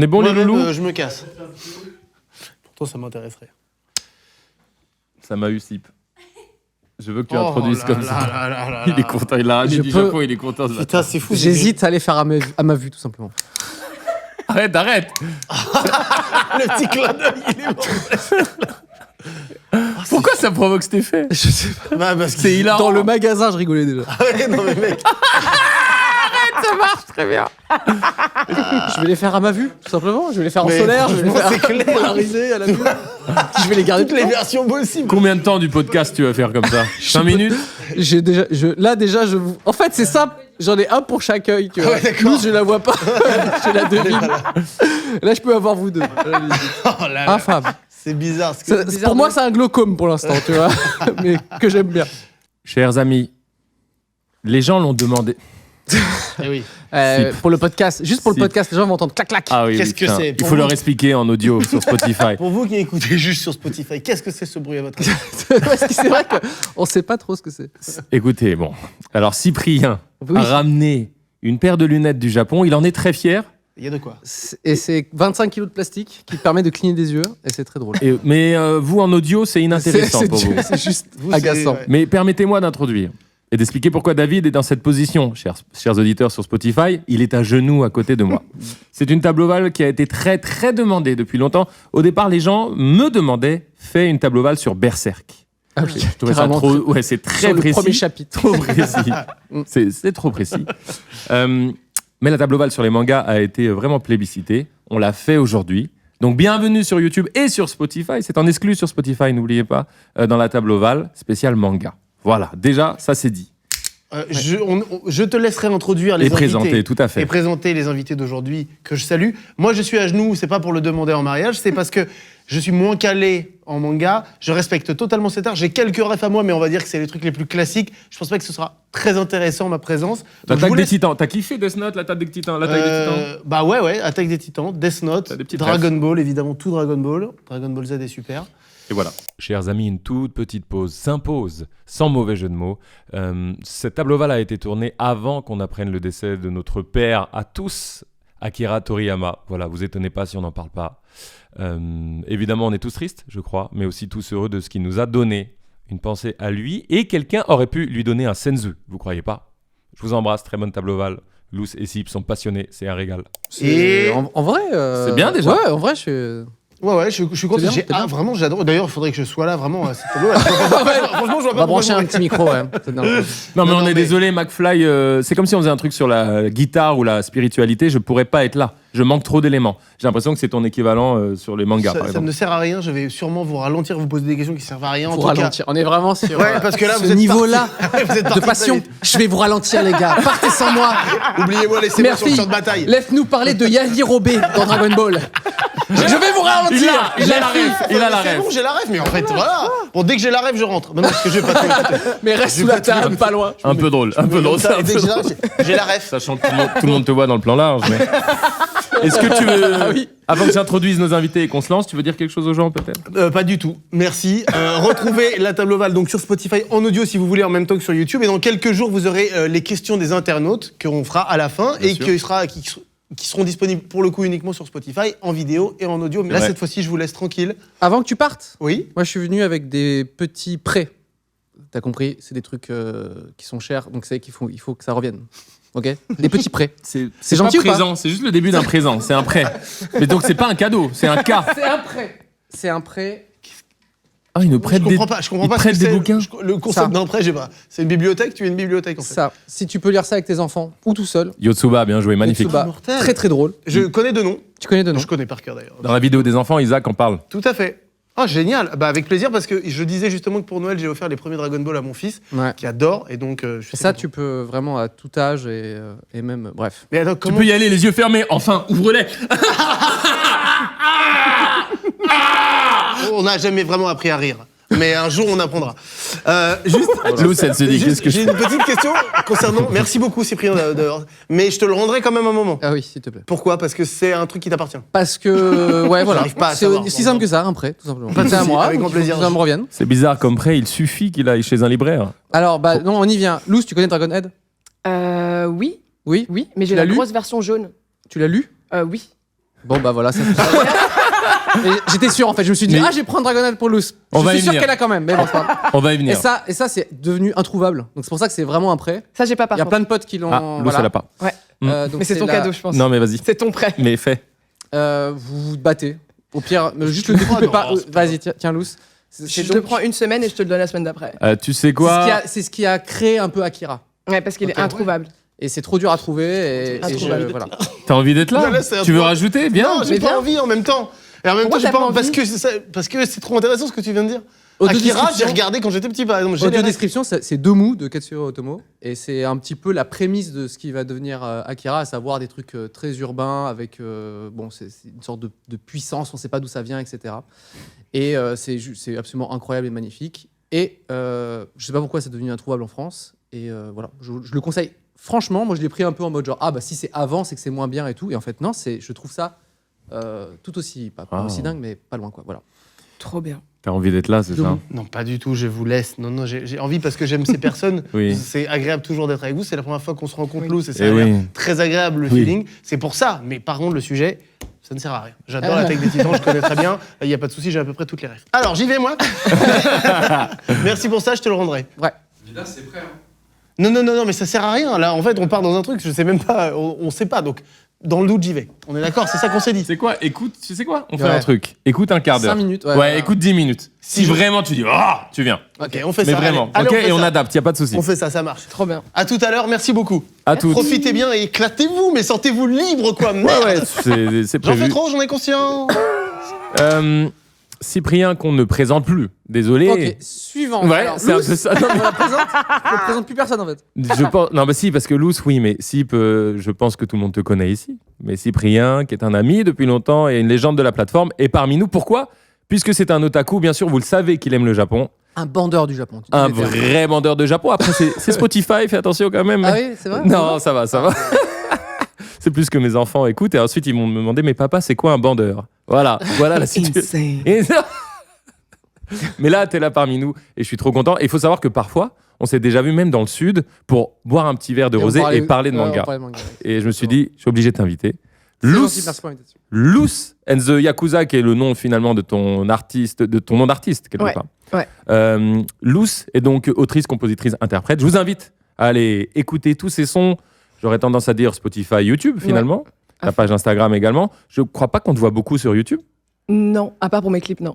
est bon, les loulous je me casse. Pourtant, ça m'intéresserait. Ça m'a eu Sip. Je veux que tu introduises comme ça. Il est content, il a ramené du Japon, il est content. Putain, c'est fou. J'hésite à aller faire à ma vue, tout simplement. Arrête Le petit clin d'œil, il est bon. Pourquoi ça provoque cet effet? Je sais pas. Bah, parce que C'est hilarant. Dans le magasin, je rigolais déjà. Ouais, non, mais mec. Ça marche très bien. Je vais les faire à ma vue, tout simplement. Je vais les faire en Mais solaire, je vais les franchement, faire c'est clair. polarisés à la vue. Je vais les garder Toutes les versions possibles. Combien de temps du podcast tu vas faire comme ça? 5 minutes? J'ai déjà, je vous. En fait, c'est simple. J'en ai un pour chaque œil. Tu vois. ouais, d'accord. Nous, je la vois pas. Je la devine. Là, je peux avoir vous deux. Oh là là. Infâme. C'est bizarre. Pour moi, c'est un glaucome pour l'instant, tu vois. Mais que j'aime bien. Chers amis, les gens l'ont demandé. Eh oui. Pour le podcast, juste pour le Si. podcast, les gens vont entendre clac clac. Ah oui, Qu'est-ce que putain. c'est Il pour faut vous leur expliquer en audio sur Spotify. Pour vous qui écoutez juste sur Spotify, qu'est-ce que c'est ce bruit à votre avis? Parce que c'est vrai qu'on sait pas trop ce que c'est. Écoutez, bon. Alors, Cyprien Oui. a ramené une paire de lunettes du Japon. Il en est très fier. Il y a de quoi? Et c'est 25 kilos de plastique qui permet de cligner des yeux. Et c'est très drôle. Mais vous, en audio, c'est inintéressant pour vous. C'est juste Vous, agaçant. c'est- ouais. Mais permettez-moi d'introduire et d'expliquer pourquoi David est dans cette position, chers auditeurs sur Spotify. Il est à genoux à côté de moi. C'est une table ovale qui a été très, très demandée depuis longtemps. Au départ, les gens me demandaient, fais une table ovale sur Berserk. Ah oui, Je trouvais ça carrément trop... Ouais, c'est très sur le précis. premier chapitre. Trop précis. C'est trop précis. Mais la table ovale sur les mangas a été vraiment plébiscitée. On l'a fait aujourd'hui. Donc bienvenue sur YouTube et sur Spotify. C'est en exclu sur Spotify, n'oubliez pas, dans la table ovale, spéciale manga. Voilà, déjà, ça c'est dit. Je te laisserai introduire les Et invités. présenter, tout à fait. Et présenter les invités d'aujourd'hui que je salue. Moi, je suis à genoux, c'est pas pour le demander en mariage, c'est parce que je suis moins calé en manga. Je respecte totalement cet art. J'ai quelques refs à moi, mais on va dire que c'est les trucs les plus classiques. Je pense pas que ce sera très intéressant, ma présence. Donc, je L'attaque vous des laisse- Titans. T'as kiffé Death Note, l'attaque des Titans, l'attaque des Titans? Bah ouais, Attaque des Titans, Death Note, T'as des petites Dragon Ball, évidemment, tout Dragon Ball. Dragon Ball Z est super. Et voilà. Chers amis, une toute petite pause s'impose, sans mauvais jeu de mots. Cette table ovale a été tournée avant qu'on apprenne le décès de notre père à tous, Akira Toriyama. Voilà, vous étonnez pas si on n'en parle pas. Évidemment, on est tous tristes, je crois, mais aussi tous heureux de ce qu'il nous a donné. Une pensée à lui, et quelqu'un aurait pu lui donner un senzu, vous croyez pas? Je vous embrasse, très bonne table ovale. Lous et Sip sont passionnés, c'est un régal. Et- En vrai. C'est bien, déjà. Ouais, en vrai, je suis. Ouais, je suis content. C'est bien. Vraiment, j'adore. D'ailleurs, il faudrait que je sois là, vraiment, à cette table. Franchement, je vois On pas va brancher pourquoi un petit micro, ouais. Non, mais Non, on non, est mais- désolé, McFly. C'est comme si on faisait un truc sur la guitare ou la spiritualité. Je pourrais pas être là. Je manque trop d'éléments. J'ai l'impression que c'est ton équivalent sur les mangas, par Ça exemple. ne sert à rien. Je vais sûrement vous ralentir, vous poser des questions qui servent à rien. En Pour tout cas. ralentir. On est vraiment sur Ouais, parce que là, ce vous êtes niveau-là parti- vous êtes de parti passion. très vite. Je vais vous ralentir, les gars. Partez sans moi. Oubliez-moi, laissez-moi sur le Merci. champ de bataille. Laisse-nous parler de Yajirobe dans Dragon Ball. Je vais vous ralentir. Il a la ref. Il a la C'est ref. bon, j'ai la ref, mais en fait, voilà. Bon, dès que j'ai la ref, je rentre. Maintenant, parce que je vais pas tout écouter. Mais reste sous la table, pas loin. Un peu drôle. Un peu drôle. Ça, et dès que j'ai la ref, j'ai la ref. Sachant que tout le monde te voit dans le plan large. Mais... Est-ce que tu veux, Ah oui. avant que j'introduise nos invités et qu'on se lance, tu veux dire quelque chose aux gens peut-être? Pas du tout. Merci. Retrouvez la table ovale donc sur Spotify en audio si vous voulez en même temps que sur YouTube. Et dans quelques jours, vous aurez les questions des internautes qu'on fera à la fin Bien et sûr. qui seront disponibles pour le coup uniquement sur Spotify en vidéo et en audio. Mais là, Ouais. cette fois-ci, je vous laisse tranquille. Avant que tu partes, Oui. moi je suis venu avec des petits prêts. T'as compris? C'est des trucs qui sont chers, donc c'est il faut que ça revienne. Ok? Des petits prêts. C'est gentil pas ou pas présent, c'est juste le début d'un présent, c'est un prêt. Mais donc c'est pas un cadeau, c'est un cas. C'est un prêt. C'est un prêt. Ah, il nous Je prête des, comprends pas. Je comprends il pas prête ce que des c'est. bouquins. Le concept Ça. d'un prêt, j'ai pas. C'est une bibliothèque. Tu es une bibliothèque en fait. Ça, si tu peux lire ça avec tes enfants ou tout seul. Yotsuba, bien joué, magnifique. Yotsuba, Mortel. très très drôle. Je connais deux noms. Tu connais de nom? Je connais par cœur d'ailleurs. Dans la vidéo des enfants, Isaac en parle. Tout à fait. Ah, génial. Bah, avec plaisir parce que je disais justement que pour Noël, j'ai offert les premiers Dragon Ball à mon fils Ouais. qui adore et donc je suis Et ça, content. tu peux vraiment à tout âge et même. Bref. Mais attends, Tu comment peux y aller, les yeux fermés, enfin, ouvre-les. on n'a jamais vraiment appris à rire. Mais un jour, on apprendra. Juste, Lou, elle se dit, juste, qu'est-ce que je j'ai fais une petite question concernant. Merci beaucoup, Cyprien. Mais je te le rendrai quand même un moment. Ah oui, s'il te plaît. Pourquoi? Parce que c'est un truc qui t'appartient. Parce que. Ouais, voilà. J'arrive pas à C'est savoir. aussi simple que ça, un prêt, tout simplement. Pas de C'est à souci, moi, avec grand donc il faut plaisir. que ça me revienne. C'est bizarre comme prêt, il suffit qu'il aille chez un libraire. Alors, bah non, on y vient. Luz, tu connais Dragonhead? Oui, Oui. oui, mais Tu j'ai l'as la lu grosse version jaune. Tu l'as lu? Oui. Bon, bah voilà, ça Et j'étais sûr en fait, je me suis dit, Mais- je vais prendre Dragonite pour Luce. On Je va suis y sûr venir. qu'elle a quand même, mais bon, c'est pas grave. On va y venir. Et ça, c'est devenu introuvable. Donc c'est pour ça que c'est vraiment un prêt. Ça, j'ai pas par Il y a contre. plein de potes qui l'ont. Ah, Lou, voilà. ça l'a pas. Donc Mais c'est ton la- cadeau, je pense. Non, mais vas-y. C'est ton prêt. Mais fais. Vous vous battez. Au pire, juste Tu le le crois, découpez pas. non, c'est pas Vas-y, tiens, Luce. Je te le prends une semaine et je te le donne la semaine d'après. Tu sais C'est quoi c'est ce qui a créé un peu Akira. Ouais, parce qu'il Ok, est introuvable. Et c'est trop dur à trouver. Et Introuvable. voilà. T'as envie d'être là Non, là, c'est un Tu veux peu- rajouter Bien. Non, j'ai Mais pas bien. envie en même temps. Et en même Pourquoi temps, j'ai t'as pas pas envie envie parce que c'est trop intéressant ce que tu viens de dire. Audio Akira, j'ai description. regardé quand j'étais petit par exemple. J'ai Audio les- description, c'est Domu de Katsuhiro Otomo. Et c'est un petit peu la prémisse de ce qui va devenir Akira, à savoir des trucs très urbains avec. Bon, c'est une sorte de puissance, on sait pas d'où ça vient, etc. Et c'est absolument incroyable et magnifique. Et je sais pas pourquoi c'est devenu introuvable en France. Et voilà, je le conseille. Franchement, moi je l'ai pris un peu en mode genre, si c'est avant, c'est que c'est moins bien et tout. Et en fait, non, je trouve ça tout aussi, pas Ah. aussi dingue, mais pas loin, quoi. Voilà. Trop bien. T'as envie d'être là, c'est ça Non, pas du tout, je vous laisse. Non, j'ai envie parce que j'aime ces personnes. Oui. C'est agréable toujours d'être avec vous. C'est la première fois qu'on se rencontre, Oui. Lou. C'est Eh oui. très agréable le Oui. feeling. C'est pour ça. Mais par contre, le sujet, ça ne sert à rien. J'adore l'attaque des titans, je connais très bien. Il n'y a pas de souci, j'ai à peu près toutes les rêves. Alors, j'y vais, moi. Merci pour ça, je te le rendrai. Ouais. Là, c'est prêt. Hein. Non, mais ça sert à rien. Là, en fait, on part dans un truc, je sais même pas, on sait pas. Donc, dans le doute, j'y vais. On est d'accord, c'est ça qu'on s'est dit. C'est quoi Écoute, tu sais quoi On fait Ouais. un truc. Écoute un quart d'heure. 5 minutes. Ouais, écoute 10 minutes. Si vraiment tu dis, tu viens. Ok, on fait Mais ça. vraiment. Allez, Ok, fait et on ça. adapte, y a pas de souci. On fait ça, ça marche. Trop bien. À tout à l'heure, merci beaucoup. À toutes. Profitez bien et éclatez-vous, mais sentez-vous libre, quoi. Merde. Ouais, c'est J'en fais prévu. trop, j'en ai conscience. Cyprien qu'on ne présente plus. Désolé. Ok, suivant. Ouais, Alors, c'est un Luce, peu ça. Non, on la présente. On ne présente plus personne en fait. Je pense, non, bah si, parce que Luce, oui, mais Cyp, je pense que tout le monde te connaît ici. Mais Cyprien, qui est un ami depuis longtemps et une légende de la plateforme, est parmi nous. Pourquoi Puisque c'est un otaku, bien sûr, vous le savez qu'il aime le Japon. Un bandeur du Japon. tu dis Un les termes. vrai vendeur de Japon. Après, c'est Spotify, fais attention quand même. Ah oui, c'est vrai. Non, ça va, ça va. C'est plus que mes enfants écoutent. Et ensuite, ils vont me demander, mais papa, c'est quoi un bandeur Voilà la situation. Insane. Et- Mais là, t'es là parmi nous et je suis trop content. Et il faut savoir que parfois, on s'est déjà vu même dans le sud pour boire un petit verre de Et on rosé parlait- et parler de ouais, on manga. parlait de manga. Et je me suis dit, je suis obligé de t'inviter. C'est gentil, Luce, merci pour l'invitation. Luce and the Yakuza, qui est le nom finalement de ton artiste, de ton nom d'artiste quelque Ouais, part. ouais. Luce est donc autrice, compositrice, interprète. Je vous invite à aller écouter tous ces sons. J'aurais tendance à dire Spotify, YouTube finalement. À Ta page Instagram également. Je crois pas qu'on te voit beaucoup sur YouTube. Non, à part pour mes clips, non.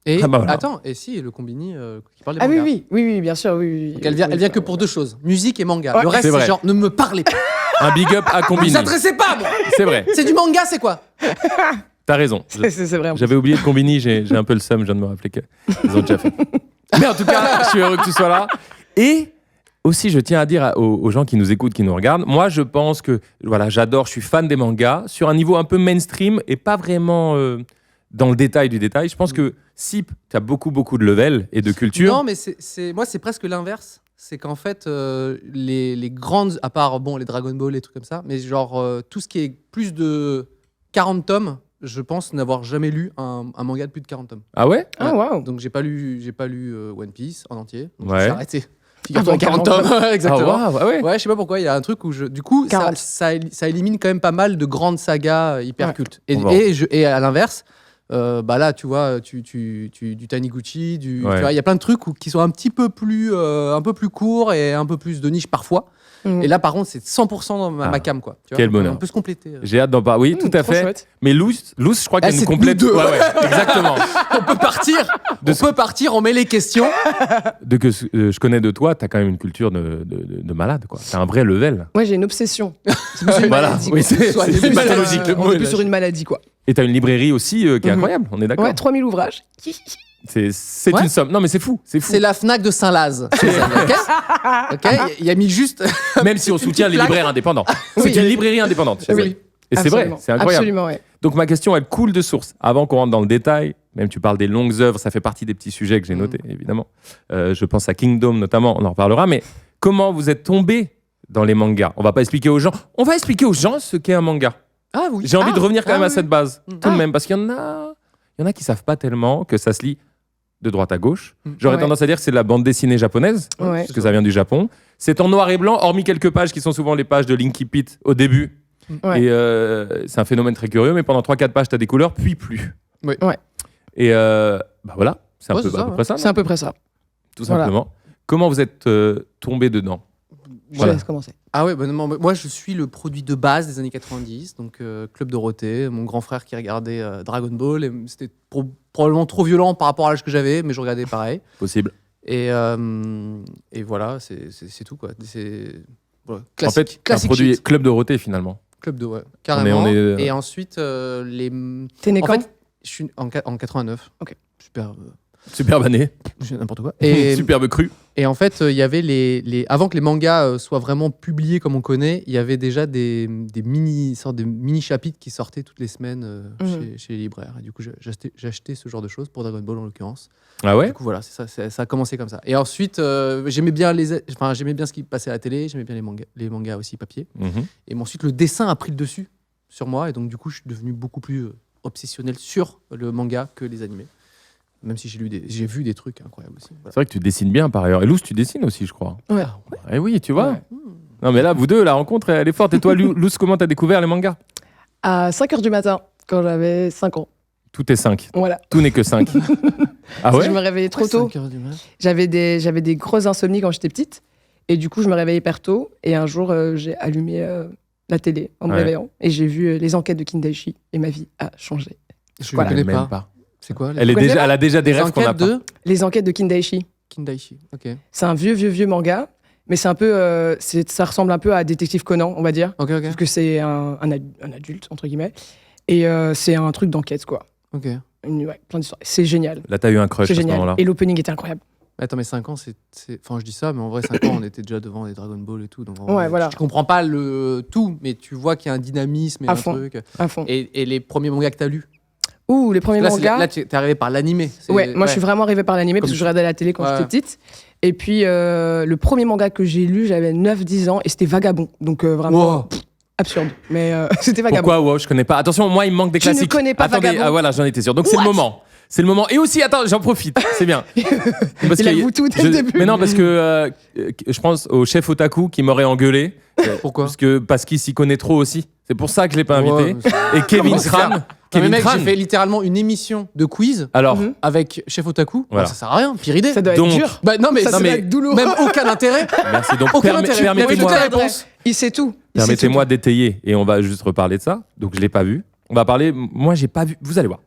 Et Ah bah voilà. attends, et si le Combini qui parle de Ah manga. oui, bien sûr, oui. Donc elle vient que pour deux choses, musique et manga. Ouais. Le reste C'est c'est vrai. genre ne me parlez pas. Un big up à Ne Combini. vous adressez pas moi. C'est vrai. C'est du manga, c'est quoi? T'as raison. C'est vrai. J'avais oublié de Combini, j'ai un peu le seum, je viens de me rappeler qu'ils ont déjà fait. Mais en tout cas, je suis heureux que tu sois là. Et aussi, je tiens à dire aux gens qui nous écoutent, qui nous regardent, moi je pense que voilà, j'adore, je suis fan des mangas, sur un niveau un peu mainstream et pas vraiment dans le détail du détail. Je pense que Sip, tu as beaucoup de level et de culture. Non, mais moi c'est presque l'inverse. C'est qu'en fait les grandes, à part bon les Dragon Ball les trucs comme ça, mais genre tout ce qui est plus de 40 tomes, je pense n'avoir jamais lu un manga de plus de 40 tomes. Ah ouais Ah, waouh. Donc j'ai pas lu One Piece en entier. Donc Ouais. j'ai arrêté. Figure-toi, Avant 40 40 tomes. Exactement. Ah ouais. Ouais, je sais pas pourquoi, il y a un truc où du coup, ça, 40. ça élimine quand même pas mal de grandes sagas hyper Ouais. cultes. On va Et à l'inverse, bah là, tu vois, du Taniguchi, tu Ouais. vois, il y a plein de trucs qui sont un peu plus courts et un peu plus de niche parfois. Mm. Et là, par contre, c'est 100% dans ma cam, quoi. Tu vois. Quel bonheur. On peut se compléter. J'ai hâte d'en parler. Oui, tout à Trop fait. chouette. Mais Luce, je crois qu'elle nous c'est complète. nous deux. Ouais, exactement. On peut partir, on met les questions. De que je connais de toi, tu as quand même une culture de malade, quoi. T'as un vrai level. Moi, j'ai une obsession. C'est plus une Voilà, maladie, oui, quoi. c'est pathologique. Le mot On est est plus là. sur une maladie, quoi. Et tu as une librairie aussi qui est Mhm. incroyable, on est d'accord. Ouais, 3000 ouvrages. C'est Ouais. une somme. Non, mais c'est fou. C'est la Fnac de Saint-Laz. Ok. Il a mis juste. Même si on soutient les plaque. libraires indépendants. C'est Oui. une librairie indépendante. chez Oui. elle. Et c'est vrai, Absolument. c'est incroyable. Absolument, ouais. Donc ma question, elle coule de source. Avant qu'on rentre dans le détail, même tu parles des longues œuvres, ça fait partie des petits sujets que j'ai notés, évidemment. Je pense à Kingdom notamment, on en reparlera. Mais comment vous êtes tombé dans les mangas? On va pas expliquer aux gens. On va expliquer aux gens ce qu'est un manga. Ah oui. J'ai envie de revenir quand même à oui. cette base, Mm. tout de Ah. même, parce qu'il y en a qui savent pas tellement que ça se lit de droite à gauche. J'aurais Ouais. tendance à dire que c'est de la bande dessinée japonaise, Ouais. parce que ça vient du Japon. C'est en noir et blanc, hormis quelques pages qui sont souvent les pages de Linky Pit au début, Ouais. Et c'est un phénomène très curieux, mais pendant 3-4 pages, tu as des couleurs, puis plus. Oui. Ouais. Et bah voilà, c'est Ouais, à peu c'est ça, près ça, C'est à peu près ça. tout Voilà. simplement. Comment vous êtes tombé dedans? Je Voilà. laisse commencer. Ah ouais, bah non, moi je suis le produit de base des années 90, donc Club Dorothée, mon grand frère qui regardait Dragon Ball, et c'était probablement trop violent par rapport à l'âge que j'avais, mais je regardais pareil. Possible. Et voilà, c'est tout quoi. C'est voilà, En classique, fait, un classique produit shit. Club Dorothée finalement. Club de ouais, carrément. on est- Et ensuite les. T'es né En quand fait, je suis en 89. Ok. Super, Superbe année, n'importe quoi. Et superbe cru. Et en fait, il y avait avant que les mangas soient vraiment publiés comme on connaît, il y avait déjà des sortes de mini chapitres qui sortaient toutes les semaines chez les libraires. Et du coup, j'ai acheté ce genre de choses pour Dragon Ball en l'occurrence. Ah ouais? Du coup, voilà, c'est ça, ça a commencé comme ça. Et ensuite, j'aimais bien ce qui passait à la télé, j'aimais bien les mangas aussi papier. Mhm. Et ensuite, le dessin a pris le dessus sur moi, et donc du coup, je suis devenu beaucoup plus obsessionnel sur le manga que les animés. Même si j'ai vu des trucs incroyables aussi. Voilà. C'est vrai que tu dessines bien par ailleurs. Et Lous, tu dessines aussi, je crois. Ouais. Eh oui, tu vois. Ouais. Non, mais là, vous deux, la rencontre, elle est forte. Et toi, Lous, comment t'as découvert les mangas? À 5h du matin, quand j'avais 5 ans. Tout est 5. Voilà. Tout n'est que 5. Ah Parce que ouais? je me réveillais trop tôt. 5 heures du mat. J'avais des grosses insomnies quand j'étais petite. Et du coup, je me réveillais hyper tôt. Et un jour, j'ai allumé la télé en me Ouais. réveillant. Et j'ai vu les enquêtes de Kindaichi. Et ma vie a changé. Je Voilà. connais Même pas. C'est quoi Elle connaissez pas a déjà des les rêves qu'on a enquêtes pas. de Les enquêtes de Kindaichi. Kindaichi. Ok. C'est un vieux manga. Mais c'est un peu. Ça ressemble un peu à Détective Conan, on va dire. Ok. Parce que c'est un adulte, entre guillemets. Et c'est un truc d'enquête, quoi. Ok. Plein d'histoires. C'est génial. Là, t'as eu un crush C'est à ce génial. moment-là. Et l'opening était incroyable. Attends, mais 5 ans, Enfin, je dis ça, mais en vrai, 5 ans, on était déjà devant les Dragon Ball et tout. Donc, en Ouais, vrai, voilà. Je comprends pas le tout, mais tu vois qu'il y a un dynamisme et À un fond. truc. À fond. Et les premiers mangas que t'as lus. Ouh, les premiers Là, mangas. là, t'es arrivé par l'animé. Ouais, moi je suis vraiment arrivée par l'animé parce Comme que je regardais la télé quand Ouais. j'étais petite. Et puis le premier manga que j'ai lu, j'avais 9-10 ans et c'était Vagabond. Donc vraiment Wow. absurde. Mais c'était Vagabond. Pourquoi? Wow, je connais pas. Attention, moi, il me manque des Je ne classiques. connais pas Attendez, Vagabond. ah voilà, j'en étais sûr. Donc, c'est le What? moment. C'est le moment. Et aussi, attends, j'en profite. C'est bien. Parce Il que avoue tout dès le début. Mais non, parce que je pense au chef otaku qui m'aurait engueulé. Pourquoi Parce qu'il s'y connaît trop aussi. C'est pour ça que je l'ai pas invité. Ouais, mais Et Kevin Comment c'est Tran. faire Non, mais Kevin mec, Tran. j'ai fait littéralement une émission de quiz Alors, Mhm. avec Chef Otaku. Voilà. Ça sert à rien. Pire idée. Ça doit Donc, être dur. Bah non, mais Ça non, doit mais être douloureux. même aucun intérêt. merci. Donc, Aucun intérêt. permettez-moi. Mais ta réponse. Il sait tout. Il sait Permettez-moi tout. d'étayer et on va juste reparler de ça. Donc je l'ai pas vu. On va parler. Moi j'ai pas vu. Vous allez voir.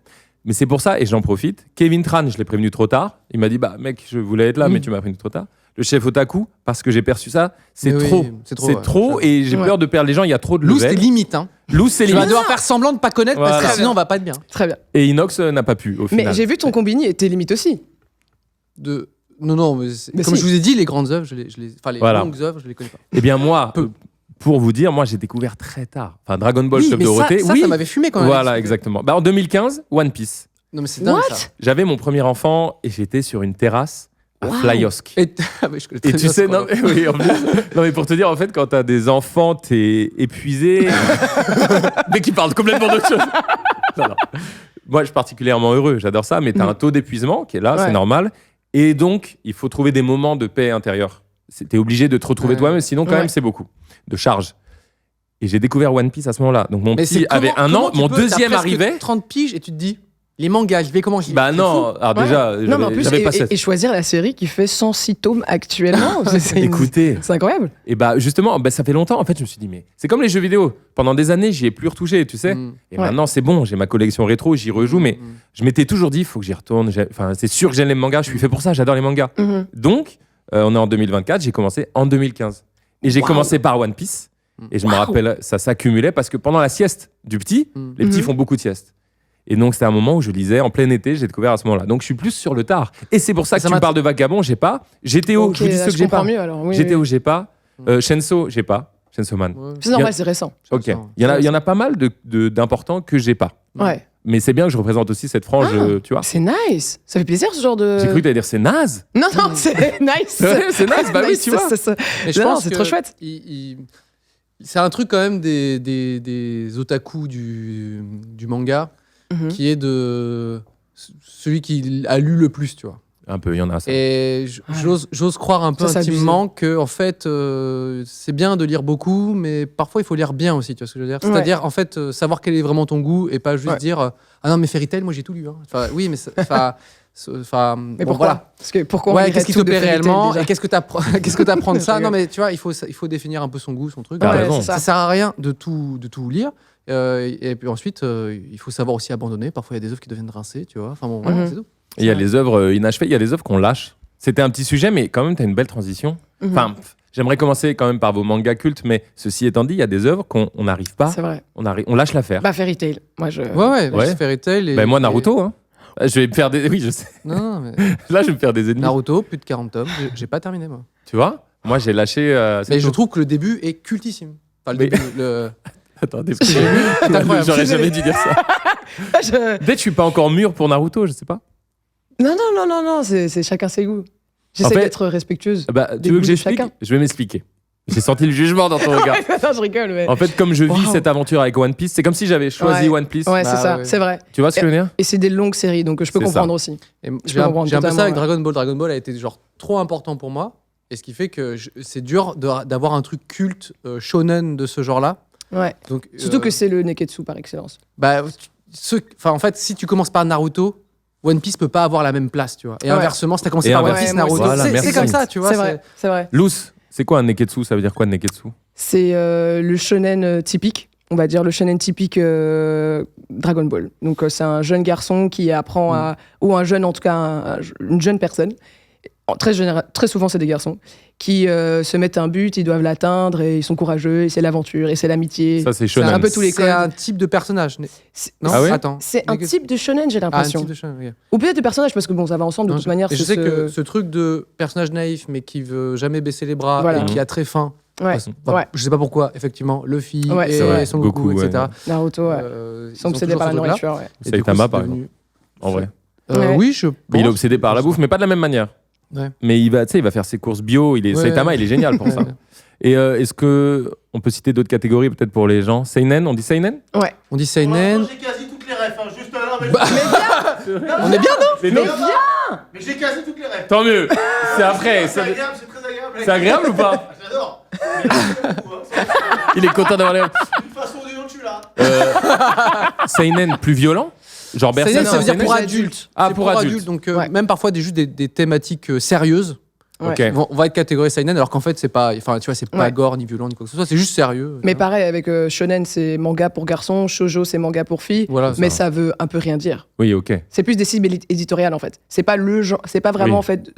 Mais c'est pour ça et j'en profite. Kevin Tran, je l'ai prévenu trop tard. Il m'a dit bah mec, je voulais être là, mais tu m'as prévenu trop tard. Le chef otaku, parce que j'ai perçu ça, c'est Mais oui, trop. c'est trop, C'est ouais. trop et j'ai Ouais. peur de perdre les gens. Il y a trop de Lou, c'était level. limite. Hein. Lou, c'est Tu vas limite. devoir faire semblant de pas connaître parce Voilà. que sinon on va pas être bien. Très bien. Et Inox n'a pas pu au Mais final. j'ai vu ton combini et tes limites aussi. Non, mais, Mais comme si. je vous ai dit, les grandes œuvres, enfin les Voilà. longues œuvres, je les connais pas. Eh bien moi, Peu. pour vous dire, moi j'ai découvert très tard. Enfin Dragon Ball Oui, Club mais Dorothée. ça oui. m'avait fumé quand même. Voilà, exactement. Bah, en 2015, One Piece. Non, mais c'est dingue What ça. J'avais mon premier enfant et j'étais sur une terrasse à Wow. Flyosk. Ah, mais je connais Et très tu bien sais, ce non, chrono. mais, oui, en plus, non, mais pour te dire, en fait, quand t'as des enfants, t'es épuisé. Dès qu'ils parlent complètement d'autre chose. Non, non. Moi, je suis particulièrement heureux, j'adore ça, mais t'as un taux d'épuisement qui est là, c'est Ouais. normal. Et donc, il faut trouver des moments de paix intérieure. T'es obligé de te retrouver Ouais. toi-même, sinon, quand Ouais. même, c'est beaucoup de charge. Et j'ai découvert One Piece à ce moment-là. Donc, mon Mais petit c'est avait un comment an, tu mon peux- t'as deuxième presque arrivait. 30 piges et tu te dis, les mangas, je vais comment j'y vais. Bah C'est non, alors Ouais. déjà, Non, mais en plus, j'avais pas et, 16. et choisir la série qui fait 106 tomes actuellement, Écoutez. c'est incroyable. Et bah justement, bah, ça fait longtemps. En fait, je me suis dit, mais c'est comme les jeux vidéo. Pendant des années, j'y ai plus retouché, tu sais. Mm. Et Ouais. maintenant, c'est bon, j'ai ma collection rétro, j'y rejoue, mais Mm. je m'étais toujours dit, il faut que j'y retourne. Enfin, c'est sûr que j'aime les mangas, je suis fait pour ça, j'adore les mangas. Donc, on est en 2024, j'ai commencé en 2015. Et j'ai Wow. commencé par One Piece. Et je me Wow. rappelle, ça s'accumulait parce que pendant la sieste du petit, Mm. les petits Mhm. font beaucoup de siestes. Et donc, c'était un moment où je lisais en plein été, j'ai découvert à ce moment-là. Donc, je suis plus sur le tard. Et c'est pour ça que Ça tu me m'a- parles de Vagabond, j'ai pas. GTO, Ok, je vous dis là, ce que je j'ai comprends pas. mieux alors. Oui, GTO, oui. j'ai pas. Shenso, j'ai pas. Chainsaw Man. Ouais. C'est normal, c'est récent. Ok. Ça. Il y en a pas mal d'importants que j'ai pas. Ouais. Mais c'est bien que je représente aussi cette frange, tu vois. C'est nice. Ça fait plaisir ce genre de. J'ai cru que t'allais dire c'est naze. Non, non, c'est nice. Ouais, c'est nice, bah oui, Nice, tu vois. Mais je Non, pense c'est que trop chouette. c'est un truc quand même des otaku du manga Mhm. qui est de celui qui a lu le plus, tu vois. Un peu, il y en a ça. Et j'ose croire un peu Ça, c'est intimement que en fait, c'est bien de lire beaucoup, mais parfois il faut lire bien aussi. Tu vois ce que je veux dire ? Ouais. C'est-à-dire en fait savoir quel est vraiment ton goût et pas juste dire ah non mais Fairy Tail, moi j'ai tout lu. Hein. Enfin oui, mais Mais bon, pourquoi voilà. Parce que pourquoi on Ouais, lirait qu'est-ce qui te tout de plaît Fairy Tail, réellement déjà et qu'est-ce que t'apprends de ça ? Je Non rigole. mais tu vois, il faut définir un peu son goût, son truc. T'as Ouais, raison. c'est Ça ça. sert à rien de tout lire. Et puis ensuite, il faut savoir aussi abandonner. Parfois, il y a des œuvres qui deviennent rincées, tu vois. Enfin bon, voilà, Mhm. c'est tout. Il y a les œuvres inachevées, il y a des œuvres qu'on lâche. C'était un petit sujet, mais quand même, tu as une belle transition. Mhm. Enfin, j'aimerais commencer quand même par vos mangas cultes, mais ceci étant dit, il y a des œuvres qu'on n'arrive pas, C'est vrai. on lâche l'affaire. Bah, Fairy Tail. Moi, je. Ouais. Ouais. Fairy Tail. Ben moi, Naruto, hein. Je vais me faire des. Oui, je sais. Non, mais Là, je vais me faire des ennemis. Naruto, plus de 40 tomes. J'ai pas terminé, moi. Tu vois? Moi, j'ai lâché. Mais je tôt. trouve que le début est cultissime. Enfin, le Mais- début, le... Attendez, que j'ai lu, c'est incroyable. j'aurais jamais dû dire ça. Je- Peut-être que je suis pas encore mûr pour Naruto, je sais pas. Non, c'est chacun ses goûts. J'essaie En fait- d'être respectueuse. Bah, Des tu veux goûts que de j'explique? chacun. Je vais m'expliquer. J'ai senti le jugement dans ton regard. non, je rigole, mais. En fait, comme je vis Wow. cette aventure avec One Piece, c'est comme si j'avais choisi Ouais. One Piece. Ouais, Bah, c'est ça, ouais. c'est vrai. Tu vois ce que je veux dire? Et c'est des longues séries, donc je peux C'est comprendre ça. aussi. Et Je j'ai peux un, comprendre j'ai un peu ça totalement, avec ouais. Dragon Ball. Dragon Ball a été genre trop important pour moi. Et ce qui fait que c'est dur d'avoir un truc culte shonen de ce genre-là. Ouais. Donc, Surtout que c'est le Neketsu par excellence. bah, en fait, si tu commences par Naruto, One Piece peut pas avoir la même place, tu vois. Et Ouais. inversement, si t'as commencé Et par One inversement. Piece, Ouais, moi Naruto, aussi. Voilà, c'est merci. comme ça, tu vois. C'est vrai, c'est vrai. Luz, c'est quoi un neketsu? Ça veut dire quoi, un neketsu? C'est le shonen typique, on va dire le shonen typique Dragon Ball. Donc c'est un jeune garçon qui apprend à, ou un jeune en tout cas, une jeune personne, très souvent c'est des garçons, qui se mettent un but, ils doivent l'atteindre et ils sont courageux et c'est l'aventure et c'est l'amitié. Ça, c'est C'est shonen. un peu tous les C'est codes. un type de personnage. C'est- Non, Ah ouais attends. C'est un type de shonen, j'ai Ah, un l'impression. type de shonen, ok. Ou peut-être de personnage parce que bon, ça va ensemble de Non, toute manière. Et je c'est sais ce- que ce truc de personnage naïf mais qui veut jamais baisser les bras Voilà. et qui a très faim. Ouais, Enfin, ouais. Je sais pas pourquoi, effectivement. Luffy Ouais, et c'est vrai. Son Goku, Goku, ouais. etc. Naruto, ouais. Ils Ils sont ont obsédés toujours par la ce truc-là. nourriture. Ouais. Et du coup, Saitama, c'est par devenu- exemple, en vrai. Ouais. Oui, je Mais il est pense. obsédé par la bouffe, mais pas de la même manière. Ouais. Mais il va, tu sais, il va faire ses courses bio. Ouais. Saitama, il est génial pour ça. Ouais. Et est-ce que on peut citer d'autres catégories peut-être pour les gens? Seinen, on dit seinen? Ouais. On dit Seinen. J'ai quasi toutes les refs, hein, juste là. Mais On est bien, non? Mais Mais j'ai quasi toutes les refs. Tant mieux. C'est après. C'est agréable, c'est très agréable. C'est agréable ou pas? J'adore. Il est content d'avoir les. D'une façon ou d'une autre, je suis là. Seinen plus violent? Genre Berserk. Seinen, ça veut dire Seinen pour adultes. Ah, C'est pour adultes. Donc, Ouais. même parfois juste des thématiques sérieuses Ok. vont être catégorisées Seinen, alors qu'en fait, c'est pas, enfin, tu vois, c'est pas Ouais. gore ni violent ni quoi que ce soit, c'est juste sérieux. Mais tu vois. pareil, avec shonen, c'est manga pour garçons, shoujo, c'est manga pour filles. Voilà, Mais ça veut un peu rien dire. Oui, ok. C'est plus des cibles éditoriales en fait. C'est pas le genre, c'est pas vraiment Oui. en fait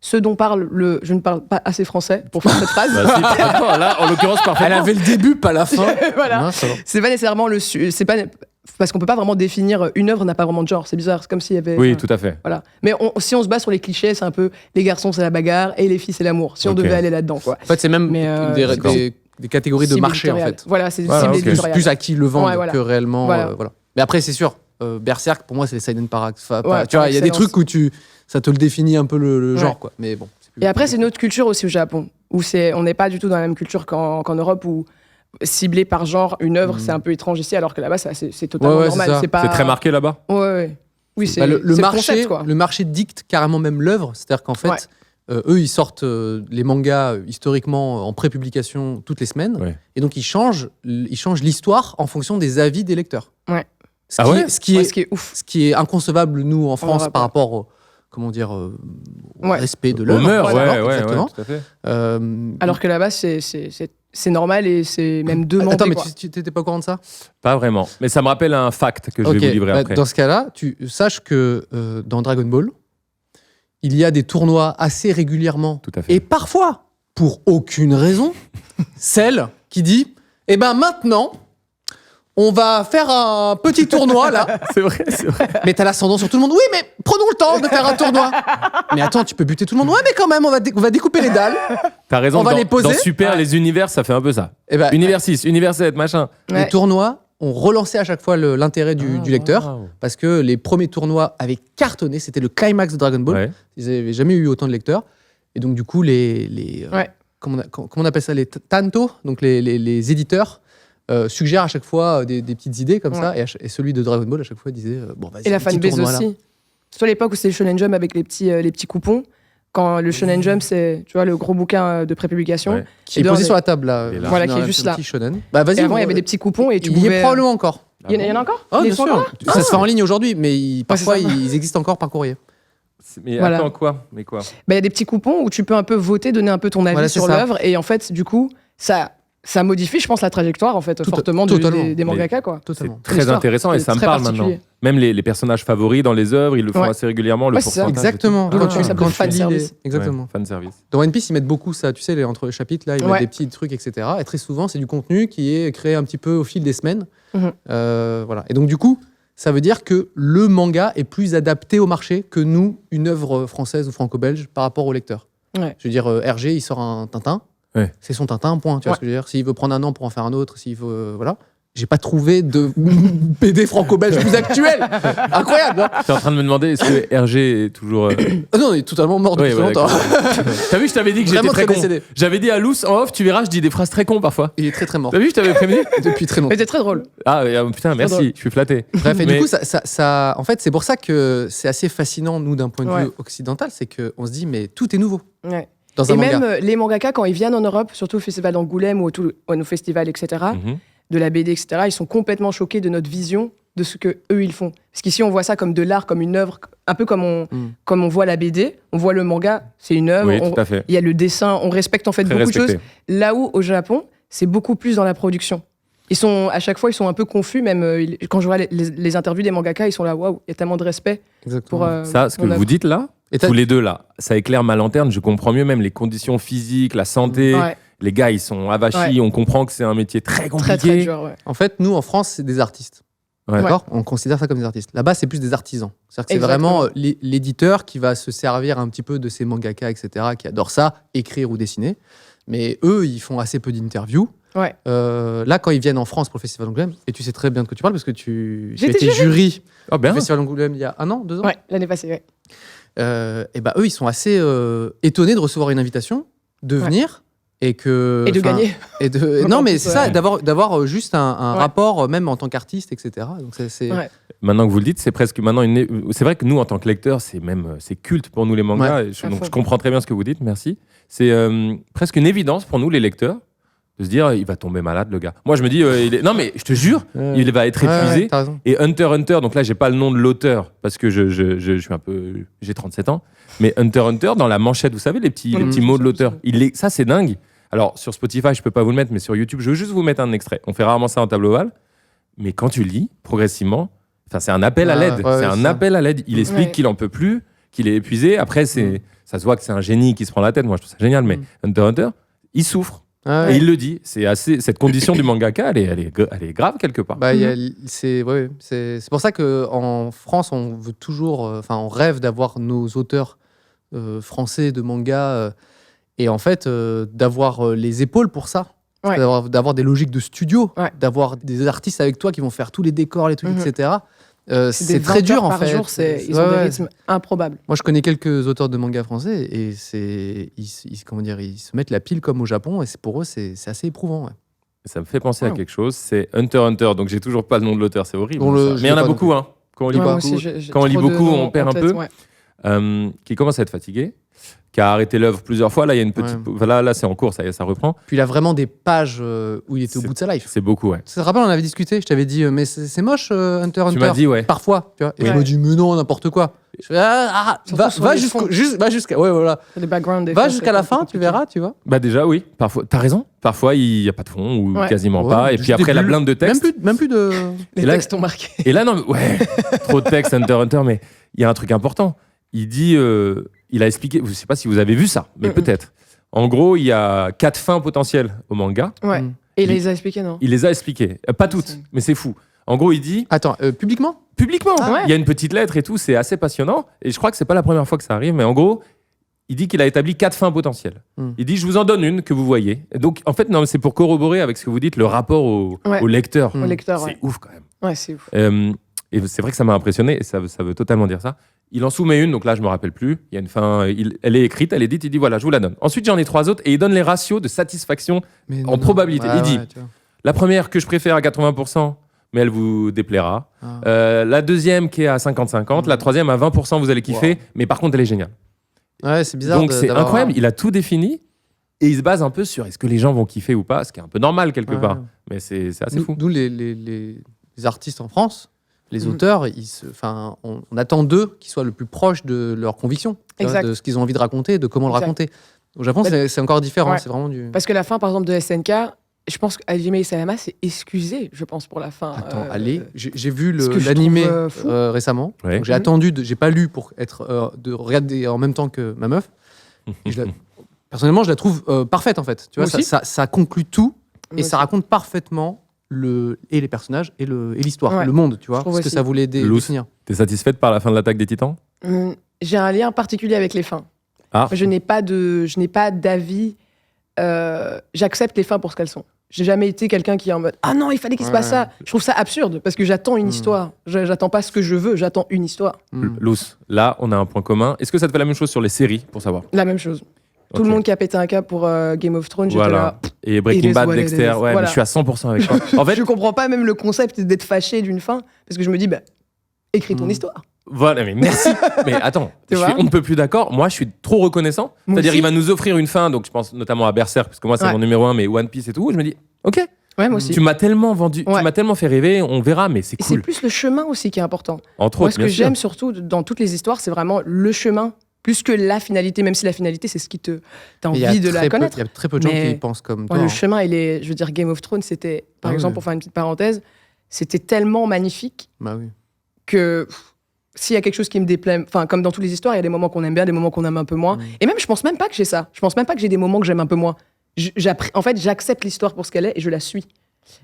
ce dont parle le. Je ne parle pas assez français pour faire cette phrase. Bah, si, parfaitement. Là, en l'occurrence, Elle parfaitement. avait le début, pas la fin. Voilà. Non, ça va. C'est pas nécessairement c'est pas parce qu'on peut pas vraiment définir une œuvre n'a pas vraiment de genre. C'est bizarre. C'est comme s'il y avait. Oui, enfin, tout à fait. Voilà. Mais si on se base sur les clichés, c'est un peu les garçons c'est la bagarre et les filles c'est l'amour. Si on Ok. devait aller là-dedans quoi. En fait, c'est même Mais, d'accord. des catégories de Cible marché, en éditoriale. fait. Voilà, c'est des Voilà, cibles ok. éditoriales. Plus à qui le vendre Ouais, voilà. que réellement. Voilà. Voilà. Mais après, c'est sûr, Berserk, pour moi, c'est les Seinen par axe. Enfin, Ouais, tu vois, il y a des excellence. trucs où ça te le définit un peu le Ouais. genre, quoi. Mais bon. Et après, c'est une autre culture aussi au Japon, où on n'est pas du tout dans la même culture qu'en Europe, où ciblé par genre une œuvre, c'est un peu étrange ici, alors que là-bas, c'est totalement Ouais, ouais, normal. c'est ça. C'est pas... C'est très marqué là-bas. Ouais, ouais. Oui, c'est Bah, le c'est marché, concept, quoi. le marché dicte carrément même l'œuvre. C'est-à-dire qu'en fait, Ouais. eux, ils sortent les mangas historiquement en prépublication toutes les semaines. Ouais. Et donc, ils changent l'histoire en fonction des avis des lecteurs. Ouais. Ce Ah qui ouais est- ce qui Ouais, est, ce qui est ouf. ce qui est inconcevable, nous, en France, Europe, par ouais. rapport au, comment dire, au Ouais. respect de Au l'œuvre. meurtre, Voilà, ouais, exactement. tout à fait. Alors que là-bas, c'est normal et c'est même demandé. Attends, mais quoi. tu t'étais pas au courant de ça? Pas vraiment. Mais ça me rappelle un fact que je Ok, vais vous livrer bah, après. dans ce cas-là, tu saches que dans Dragon Ball, il y a des tournois assez régulièrement. Tout à fait. Et parfois, pour aucune raison, celle qui dit eh ben maintenant, on va faire un petit tournoi là. C'est vrai, c'est vrai. Mais t'as l'ascendant sur tout le monde. Oui, mais prenons le temps de faire un tournoi. Mais attends, tu peux buter tout le monde. Ouais, mais quand même, on va découper les dalles. T'as raison. On va dans, les poser. dans Super, Ouais. les univers, ça fait un peu ça. Et ben, Univers 6, univers 7, machin. Ouais. les tournois ont relancé à chaque fois l'intérêt Ah, du lecteur. waouh. Parce que les premiers tournois avaient cartonné. C'était le climax de Dragon Ball. Ouais. Ils n'avaient jamais eu autant de lecteurs. Et donc, du coup, Ouais. comment on appelle ça, les tanto, donc les éditeurs, suggèrent à chaque fois des petites idées comme Ouais. ça. Et celui de Dragon Ball, à chaque fois, disait bon, vas-y, Et la un petit fanbase tournoi, là. aussi. Surtout à l'époque où c'était le Shonen Jump avec les petits coupons. Quand le Shonen Jump, c'est, tu vois, le gros bouquin de prépublication. Ouais. Qui est dedans, posé des- sur la table, là. Et là. Voilà, qui est Un juste petit là. shonen. Bah, vas-y. Et avant, il y avait des petits coupons et tu Il y pouvais... est probablement encore. Il y en a encore Oh, Ils bien sont sûr. encore Ça se fait en ligne aujourd'hui, mais parfois, c'est ça. ils existent encore par courrier. Mais Voilà. attends, quoi? Mais quoi? Il y a des petits coupons où tu peux un peu voter, donner un peu ton avis Voilà, c'est sur ça. l'œuvre. Et en fait, du coup, ça modifie, je pense, la trajectoire en fait, fortement totalement. des mangaka. Quoi. Totalement. C'est très L'histoire, intéressant et c'est ça me très parle particulier. maintenant. Même les personnages favoris dans les œuvres, ils le font Ouais. assez régulièrement, le Ouais, c'est ça. pourcentage. Exactement. Ah, Quand ça s'appelle fan lis service. Exactement. Fan service. Dans One Piece, ils mettent beaucoup ça, tu sais, entre les chapitres, là, ils mettent Ouais. des petits trucs, etc. Et très souvent, c'est du contenu qui est créé un petit peu au fil des semaines. Mhm. Voilà. Et donc, du coup, ça veut dire que le manga est plus adapté au marché que nous, une œuvre française ou franco-belge, par rapport au lecteur. Ouais. Je veux dire, Hergé, il sort un Tintin, Ouais. c'est son Tintin, point. Tu vois Ouais. ce que je veux dire? S'il veut prendre un an pour en faire un autre, s'il veut. Voilà. J'ai pas trouvé de BD franco-belge plus actuel. Incroyable, hein? T'es en train de me demander est-ce que Hergé est toujours. Ah non, il est totalement mort depuis Ouais, longtemps. T'as vu, je t'avais dit que j'étais Vraiment très très con. décédé. J'avais dit à Luce en off, tu verras, je dis des phrases très cons parfois. Il est très très mort. T'as vu, je t'avais prévenu. Depuis très longtemps. Mais c'est très drôle. Ah putain, merci, drôle. je suis flatté. Bref, et Mais- du coup, en fait, c'est pour ça que c'est assez fascinant, nous, d'un point de Ouais. vue occidental, c'est qu'on se dit, mais tout est nouveau Ouais. dans un Et manga. même les mangaka, quand ils viennent en Europe, surtout au festival d'Angoulême ou au festival, etc., Mhm. de la BD, etc., ils sont complètement choqués de notre vision de ce que eux ils font. Parce qu'ici, on voit ça comme de l'art, comme une œuvre, un peu comme on voit la BD, on voit le manga, c'est une œuvre. Oui, on- tout à fait. Il y a le dessin, on respecte en fait Très beaucoup de respecté. choses. Là où, au Japon, c'est beaucoup plus dans la production. À chaque fois, ils sont un peu confus, même quand je vois les interviews des mangaka, ils sont là, waouh, il y a tellement de respect Exactement. pour. Ça, ce que mon vous œuvre. dites là, Et t'as- tous les deux là, ça éclaire ma lanterne. Je comprends mieux même les conditions physiques, la santé. Ouais, Les gars, ils sont avachis. Ouais. On comprend que c'est un métier très compliqué. très très dur. Ouais. En fait, nous, en France, c'est des artistes. Ouais. D'accord? On considère ça comme des artistes. Là-bas, c'est plus des artisans. C'est-à-dire que c'est Exactement. vraiment l'éditeur qui va se servir un petit peu de ces mangaka, etc., qui adorent ça, écrire ou dessiner. Mais eux, ils font assez peu d'interviews. Ouais. Là, quand ils viennent en France pour le Festival d'Angoulême, et tu sais très bien de quoi tu parles parce que tu as J'étais été jury Ah au ben, Festival d'Angoulême il y a 1 an, 2 ans. Ouais, l'année passée, ouais. Et bah eux, ils sont assez étonnés de recevoir une invitation, de venir et que Et de enfin, gagner. et de Donc, non en mais plus, c'est ça, ouais. d'avoir juste un Ouais. rapport même en tant qu'artiste, etc. Donc c'est Ouais. maintenant que vous le dites, c'est presque maintenant c'est vrai que nous, en tant que lecteurs, c'est culte pour nous les mangas. Et À donc fond. je comprends très bien ce que vous dites. Merci. C'est presque une évidence pour nous les lecteurs de se dire il va tomber malade le gars. Moi je me dis non mais je te jure, il va être épuisé. t'as raison. Et Hunter, donc là, j'ai pas le nom de l'auteur parce que je suis un peu. J'ai 37 ans. Mais Hunter, dans la manchette, vous savez, les petits mots de l'auteur, ça, c'est dingue. Alors, sur Spotify, je peux pas vous le mettre, mais sur YouTube, je veux juste vous mettre un extrait. On fait rarement ça en tableau ovale. Mais quand tu lis, progressivement, c'est un appel à Ouais, l'aide. ouais, c'est un c'est ça. appel à l'aide. Il explique Ouais. qu'il en peut plus, qu'il est épuisé. Après, ça se voit que c'est un génie qui se prend la tête. Moi, je trouve ça génial. Mais Hunter, il souffre. Ouais. Et il le dit. Cette condition du mangaka, elle est grave quelque part. Bah, c'est pour ça qu'en France, on veut toujours, on rêve d'avoir nos auteurs français de manga et en fait d'avoir les épaules pour ça. Ouais. D'avoir des logiques de studio, Ouais. d'avoir des artistes avec toi qui vont faire tous les décors, les trucs, Mhm. etc. des C'est 20 très dur heures en par fait. jour, ils ont Ouais, des ouais. rythmes improbables. Moi, je connais quelques auteurs de manga français et ils se mettent la pile comme au Japon et pour eux, c'est assez éprouvant. Ouais. Ça me fait penser à Ouais. quelque chose, c'est Hunter, donc j'ai toujours pas le nom de l'auteur, c'est horrible. On le- ça. je Mais il y en l'ai a pas beaucoup, hein. Quand on lit Ouais, moi beaucoup, aussi, j'ai quand on lit trop de beaucoup, noms on perd en un tête, peu. ouais. Qui commence à être fatigué, qui a arrêté l'œuvre plusieurs fois. Là, il y a une petite. Ouais. Voilà, là, c'est en cours, ça reprend. Puis il a vraiment des pages où il était au C'est- bout de sa life. C'est beaucoup, ouais. Tu te rappelles, on avait discuté, je t'avais dit, mais c'est moche, Hunter x Tu Hunter. m'as dit, ouais. Parfois, tu vois. Et Ouais. je me dis, mais non, n'importe quoi. Je fais, Surtout sur va les jusqu'au- fonds. va jusqu'à, ouais, voilà. Les backgrounds, des Va fois, jusqu'à c'est la un peu fin, tu compliqué. verras, tu vois. Bah, déjà, oui. Parfois, t'as raison. Parfois, il n'y a pas de fond ou Ouais. quasiment Ouais, pas. Et juste puis après, des la bulles. blinde de texte. Même plus de. Les Et là- textes ont marqué. Et là, non, mais ouais, trop de texte, Hunter, mais il y a un truc important. Il dit, il a expliqué, je sais pas si vous avez vu ça, mais Mm-mm. peut-être. En gros, il y a 4 fins potentielles au manga. Ouais. Mm. Et il Il- les a expliqués, non Il les a expliquées. Pas toutes, C'est- mais c'est fou. En gros, il dit, Attends, publiquement publiquement, Ah ouais. il y a une petite lettre et tout, c'est assez passionnant. Et je crois que c'est pas la première fois que ça arrive, mais en gros, il dit qu'il a établi 4 fins potentielles. Mm. Il dit, je vous en donne une que vous voyez. Et donc, en fait, non, mais c'est pour corroborer avec ce que vous dites, le rapport Ouais. au lecteur. Mm. Au lecteur, C'est ouais. ouf quand même. Ouais, c'est ouf. Et c'est vrai que ça m'a impressionné, et ça veut totalement dire ça. Il en soumet une, donc là, je me rappelle plus. Il y a une fin, elle est écrite, elle est dite, il dit, voilà, je vous la donne. Ensuite, j'en ai 3 autres, et il donne les ratios de satisfaction. Mais En probabilité, il dit- tu vois. La première, que je préfère à 80%, mais elle vous déplaira. Ah. La deuxième qui est à 50-50, la troisième à 20%, vous allez kiffer, mais par contre, elle est géniale. Ouais, c'est bizarre. Donc c'est d'avoir- incroyable, il a tout défini et il se base un peu sur est-ce que les gens vont kiffer ou pas, ce qui est un peu normal quelque Ouais. part, mais c'est assez fou. Nous, les artistes en France, les auteurs, on attend d'eux qu'ils soient le plus proches de leurs convictions, tu vois, Exact. de ce qu'ils ont envie de raconter, de comment le Exact. raconter. Au Japon, Bah, c'est encore différent. ouais. C'est vraiment du. Parce que la fin, par exemple, de SNK, je pense qu'Hajime Isayama s'est excusé, je pense, pour la fin. Attends, allez, j'ai vu ce que je l'animé trouve, fou. récemment. Ouais. Donc, j'ai attendu, j'ai pas lu pour être de regarder en même temps que ma meuf. Et personnellement, je la trouve parfaite en fait. Tu vois, Moi aussi. ça conclut tout Moi et ça aussi. raconte parfaitement et les personnages et l'histoire, Ouais. le monde, tu vois, Je trouve ce que aussi. ça voulait Loose. définir. T'es satisfaite par la fin de l'attaque des Titans? J'ai un lien particulier avec les fins. Ah. Je n'ai pas d'avis. J'accepte les fins pour ce qu'elles sont. J'ai jamais été quelqu'un qui est en mode ah non, il fallait qu'il se passe Ouais. ça. Je trouve ça absurde parce que j'attends une histoire. J'attends pas ce que je veux, j'attends une histoire. Luce, là, on a un point commun. Est-ce que ça te fait la même chose sur les séries, pour savoir? La même chose. Tout Ok. le monde qui a pété un câble pour Game of Thrones, j'étais Voilà. là. Et Breaking It is Bad, what it Dexter, is. ouais, mais Voilà. je suis à 100% avec toi. En fait, Je comprends pas même le concept d'être fâché d'une fin parce que je me dis bah écris ton histoire. voilà, mais merci. Mais attends, Tu je suis, vois on ne peut plus d'accord. Moi, je suis trop reconnaissant. Moi C'est-à-dire, aussi. il va nous offrir une fin, donc je pense notamment à Berserk, parce que moi, c'est Ouais. mon numéro 1, mais One Piece et tout. Je me dis, ok, Ouais, moi aussi. tu m'as tellement vendu, tu Ouais. m'as tellement fait rêver, on verra, mais c'est Et c'est cool. plus le chemin aussi qui est important. Entre Moi, autres, ce que bien sûr. j'aime surtout dans toutes les histoires, c'est vraiment le chemin, plus que la finalité, même si la finalité, c'est ce qui t'as Mais il y a envie de la très peu- connaître. Il y a très peu de gens Mais- qui pensent comme Ouais, toi. le hein. chemin, je veux dire, Game of Thrones, c'était, par Ah exemple, ouais. pour faire une petite parenthèse, c'était tellement magnifique Bah oui. que s'il y a quelque chose qui me déplaît, enfin, comme dans toutes les histoires, il y a des moments qu'on aime bien, des moments qu'on aime un peu moins. Et même, je pense même pas que j'ai ça. Je pense même pas que j'ai des moments que j'aime un peu moins. En fait, j'accepte l'histoire pour ce qu'elle est et je la suis.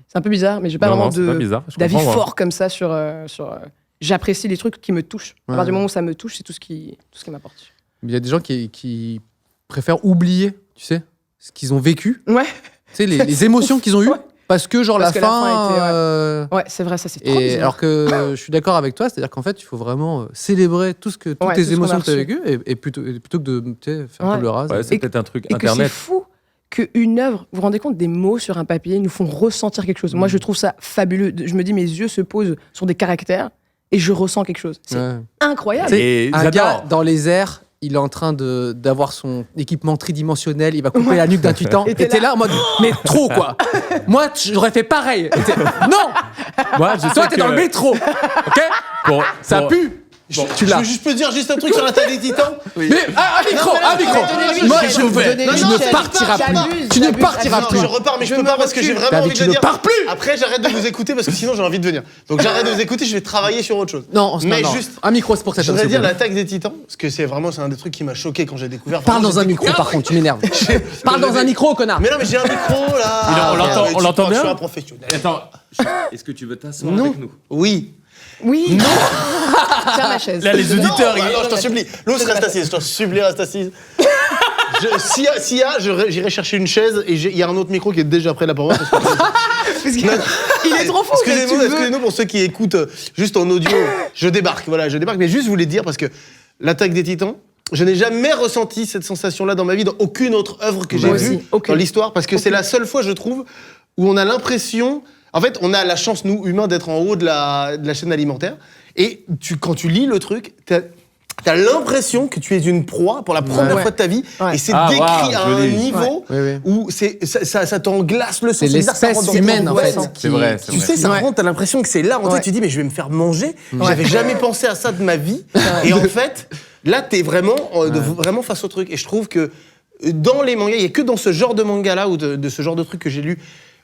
C'est un peu bizarre, mais j'ai pas Non, vraiment non, c'est pas bizarre, je d'avis comprends, moi. fort comme ça sur. J'apprécie les trucs qui me touchent. À Ouais. partir du moment où ça me touche, c'est tout ce qui m'apporte. Mais il y a des gens qui préfèrent oublier, tu sais, ce qu'ils ont vécu, Ouais, tu sais, les émotions qu'ils ont eues, Ouais. parce que genre Parce la que la fin. fin était, ouais. euh, ouais, c'est vrai, ça c'est trop Et bizarre. alors que je suis d'accord avec toi, c'est-à-dire qu'en fait, il faut vraiment célébrer toutes Ouais, tes tout ce qu'on émotions a que tu as reçu. vécues et plutôt que de tu sais, faire Ouais. table rase. Ouais, c'est Et- peut-être un truc Et que c'est internet. fou qu'une œuvre, vous vous rendez compte, des mots sur un papier nous font ressentir quelque chose. Moi, je trouve ça fabuleux. Je me dis, mes yeux se posent sur des caractères et je ressens quelque chose. C'est Ouais. incroyable. Et Un gars j'adore. dans les airs, il est en train d'avoir son équipement tridimensionnel, il va couper la nuque d'un titan. Et Et t'es t'es là en mode, mais trop quoi. Moi, j'aurais fait pareil. Non, Moi, je toi sais t'es que dans le métro, ok. Ça pour- pue. Tu l'as. Je peux dire juste un truc sur l'attaque des Titans Mais un micro, Non, mais là, un micro. donnez-lui Moi, une je chaîne, vais. donnez-lui Tu une ne chaîne. partiras plus. J'abuse, Tu ne j'abuse. partiras Non, plus. je repars, mais je Je peux me pas parce que j'ai recule. vraiment David, envie de tu le ne dire. pars plus. Après, j'arrête de vous écouter parce que sinon j'ai envie de venir. Donc j'arrête de vous écouter, je vais travailler sur autre chose. Non, Mais non. juste, Un micro, c'est pour cette je voudrais s'il dire vous plaît. l'attaque des Titans, parce que c'est un des trucs qui m'a choqué quand j'ai découvert. Parle Vraiment, dans un j'étais- micro, par contre, tu m'énerves. Parle dans un micro, connard. Mais non, mais j'ai un micro là. on l'entend- Mais tu on l'entend crois que bien Je suis un professionnel. Attends, est-ce que tu veux t'asseoir Non. avec nous? Oui. Oui. Non. Tiens ma chaise. Là, les Non, auditeurs, bah non, je t'en supplie. Lous, reste assise. Je t'en supplie, reste assise. S'il y a, j'irai chercher une chaise et il y a un autre micro qui est déjà prêt là pour moi. Parce que- il est trop fou. qu'est-ce que tu veux Excusez-nous pour ceux qui écoutent juste en audio. Je débarque, mais juste vous les dire parce que l'attaque des Titans, je n'ai jamais ressenti cette sensation-là dans ma vie, dans aucune autre œuvre que j'ai Moi vue aussi, aucune. dans l'histoire, parce que c'est la seule fois, je trouve, où on a l'impression. En fait, on a la chance, nous, humains, d'être en haut de la chaîne alimentaire. Et quand tu lis le truc, t'as l'impression que tu es une proie pour la première Ouais. fois de ta vie. Ouais. Et c'est Ah, décrit waouh, à un joli. niveau Ouais. Oui, où ça t'englace le sang. C'est bizarre, ça l'espèce rentre dans ton humaine, en fait. sang. C'est vrai, c'est Tu vrai. sais, ça Ouais. rentre, t'as l'impression que c'est là. En Ouais. fait, tu dis, mais je vais me faire manger. J'avais jamais pensé à ça de ma vie. Et en fait, là, t'es vraiment, vraiment face au truc. Et je trouve que dans les mangas, il n'y a que dans ce genre de manga-là ou de ce genre de truc que j'ai lu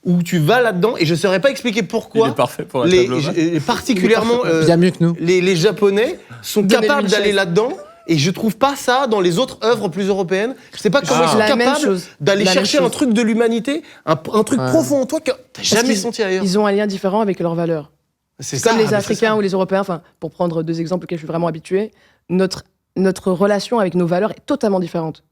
où tu vas là-dedans. Et je ne saurais pas expliquer pourquoi. Il est parfait pour la table ovale. Particulièrement, Bien mieux que nous. les Japonais sont Donnez-lui capables une d'aller chaise. là-dedans. Et je trouve pas ça dans les autres œuvres plus européennes. Je sais pas comment ils sont La même capables chose. d'aller La même chercher un chose. truc de l'humanité, un truc Ouais. profond en toi que t'as Parce jamais qu'ils- senti ailleurs. Ils ont un lien différent avec leurs valeurs. C'est Comme les mais c'est Africains ça. ou les Européens, enfin, pour prendre deux exemples auxquels je suis vraiment habitué, notre relation avec nos valeurs est totalement différente.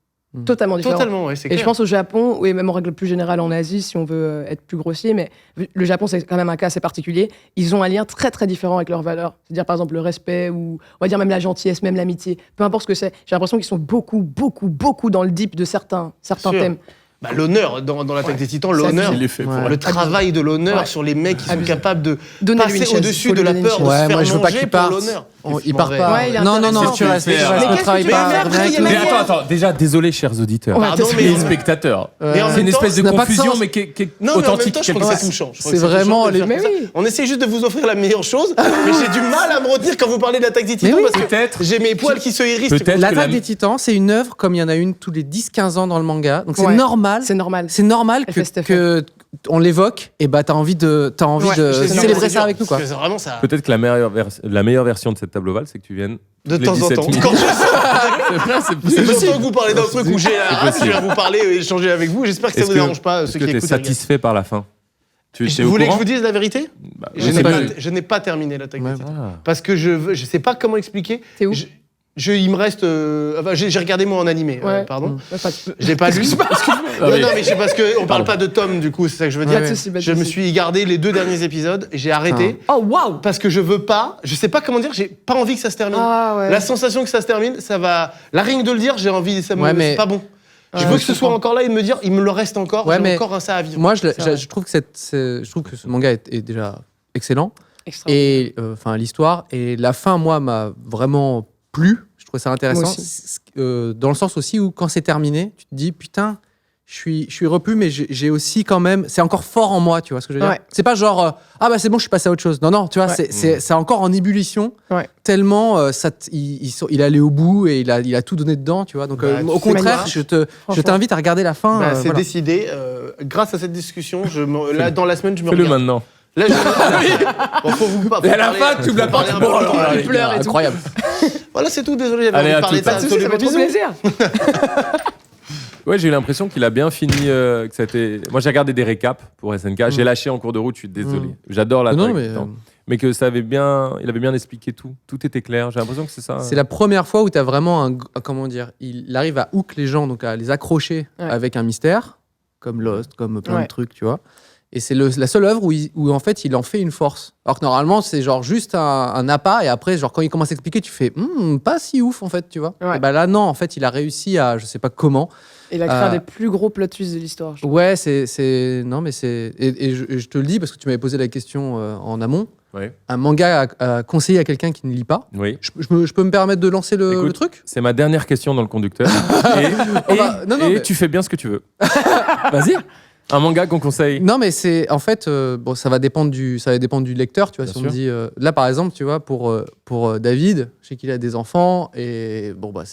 Totalement différente. Totalement, ouais, c'est Et clair. je pense au Japon, et même en règle plus générale en Asie, si on veut être plus grossier, mais le Japon, c'est quand même un cas assez particulier. Ils ont un lien très très différent avec leurs valeurs. C'est-à-dire par exemple le respect, ou on va dire même la gentillesse, même l'amitié, peu importe ce que c'est. J'ai l'impression qu'ils sont beaucoup dans le deep de certains Sûr. thèmes. Bah, l'honneur, dans l'attaque des Titans, C'est l'honneur, Il est fait pour Ouais. le travail de l'honneur Ouais. sur les mecs qui sont Abusé. capables de Donnez-lui une passer chaise. au-dessus Faut de lui la donner une peur de chaise. se Ouais, faire moi je veux pas manger qu'il pour parte. l'honneur. Il part pas. Ouais, il est non, intéressant. tu restes. Mais Tu restes, qu'est-ce ne que travaille tu peux pas. faire après, il y a rien la que- guerre. attends, déjà, désolé, chers auditeurs. Ouais, Pardon, t'es- mais Les spectateurs. Mais en C'est même une temps, espèce de ça n'a pas de confusion, sens. mais qui est Non, mais en même authentique. temps, je crois quelque que part. c'est touchant. Je crois C'est que touchant vraiment de les- faire Mais comme ça. oui. On essaie juste de vous offrir la meilleure chose, mais j'ai du mal à me retenir quand vous parlez d'attaque des Titans oui, parce que peut-être. j'ai mes poils qui se hérissent. Peut-être que L'attaque la- des Titans, c'est une œuvre comme il y en a une tous les 10-15 ans dans le manga. Donc c'est Ouais. normal. C'est normal. C'est normal Elle fait cet que on l'évoque et bah t'as envie de Ouais, de je sais, célébrer c'est ça dur, avec nous quoi. parce que c'est vraiment ça. Peut-être que la meilleure version de cette table ovale, c'est que tu viennes De les temps en 17 temps. minutes. Quand C'est j'entends que vous parlez d'un truc où j'ai la rage, je possible. viens vous parler et échanger avec vous. J'espère que ça Est-ce vous que- dérange pas, Est-ce ceux que qui tu es écoutent. les gars. satisfait par la fin? Tu es Vous au voulez que je courant? vous dise la vérité Bah, Je ouais, n'ai c'est pas, pas- je n'ai pas terminé l'attaque Ouais, des Titans. Ah. Parce que je sais pas comment expliquer. T'es où Il me reste. Enfin, j'ai regardé moi en animé, Ouais. pardon. Ouais, pas- Je l'ai pas lu. Ah Non, oui. non, mais c'est parce qu'on parle pas de Tom, du coup, c'est ça que je veux dire. Pas de soucis, pas de Je me soucis. suis gardé les 2 derniers épisodes, j'ai arrêté. Oh, waouh! Parce que je veux pas, je sais pas comment dire, j'ai pas envie que ça se termine. Ah ouais. La sensation que ça se termine, ça va. La rien que de le dire, j'ai envie, ça me. Ouais, mais- C'est pas bon. Je Ouais, veux je que ce soit comprends. encore là et de me dire, il me le reste encore, Ouais, j'ai mais encore un ça à vivre. Moi C'est vrai. je trouve que je trouve que ce manga est déjà excellent Extra. et enfin l'histoire et la fin moi m'a vraiment plu. Je trouvais ça intéressant. Moi aussi. Dans le sens aussi où quand c'est terminé, tu te dis putain, je suis repu, mais j'ai aussi quand même, c'est encore fort en moi, tu vois ce que je veux dire. Ouais. C'est pas genre ah bah c'est bon, je suis passé à autre chose. Non non, tu vois, Ouais. c'est encore en ébullition. Ouais. Tellement il est allé au bout et il a tout donné dedans, tu vois. Donc Bah, au tu sais contraire, quoi je Franchement. t'invite à regarder la fin. Bah, c'est voilà. décidé. Grâce à cette discussion, là, dans la semaine, je me Fais-le regarde. maintenant. Là, bon, faut vous pas. Et à la fin, tu ouvres la porte. Bon, alors, allez. Il pleure et tout. Incroyable. Voilà, c'est tout. Désolé, j'avais Allez, envie de à parler toutes. de ça. Pas de soucis, ça fait trop Absolument. plaisir. Ouais, j'ai eu l'impression qu'il a bien fini. Que ça a été- Moi, j'ai regardé des récaps pour SNK. J'ai lâché en cours de route. Je suis désolé. J'adore la Non, taille mais, du temps. Mais que ça avait bien. Il avait bien expliqué tout. Tout était clair. J'ai l'impression que c'est ça. C'est la première fois où tu as vraiment comment dire, il arrive à hook les gens, donc à les accrocher Ouais. avec un mystère, comme Lost, comme plein Ouais. de trucs, tu vois. Et c'est la seule œuvre où en fait il en fait une force. Alors que normalement c'est genre juste un appât et après genre quand il commence à expliquer tu fais pas si ouf en fait, tu vois. Ouais. Et bah là non, en fait il a réussi à je sais pas comment. Il a créé un des plus gros plot twists de l'histoire. je trouve. Ouais, non mais c'est et je te le dis parce que tu m'avais posé la question en amont. Ouais. Un manga à conseiller à quelqu'un qui ne lit pas. Oui. Je peux me permettre de lancer le Écoute, truc. C'est ma dernière question dans le conducteur. On va- non, et mais- tu fais bien ce que tu veux. Vas-y. Un manga qu'on conseille. Non, mais c'est en fait, bon, ça va dépendre du lecteur, tu vois. Bien Si on sûr. me dit, là par exemple, tu vois, pour David, je sais qu'il a des enfants et bon bah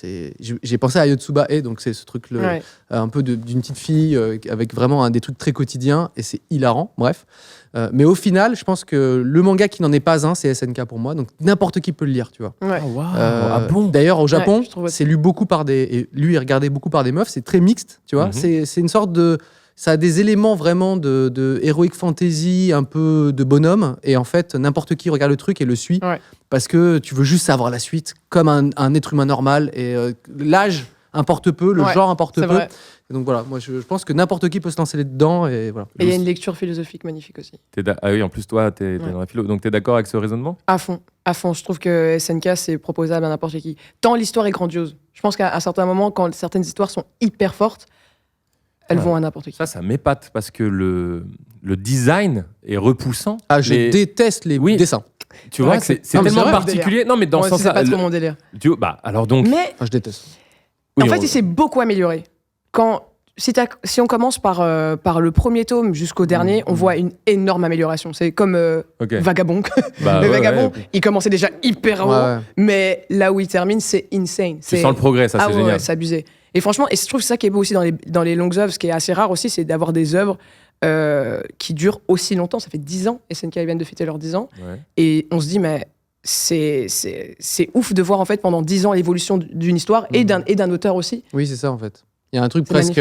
j'ai pensé à Yotsuba E, donc c'est ce truc Ouais. un peu d'une petite fille avec vraiment des trucs très quotidiens et c'est hilarant. Bref, mais au final, je pense que le manga qui n'en est pas un, c'est SNK pour moi, donc n'importe qui peut le lire, tu vois. Ouais. Ah bon. D'ailleurs, au Japon, je trouve aussi. c'est lu beaucoup par et lui, il regardait beaucoup par des meufs. C'est très mixte, tu vois. Mhm. C'est une sorte de. Ça a des éléments vraiment de heroic fantasy, un peu de bonhomme. Et en fait, n'importe qui regarde le truc et le suit. Ouais. Parce que tu veux juste savoir la suite, comme un être humain normal. Et l'âge importe peu, le Ouais, genre importe C'est peu. vrai. Et donc voilà, moi je pense que n'importe qui peut se lancer là-dedans. Et voilà. Et il y a une lecture philosophique magnifique aussi. Ah oui, en plus, toi, t'es Ouais. dans la philo. Donc, t'es d'accord avec ce raisonnement? À fond, à fond. Je trouve que SNK, c'est proposable à n'importe qui. Tant l'histoire est grandiose. Je pense qu'à certains moments, quand certaines histoires sont hyper fortes, elles Ouais. vont à n'importe qui. Ça m'épate parce que le design est repoussant. Ah, je Les- déteste les Oui. dessins. Tu vois, Ouais, c'est Non, mais tellement c'est vrai, particulier. Non, mais dans Moi ce aussi, c'est sens-là. pas trop mon délire. Bah, alors donc. Mais Ah, je déteste. oui, en fait, on- il s'est beaucoup amélioré. Si on commence par le premier tome jusqu'au dernier, on voit une énorme amélioration. C'est comme Ok. Vagabond. Bah, le ouais, Vagabond, ouais. il commençait déjà hyper haut, Ouais, ouais. mais là où il termine, c'est insane. Tu sens le progrès, ça, Ah c'est ouais, génial. ouais, c'est abusé. Et franchement, et je trouve ça qui est beau aussi dans les longues œuvres, ce qui est assez rare aussi, c'est d'avoir des œuvres qui durent aussi longtemps. Ça fait 10 ans, SNK viennent de fêter leurs 10 ans. Ouais. Et on se dit, mais c'est ouf de voir en fait pendant 10 ans l'évolution d'une histoire et d'un auteur aussi. Oui, c'est ça en fait. Il y a un truc C'est presque.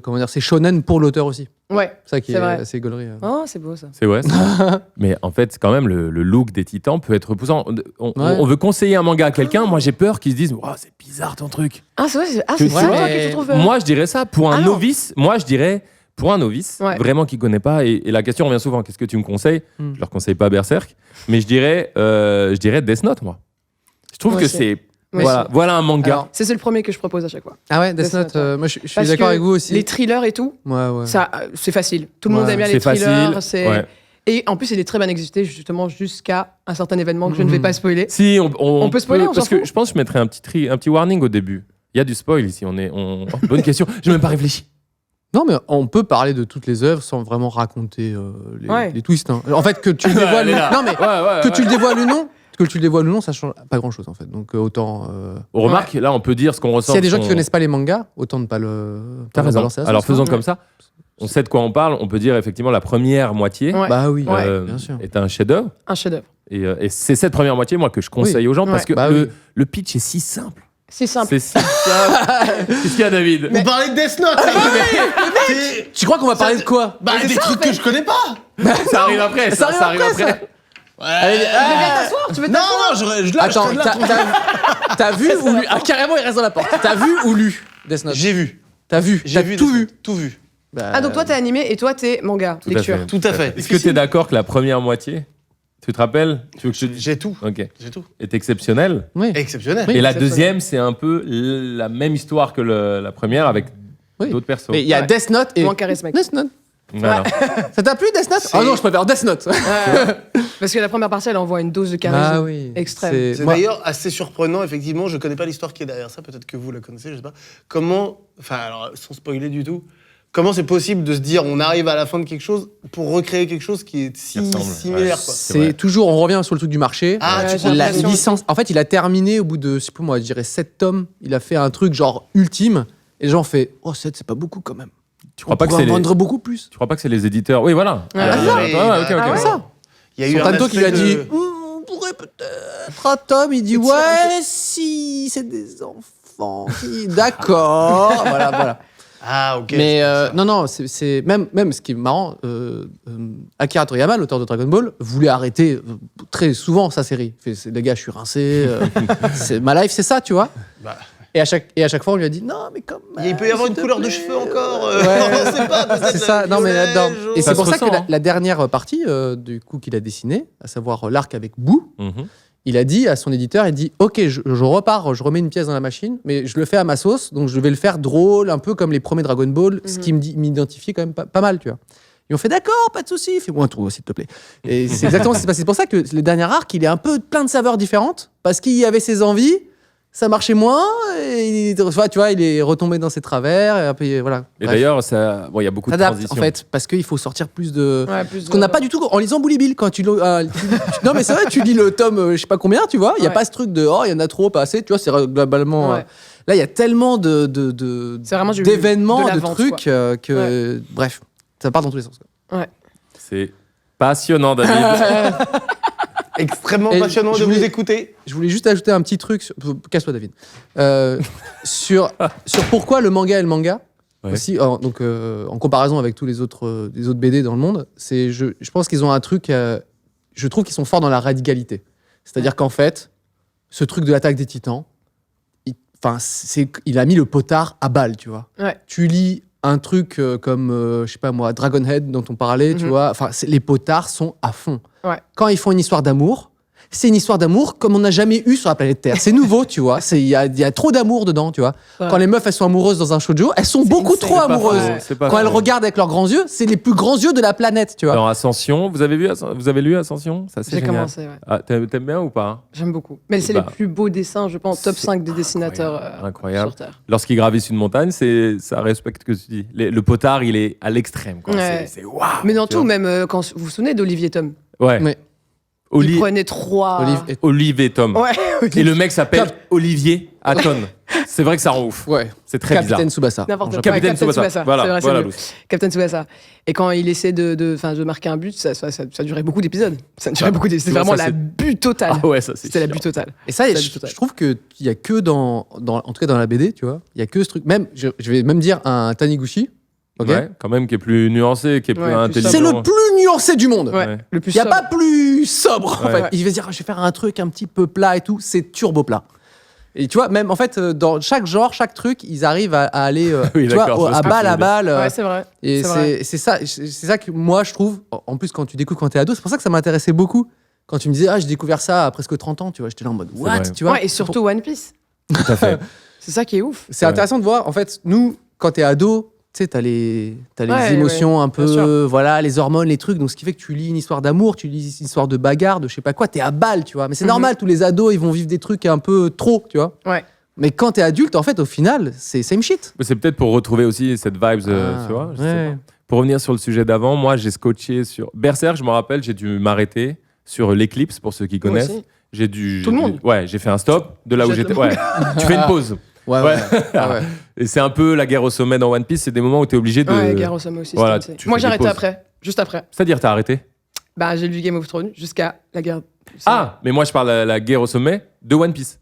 Comment dire, c'est shonen pour l'auteur aussi. Ouais. Ça qui C'est est vrai. assez gaulerie. Oh, c'est beau ça. C'est ouais. Mais en fait, quand même, le look des Titans peut être repoussant. Ouais. On veut conseiller un manga à quelqu'un. Moi, j'ai peur qu'ils se disent, oh, c'est bizarre ton truc. Ah, c'est vrai, c'est Tu ça vois, toi, mais que tu trouves. Moi, je dirais ça pour un Ah non. novice. Moi, je dirais pour un novice, Ouais. vraiment qui connaît pas. Et la question revient souvent, qu'est-ce que tu me conseilles Je leur conseille pas Berserk, mais je dirais Death Note, moi. Je trouve Moi que aussi. c'est Ouais. Voilà un manga. Alors, C'est le premier que je propose à chaque fois. Ah ouais, Death Death Note, Note, moi je suis Parce d'accord que avec vous aussi. Les thrillers et tout, Ouais. ça, c'est facile. Tout le monde Ouais, aime bien c'est les thrillers. facile, ouais. Et en plus, il est très bien exécuté, justement, jusqu'à un certain événement que je ne vais pas spoiler. Si, on peut spoiler, on parce s'en que fout. je pense que je mettrais un petit warning au début. Il y a du spoil ici. Oh, bonne question. J'ai même pas réfléchi. Non, mais on peut parler de toutes les œuvres sans vraiment raconter Ouais. les twists. Hein. En fait, que tu le dévoiles. elle est là. Non, mais Ouais, tu le dévoiles ou non. Que tu le dévoiles ou non, ça change pas grand chose en fait. Donc autant. On remarque, là, on peut dire ce qu'on ressent. S'il y a des gens qui connaissent pas les mangas, autant ne pas le. T'as pas le raison. balancer à la Alors sauce, faisons hein. comme ça. On sait de quoi on parle. On peut dire effectivement la première moitié Ouais. Bah oui, euh, bien sûr. est un chef-d'œuvre. Un chef-d'œuvre. Et c'est cette première moitié, moi, que je conseille aux gens parce que Bah oui. le pitch est si simple. C'est simple. C'est si simple. Qu'est-ce qu'il y a, David? Vous parlez de Death Note c'est- Tu crois qu'on va parler de quoi? Bah, des trucs que je connais pas. Ça arrive après. Ça arrive après. Allez, Tu veux bien t'asseoir Tu veux Non, t'asseoir je lâche. Attends, t'as vu ou lu? Ah, carrément, il reste dans la porte. T'as vu ou lu Death Note? J'ai vu. T'as vu? J'ai T'as vu. tout Death vu? Note, Tout vu. Bah, Ah, donc toi, t'es animé et toi, t'es manga, Tout à lecture. fait. Tout à fait. Est-ce que tu es d'accord que la première moitié, tu te rappelles? Tu veux que je te dise J'ai tout. Ok. J'ai tout. Est exceptionnelle. Oui. Exceptionnel. Oui, Et la exceptionnel. deuxième, c'est un peu la même histoire que la première avec Oui. d'autres persos. Mais il y a Ouais. Death Note et. Moins charismatique. Death Note. Voilà. Ça t'a plu Death Note? C'est- Ah non, je préfère Death Note. Parce que la première partie, elle envoie une dose de charisme. Ah oui. Extrême. C'est Moi- d'ailleurs assez surprenant, effectivement. Je connais pas l'histoire qui est derrière ça. Peut-être que vous la connaissez, je sais pas. Comment, enfin, alors, sans spoiler du tout, comment c'est possible de se dire on arrive à la fin de quelque chose pour recréer quelque chose qui est si ressemble, similaire, ouais. quoi. C'est vrai. C'est toujours, on revient sur le truc du marché. Ah, Ouais, tu j'ai La l'impression. licence, en fait, il a terminé au bout de, je sais pas moi, je dirais 7 tomes. Il a fait un truc genre ultime. Et les gens ont fait, oh, 7, c'est pas beaucoup quand même. Tu crois pas que pourrait c'est en les... vendre beaucoup plus. Tu crois pas que c'est les éditeurs? Oui, voilà. Ouais. Ah, ouais, ok, ok. Ah ouais. ça. Il y a eu Son un Tanto qui lui a aspect dit, de- on pourrait peut-être un tome. Il dit, ouais, si, c'est des enfants. D'accord. voilà. Ah, ok. Mais c'est ça. non, c'est même ce qui est marrant, Akira Toriyama, l'auteur de Dragon Ball, voulait arrêter très souvent sa série. Il fait, les gars, je suis rincé. Ma life, c'est ça, tu vois. Bah, Et à chaque fois, on lui a dit non, mais comme. il peut y avoir une couleur de cheveux encore. Ouais. On sait pas. peut-être C'est ça, non mais violet, là-dedans. jaune. Et Ça c'est pour se ça que ressent, hein. la dernière partie du coup qu'il a dessiné, à savoir l'arc avec Boo, Mhm. il a dit à son éditeur, il dit ok, je repars, je remets une pièce dans la machine, mais je le fais à ma sauce, donc je vais le faire drôle, un peu comme les premiers Dragon Ball, ce qui m'identifiait quand même pas mal, tu vois. Ils ont fait d'accord, pas de souci, fais-moi un tour s'il te plaît. Et c'est exactement ce qui s'est passé. C'est pour ça que le dernier arc, il est un peu plein de saveurs différentes, parce qu'il y avait ses envies, ça marchait moins, et tu vois, il est retombé dans ses travers, et après, voilà. Et Bref. d'ailleurs, il y a beaucoup de S'adapte transitions. en fait, parce qu'il faut sortir plus de. Ouais, plus Ce qu'on n'a pas du tout en lisant Bully Bill. Quand non, mais c'est vrai, tu lis le tome, je sais pas combien, tu vois, il n'y a Ouais. pas ce truc de oh, il y en a trop, pas assez, tu vois, c'est globalement. Ouais. Là, il y a tellement C'est vraiment d'événements, de la de vente, trucs que. Bref, ça part dans tous les sens. quoi. C'est passionnant, David. Extrêmement Et passionnant je de vous voulais- écouter. Je voulais juste ajouter un petit truc. Casse-toi, David. Sur pourquoi le manga est le manga. Ouais. Aussi, en comparaison avec tous les autres BD dans le monde, je pense qu'ils ont un truc. Je trouve qu'ils sont forts dans la radicalité. C'est-à-dire qu'en fait, ce truc de l'attaque des titans, il a mis le potard à balle, tu vois. Ouais. Tu lis un truc comme, je sais pas moi, Dragonhead dont on parlait, tu Mhm. vois. Enfin, les potards sont à fond. Ouais. Quand ils font une histoire d'amour, c'est une histoire d'amour comme on n'a jamais eu sur la planète Terre. C'est nouveau, tu vois. Il y a trop d'amour dedans, tu vois. Ouais. Quand les meufs, elles sont amoureuses dans un shoujo, elles sont beaucoup insane. trop C'est pas amoureuses. faux, c'est pas Quand elles faux. regardent avec leurs grands yeux, c'est les plus grands yeux de la planète, tu vois. Dans Ascension, vous avez lu Ascension? Ça, c'est J'ai génial. commencé, ouais. Ah, t'aimes bien ou pas? J'aime beaucoup. Mais c'est Bah, les plus beaux dessins, je pense, top c'est 5 des dessinateurs incroyable. sur Terre. Lorsqu'ils gravissent une montagne, ça respecte ce que tu dis. Le potard, il est à l'extrême. Quoi. Ouais. C'est waouh. Mais dans tu tout, vois. même quand vous vous souvenez d'Olivier Tom, Ouais. Mais- il prenait 3. Olive et Tom. Ouais. Et le mec s'appelle Olivier Hatton. C'est vrai que ça rend ouf. Ouais. C'est très Capitaine bizarre. Tsubasa. N'importe quoi. Capitaine Ouais, Captain Tsubasa. Voilà, C'est vrai, c'est voilà, mieux. Luce. Captain Tsubasa. Et quand il essaie de marquer un but, ça durait beaucoup d'épisodes. Ça durait beaucoup d'épisodes. C'était ça, vraiment la c'est- butte totale. Ah ouais, ça c'est C'était la chiant. butte totale. Et ça, C'est la je, butte totale. je trouve qu'il y a que en tout cas dans la BD, tu vois, il y a que ce truc. Même, je vais même dire un Taniguchi. Ok. Ouais, quand même, qui est plus nuancé, qui est plus Ouais, plus intelligent. C'est le plus nuancé du monde. Ouais. Ouais. Le plus Il n'y a sobre. pas plus sobre, en Ouais. fait. Il va se dire, je vais faire un truc un petit peu plat et tout. C'est turbo plat. Et tu vois, même en fait, dans chaque genre, chaque truc, ils arrivent à aller Oui, tu vois, d'accord, je vois à ce que balle tu veux à dire. balle. Ouais, c'est vrai. Et c'est vrai. c'est ça que moi, je trouve, en plus, quand tu découvres quand t'es ado, c'est pour ça que ça m'intéressait beaucoup. Quand tu me disais, j'ai découvert ça à presque 30 ans, tu vois, j'étais là en mode, what, vrai. tu vois. Ouais, et surtout One Piece. Tout à fait. C'est ça qui est ouf. C'est Ouais. intéressant de voir, en fait, nous, quand t'es ado, tu sais, t'as les Ouais, émotions un bien peu, sûr. voilà, les hormones, les trucs. Donc, ce qui fait que tu lis une histoire d'amour, tu lis une histoire de bagarre, de je sais pas quoi, t'es à balle, tu vois. Mais c'est normal, tous les ados, ils vont vivre des trucs un peu trop, tu vois. Ouais. Mais quand t'es adulte, en fait, au final, c'est same shit. Mais c'est peut-être pour retrouver aussi cette vibe, Ah, tu vois. Je sais ouais. pas. Pour revenir sur le sujet d'avant, moi j'ai scotché sur Berserk, je me rappelle, j'ai dû m'arrêter sur l'éclipse pour ceux qui Moi connaissent. aussi. Tout le monde. Ouais, j'ai fait un stop de là où Jette j'étais. le Ouais. Tu fais une pause. Ouais, Ouais. Ah ouais. Et c'est un peu la guerre au sommet dans One Piece, c'est des moments où tu es obligé de. Ouais, Guerre au sommet aussi. Voilà, c'était insane. tu Moi, fais j'ai des arrêté pauses. après. Juste après. C'est-à-dire, t'as arrêté. Bah, j'ai lu Game of Thrones jusqu'à la guerre. Ah, mais moi je parle la guerre au sommet de One Piece.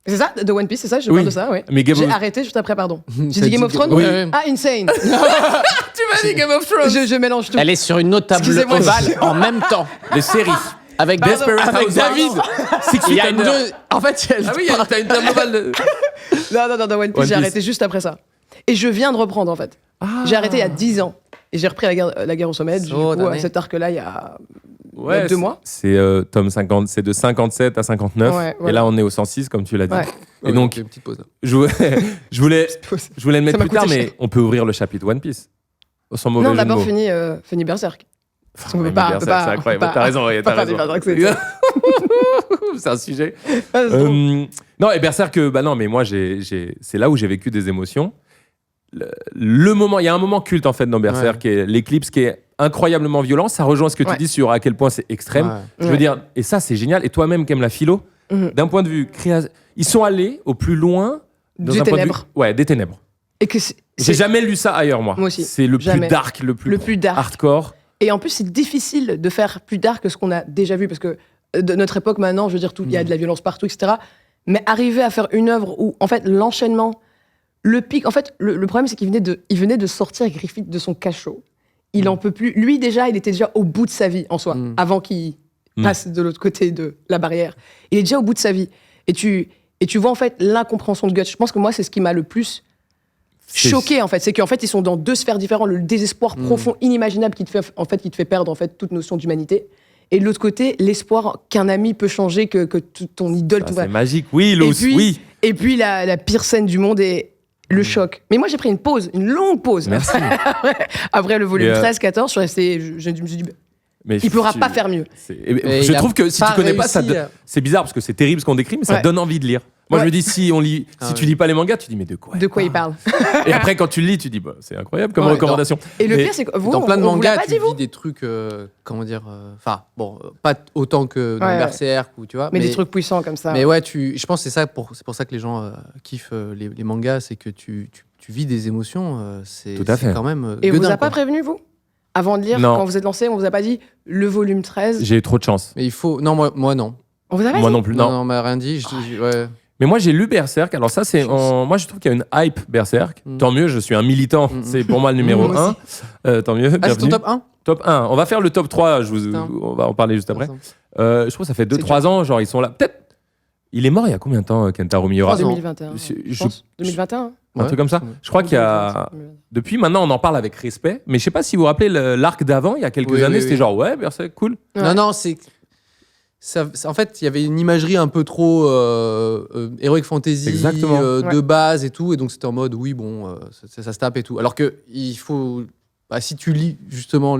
C'est ça, de One Piece, c'est ça, je Oui. parle de ça, ouais. Mais Game J'ai of... arrêté juste après, pardon. J'ai T'as dit Game dit of Thrones Oui. Ouais. Ah, Insane. Tu m'as dit Game of Thrones. je mélange tout. Elle est sur une autre table Excusez-moi. ovale en même temps. Les séries. Avec, Desperate avec Housewives. David. Six Il y a Feet Under. deux. En fait, Ah oui, t'as une table ovale. de- Non, dans One Piece, One j'ai Piece. arrêté juste après ça. Et je viens de reprendre, en fait. Ah. J'ai arrêté il y a 10 ans. Et j'ai repris la guerre au sommet. Du Oh, coup, damn. cet arc-là, il y a Ouais, 2 mois. C'est tome 50, c'est de 57 à 59. Ouais, Et voilà. là, on est au 106, comme tu l'as dit. Ouais. Et donc, une petite pause. je voulais, je voulais le mettre Ça m'a plus tard, coûté mais cher. on peut ouvrir le chapitre One Piece. Sans mauvais Non, jeu de d'abord, mots. fini Berserk. Enfin, on peut ouais, pas- mais on peut Berserk, pas- c'est incroyable. on peut T'as pas- raison, ouais, t'as pas faire des raison. Berserk, C'est un sujet. Ah, c'est trop. Non, et Berserk, bah non, mais moi, c'est là où j'ai vécu des émotions. Le moment, il y a un moment culte en fait dans Berserk, Ouais. qui est l'éclipse, qui est incroyablement violent. Ça rejoint ce que tu Ouais. dis sur à quel point c'est extrême. Ouais. Je veux Ouais. dire, et ça, c'est génial. Et toi-même, qui aimes la philo, Mhm. d'un point de vue ils sont allés au plus loin dans Des un point de vue- ténèbres. Ouais, des ténèbres. Et que J'ai c'est jamais lu ça ailleurs, moi. Moi aussi. C'est le plus Jamais. dark, le plus le plus dark. hardcore. Et en plus, c'est difficile de faire plus dark que ce qu'on a déjà vu, parce que de notre époque maintenant, je veux dire, il y a de la violence partout, etc. Mais arriver à faire une œuvre où, en fait, l'enchaînement, le pic, en fait, le problème, c'est qu'il venait de sortir Griffith de son cachot. Il en peut plus. Lui, déjà, il était déjà au bout de sa vie, en soi, Mm. avant qu'il Mm. passe de l'autre côté de la barrière. Il est déjà au bout de sa vie. Et tu vois, en fait, l'incompréhension de Guts. Je pense que moi, c'est ce qui m'a le plus C'est- choqué, en fait. C'est qu'en fait, ils sont dans deux sphères différentes. Le désespoir profond, inimaginable, qui te fait perdre, en fait, toute notion d'humanité. Et de l'autre côté, l'espoir qu'un ami peut changer, que ton idole, Ah, tout c'est magique. Oui, Lous, puis- oui. Et puis, la pire scène du monde est le choc. Mais moi, j'ai pris une pause, une longue pause. Merci. Après le volume Et, 13-14, je suis resté, je me suis dit, Mais il pourra tu- pas faire mieux. Mais Je il a trouve que si tu pas connais pas, réussi, c'est bizarre parce que c'est terrible ce qu'on décrit, mais ça Ouais. donne envie de lire. Moi, je Ouais. me dis, si on lit, Ah si tu ouais. lis pas les mangas, tu dis, mais de quoi De quoi il parle. Et après, quand tu le lis, tu dis, bah, c'est incroyable comme Ouais, recommandation. Et le Mais- pire, c'est que vous, Dans plein de on vous l'a mangas, pas tu dit, vous vis des trucs, comment dire, enfin, bon, pas autant que dans Ouais, ouais. Berserk, ou tu vois. Mais des trucs puissants comme ça. Mais ouais, je pense que c'est pour ça que les gens kiffent les mangas, c'est que tu vis des émotions, c'est Tout à fait. c'est quand même Et on vous gueudin, a pas quoi. prévenu, vous Avant de lire, Non. quand vous êtes lancé, on vous a pas dit le volume 13 J'ai eu trop de chance. Mais il faut... Non, moi non. On vous a pas Moi dit non plus. Non, Non. on m'a rien dit. Ouais. Mais moi, j'ai lu Berserk. Alors, ça, c'est. Moi, je trouve qu'il y a une hype Berserk. Mm. Tant mieux, je suis un militant. Mm. C'est pour moi le numéro Moi 1. Tant mieux. Ah, c'est ton bienvenue. top 1 Top 1. On va faire le top 3. Putain. On va en parler juste après. Je trouve que ça fait 2-3 ans. Genre, ils sont là. Peut-être. Il est mort il y a combien de temps, Kentaro Miura 3 ans. 2021. Je- Je pense. 2021 Un truc comme ça. Je crois qu'il y a. Depuis maintenant, on en parle avec respect. Mais je sais pas si vous vous rappelez l'arc d'avant, il y a quelques Oui, années, oui, c'était oui. genre, ouais, Berserk, cool. Ouais. Non, non, c'est... En fait, il y avait une imagerie un peu trop heroic fantasy Exactement. de Ouais. base et tout, et donc c'était en mode oui, bon, ça se tape et tout. Alors que il faut, bah, si tu lis justement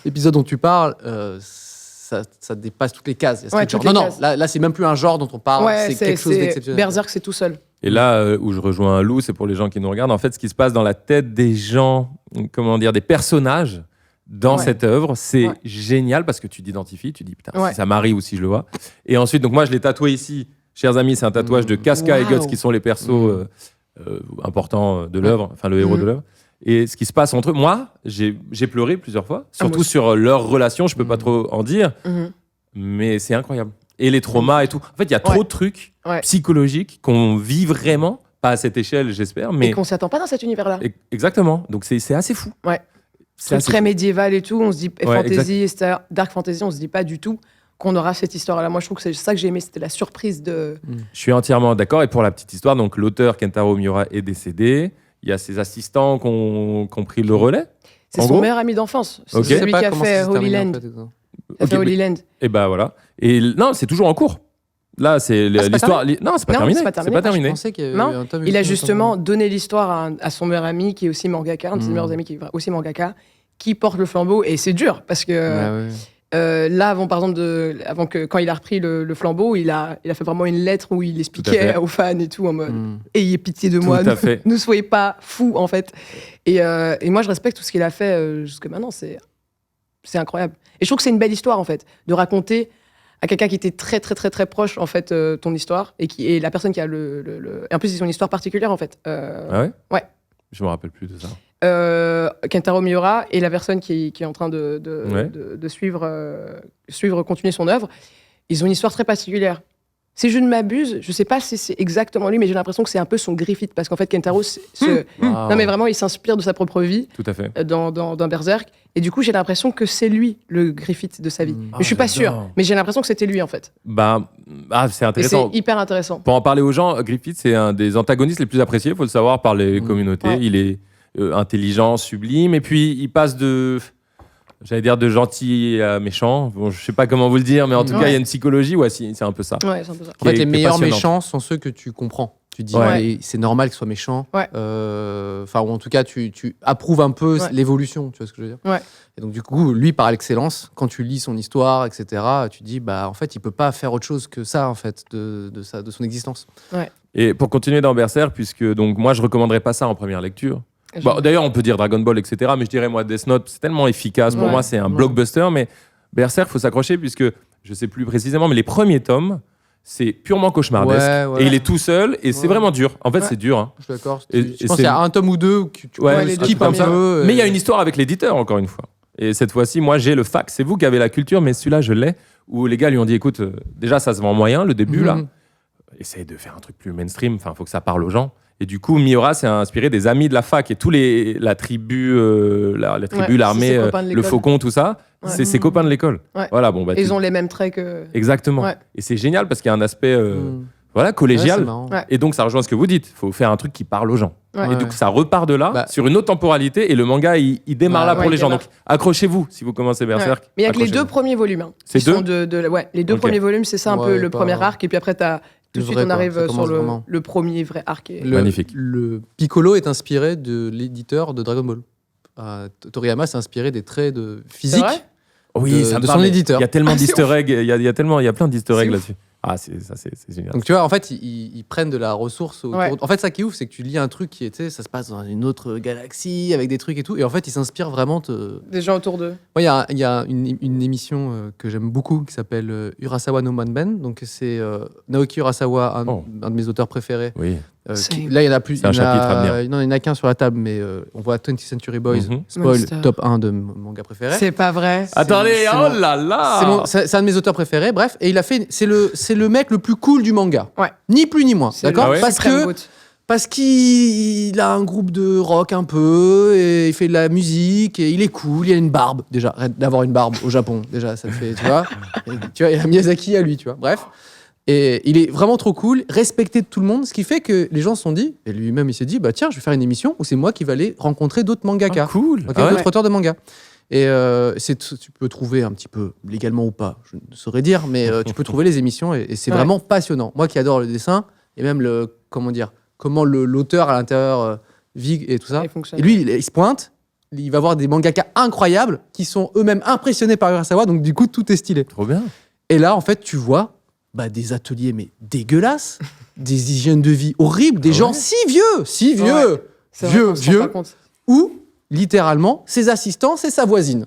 l'épisode dont tu parles, ça dépasse toutes les cases. Il y a ce Ouais, truc toutes genre- les non, cases. là c'est même plus un genre dont on parle, Ouais, c'est quelque chose d'exceptionnel. Berserk, c'est tout seul. Et là où je rejoins Lou, c'est pour les gens qui nous regardent. En fait, ce qui se passe dans la tête des gens, comment dire, des personnages dans Ouais. cette œuvre, c'est Ouais. génial parce que tu t'identifies, tu dis putain, Ouais. si ça m'arrive ou si je le vois. Et ensuite, donc moi, je l'ai tatoué ici, chers amis, c'est un tatouage de Casca et Wow. Guts qui sont les persos importants de l'œuvre, enfin le héros Mhm. de l'œuvre. Et ce qui se passe entre eux, moi, j'ai pleuré plusieurs fois, surtout moi aussi. sur leur relation, je peux pas Mhm. trop en dire, Mhm. mais c'est incroyable. Et les traumas et tout. En fait, il y a trop Ouais. de trucs Ouais. psychologiques qu'on vit vraiment, pas à cette échelle, j'espère, mais Et qu'on s'attend pas dans cet univers-là. exactement. Donc c'est assez fou. Ouais. C'est Truc assez très fou. médiéval et tout, on se dit Ouais, fantasy, etc., dark fantasy, on se dit pas du tout qu'on aura cette histoire-là. Moi, je trouve que c'est ça que j'ai aimé, c'était la surprise de. Je suis entièrement d'accord. Et pour la petite histoire, donc l'auteur Kentaro Miura est décédé. Il y a ses assistants qui ont pris le relais. C'est En son gros meilleur ami d'enfance. C'est Ok. Je sais celui pas qui a comment fait ça s'est Holy terminé, Land. en fait, exactement. Il a fait Ok, Holy Land. Et bah voilà. Et non, c'est toujours en cours. Là, c'est Ah, c'est pas l'histoire. Non, c'est pas Non, terminé. c'est pas terminé. Je terminé. pensais qu'il y avait Non, un tome Il a ultime, justement donné l'histoire à son meilleur ami qui est aussi mangaka, un de ses Mm. meilleurs amis qui est aussi mangaka, qui porte le flambeau et c'est dur parce que Ouais, ouais. là avant par exemple quand il a repris le flambeau, il a fait vraiment une lettre où il fait. expliquait aux fans et tout en mode Mm. ayez pitié de Tout moi, à fait. ne soyez pas fous en fait. Et moi je respecte tout ce qu'il a fait jusque maintenant, c'est incroyable. Et je trouve que c'est une belle histoire en fait de raconter à quelqu'un qui était très très très très proche en fait ton histoire et qui est la personne qui a et en plus c'est une histoire particulière en fait. Ah ouais. Ouais. Je me rappelle plus de ça. Kentaro Miura et la personne qui est en train de continuer son œuvre, ils ont une histoire très particulière. Si je ne m'abuse, je ne sais pas si c'est exactement lui, mais j'ai l'impression que c'est un peu son Griffith, parce qu'en fait, Kentaro, Wow. non mais vraiment, il s'inspire de sa propre vie Tout à fait. dans Berserk, et du coup, j'ai l'impression que c'est lui le Griffith de sa vie. Mm. Mais je suis pas j'adore. sûre, mais j'ai l'impression que c'était lui en fait. C'est Et c'est intéressant. hyper intéressant. Pour en parler aux gens, Griffith, c'est un des antagonistes les plus appréciés, il faut le savoir, par les communautés. Ouais. Il est intelligent, sublime, et puis il passe de gentil à méchant. Bon, je sais pas comment vous le dire, mais en tout Ouais. cas, il y a une psychologie, ouais, c'est un peu ça. Ouais, c'est un peu ça. En fait, qui est les meilleurs passionnante. méchants sont ceux que tu comprends. Tu dis, Ouais. mais c'est normal qu'il soit méchant. Ouais. Enfin, ou en tout cas, tu approuves un peu Ouais. l'évolution. Tu vois ce que je veux dire? Ouais. Et donc, du coup, lui, par excellence, quand tu lis son histoire, etc., tu dis, bah, en fait, il peut pas faire autre chose que ça, en fait, de son existence. Et pour continuer dans Berserk, puisque donc moi, je recommanderais pas ça en première lecture. Bon, d'ailleurs, on peut dire Dragon Ball, etc. Mais je dirais, moi, Death Note, c'est tellement efficace. Pour Ouais. moi, c'est un Ouais. blockbuster. Mais Berserk, faut s'accrocher, puisque je sais plus précisément, mais les premiers tomes, c'est purement cauchemardesque. Ouais, ouais. Et il est tout seul, et c'est Ouais. vraiment dur. En fait, Ouais. c'est dur. Hein. Je suis d'accord. Et Je pense c'est- qu'il y a un tome ou deux où tu Ouais, les deux skippes comme un ça. peu. Mais il y a une histoire avec l'éditeur, encore une fois. Et cette fois-ci, moi, j'ai le fax. C'est vous qui avez la culture, mais celui-là, je l'ai. Où les gars lui ont dit, écoute, déjà, ça se vend moyen, le début, là. Mhm. Essaye de faire un truc plus mainstream. Enfin, faut que ça parle aux gens. Et du coup, Miura s'est inspiré des amis de la fac et la tribu, Ouais, l'armée, c'est ses copains de le l'école. faucon, tout ça. Ouais. C'est ses copains de l'école. Ouais. Voilà, bon, bah, Ils ont les mêmes traits que. exactement. Ouais. Et c'est génial parce qu'il y a un aspect, Mhm. voilà, Ouais, collégial. c'est marrant. Ouais. Et donc, ça rejoint ce que vous dites. Il faut faire un truc qui parle aux gens. Ouais. Et du coup, ça repart de là Bah. sur une autre temporalité. Et le manga, il démarre Ouais, là pour ouais, les il gens. démarre. Donc, accrochez-vous si vous commencez Berserk. Ouais. Mais il y a que les accrochez-vous. 2 premiers volumes. Hein, C'est qui sont deux les 2 Ok. premiers volumes, c'est ça un Ouais, peu le pas- premier arc. Et puis après, tout de Le suite, vrai, on quoi. arrive Ça sur commence vraiment. le premier vrai arc. Magnifique. Le Piccolo est inspiré de l'éditeur de Dragon Ball. Toriyama s'est inspiré des traits de physique. vrai Oui, de- ça me de parle, son mais éditeur. Il y a tellement Ah, c'est d'easter eggs. Il y a plein d'easter C'est eggs ouf. là-dessus. Ah, c'est génial. Donc tu vois, en fait, ils prennent de la ressource autour. Ouais. En fait, ça qui est ouf, c'est que tu lis un truc qui était, ça se passe dans une autre galaxie avec des trucs et tout, et en fait, ils s'inspirent vraiment. Des gens autour d'eux. Moi, il y a une émission que j'aime beaucoup qui s'appelle Urasawa no Manben. Donc c'est Naoki Urasawa, un de mes auteurs préférés. Oui. Là, il y en a plus. C'est un il y en a- chapitre à venir. Non, il n'y en a qu'un sur la table, mais on voit 20th Century Boys. Mhm. Spoil, Monster. top 1 de mon manga préféré. C'est pas vrai. Attendez, c'est oh mon- là là C'est un de mes auteurs préférés, bref, et il a fait, c'est le mec le plus cool du manga, Ouais. ni plus ni moins, C'est d'accord, Ah ouais parce qu'il a un groupe de rock un peu, et il fait de la musique, et il est cool, il a une barbe déjà, rien d'avoir une barbe au Japon, déjà ça te fait, tu vois, il y a Miyazaki à lui, tu vois, bref, et il est vraiment trop cool, respecté de tout le monde, ce qui fait que les gens se sont dit, et lui-même il s'est dit, bah tiens, je vais faire une émission où c'est moi qui vais aller rencontrer d'autres mangaka. Ah, cool. Ok, Ah ouais d'autres auteurs de manga. Et tu peux trouver un petit peu, légalement ou pas, je ne saurais dire, mais tu peux trouver les émissions et c'est Ouais. vraiment passionnant. Moi qui adore le dessin, et même comment l'auteur à l'intérieur vit et tout ça. Il fonctionne. Et lui, il se pointe, il va voir des mangaka incroyables qui sont eux-mêmes impressionnés par Urasawa, donc du coup, tout est stylé. Trop bien. Et là, en fait, tu vois des ateliers mais dégueulasses, des hygiènes de vie horribles, des Ah gens ouais si vieux, C'est vrai qu'on se rend pas compte. ou littéralement ses assistants, c'est sa voisine.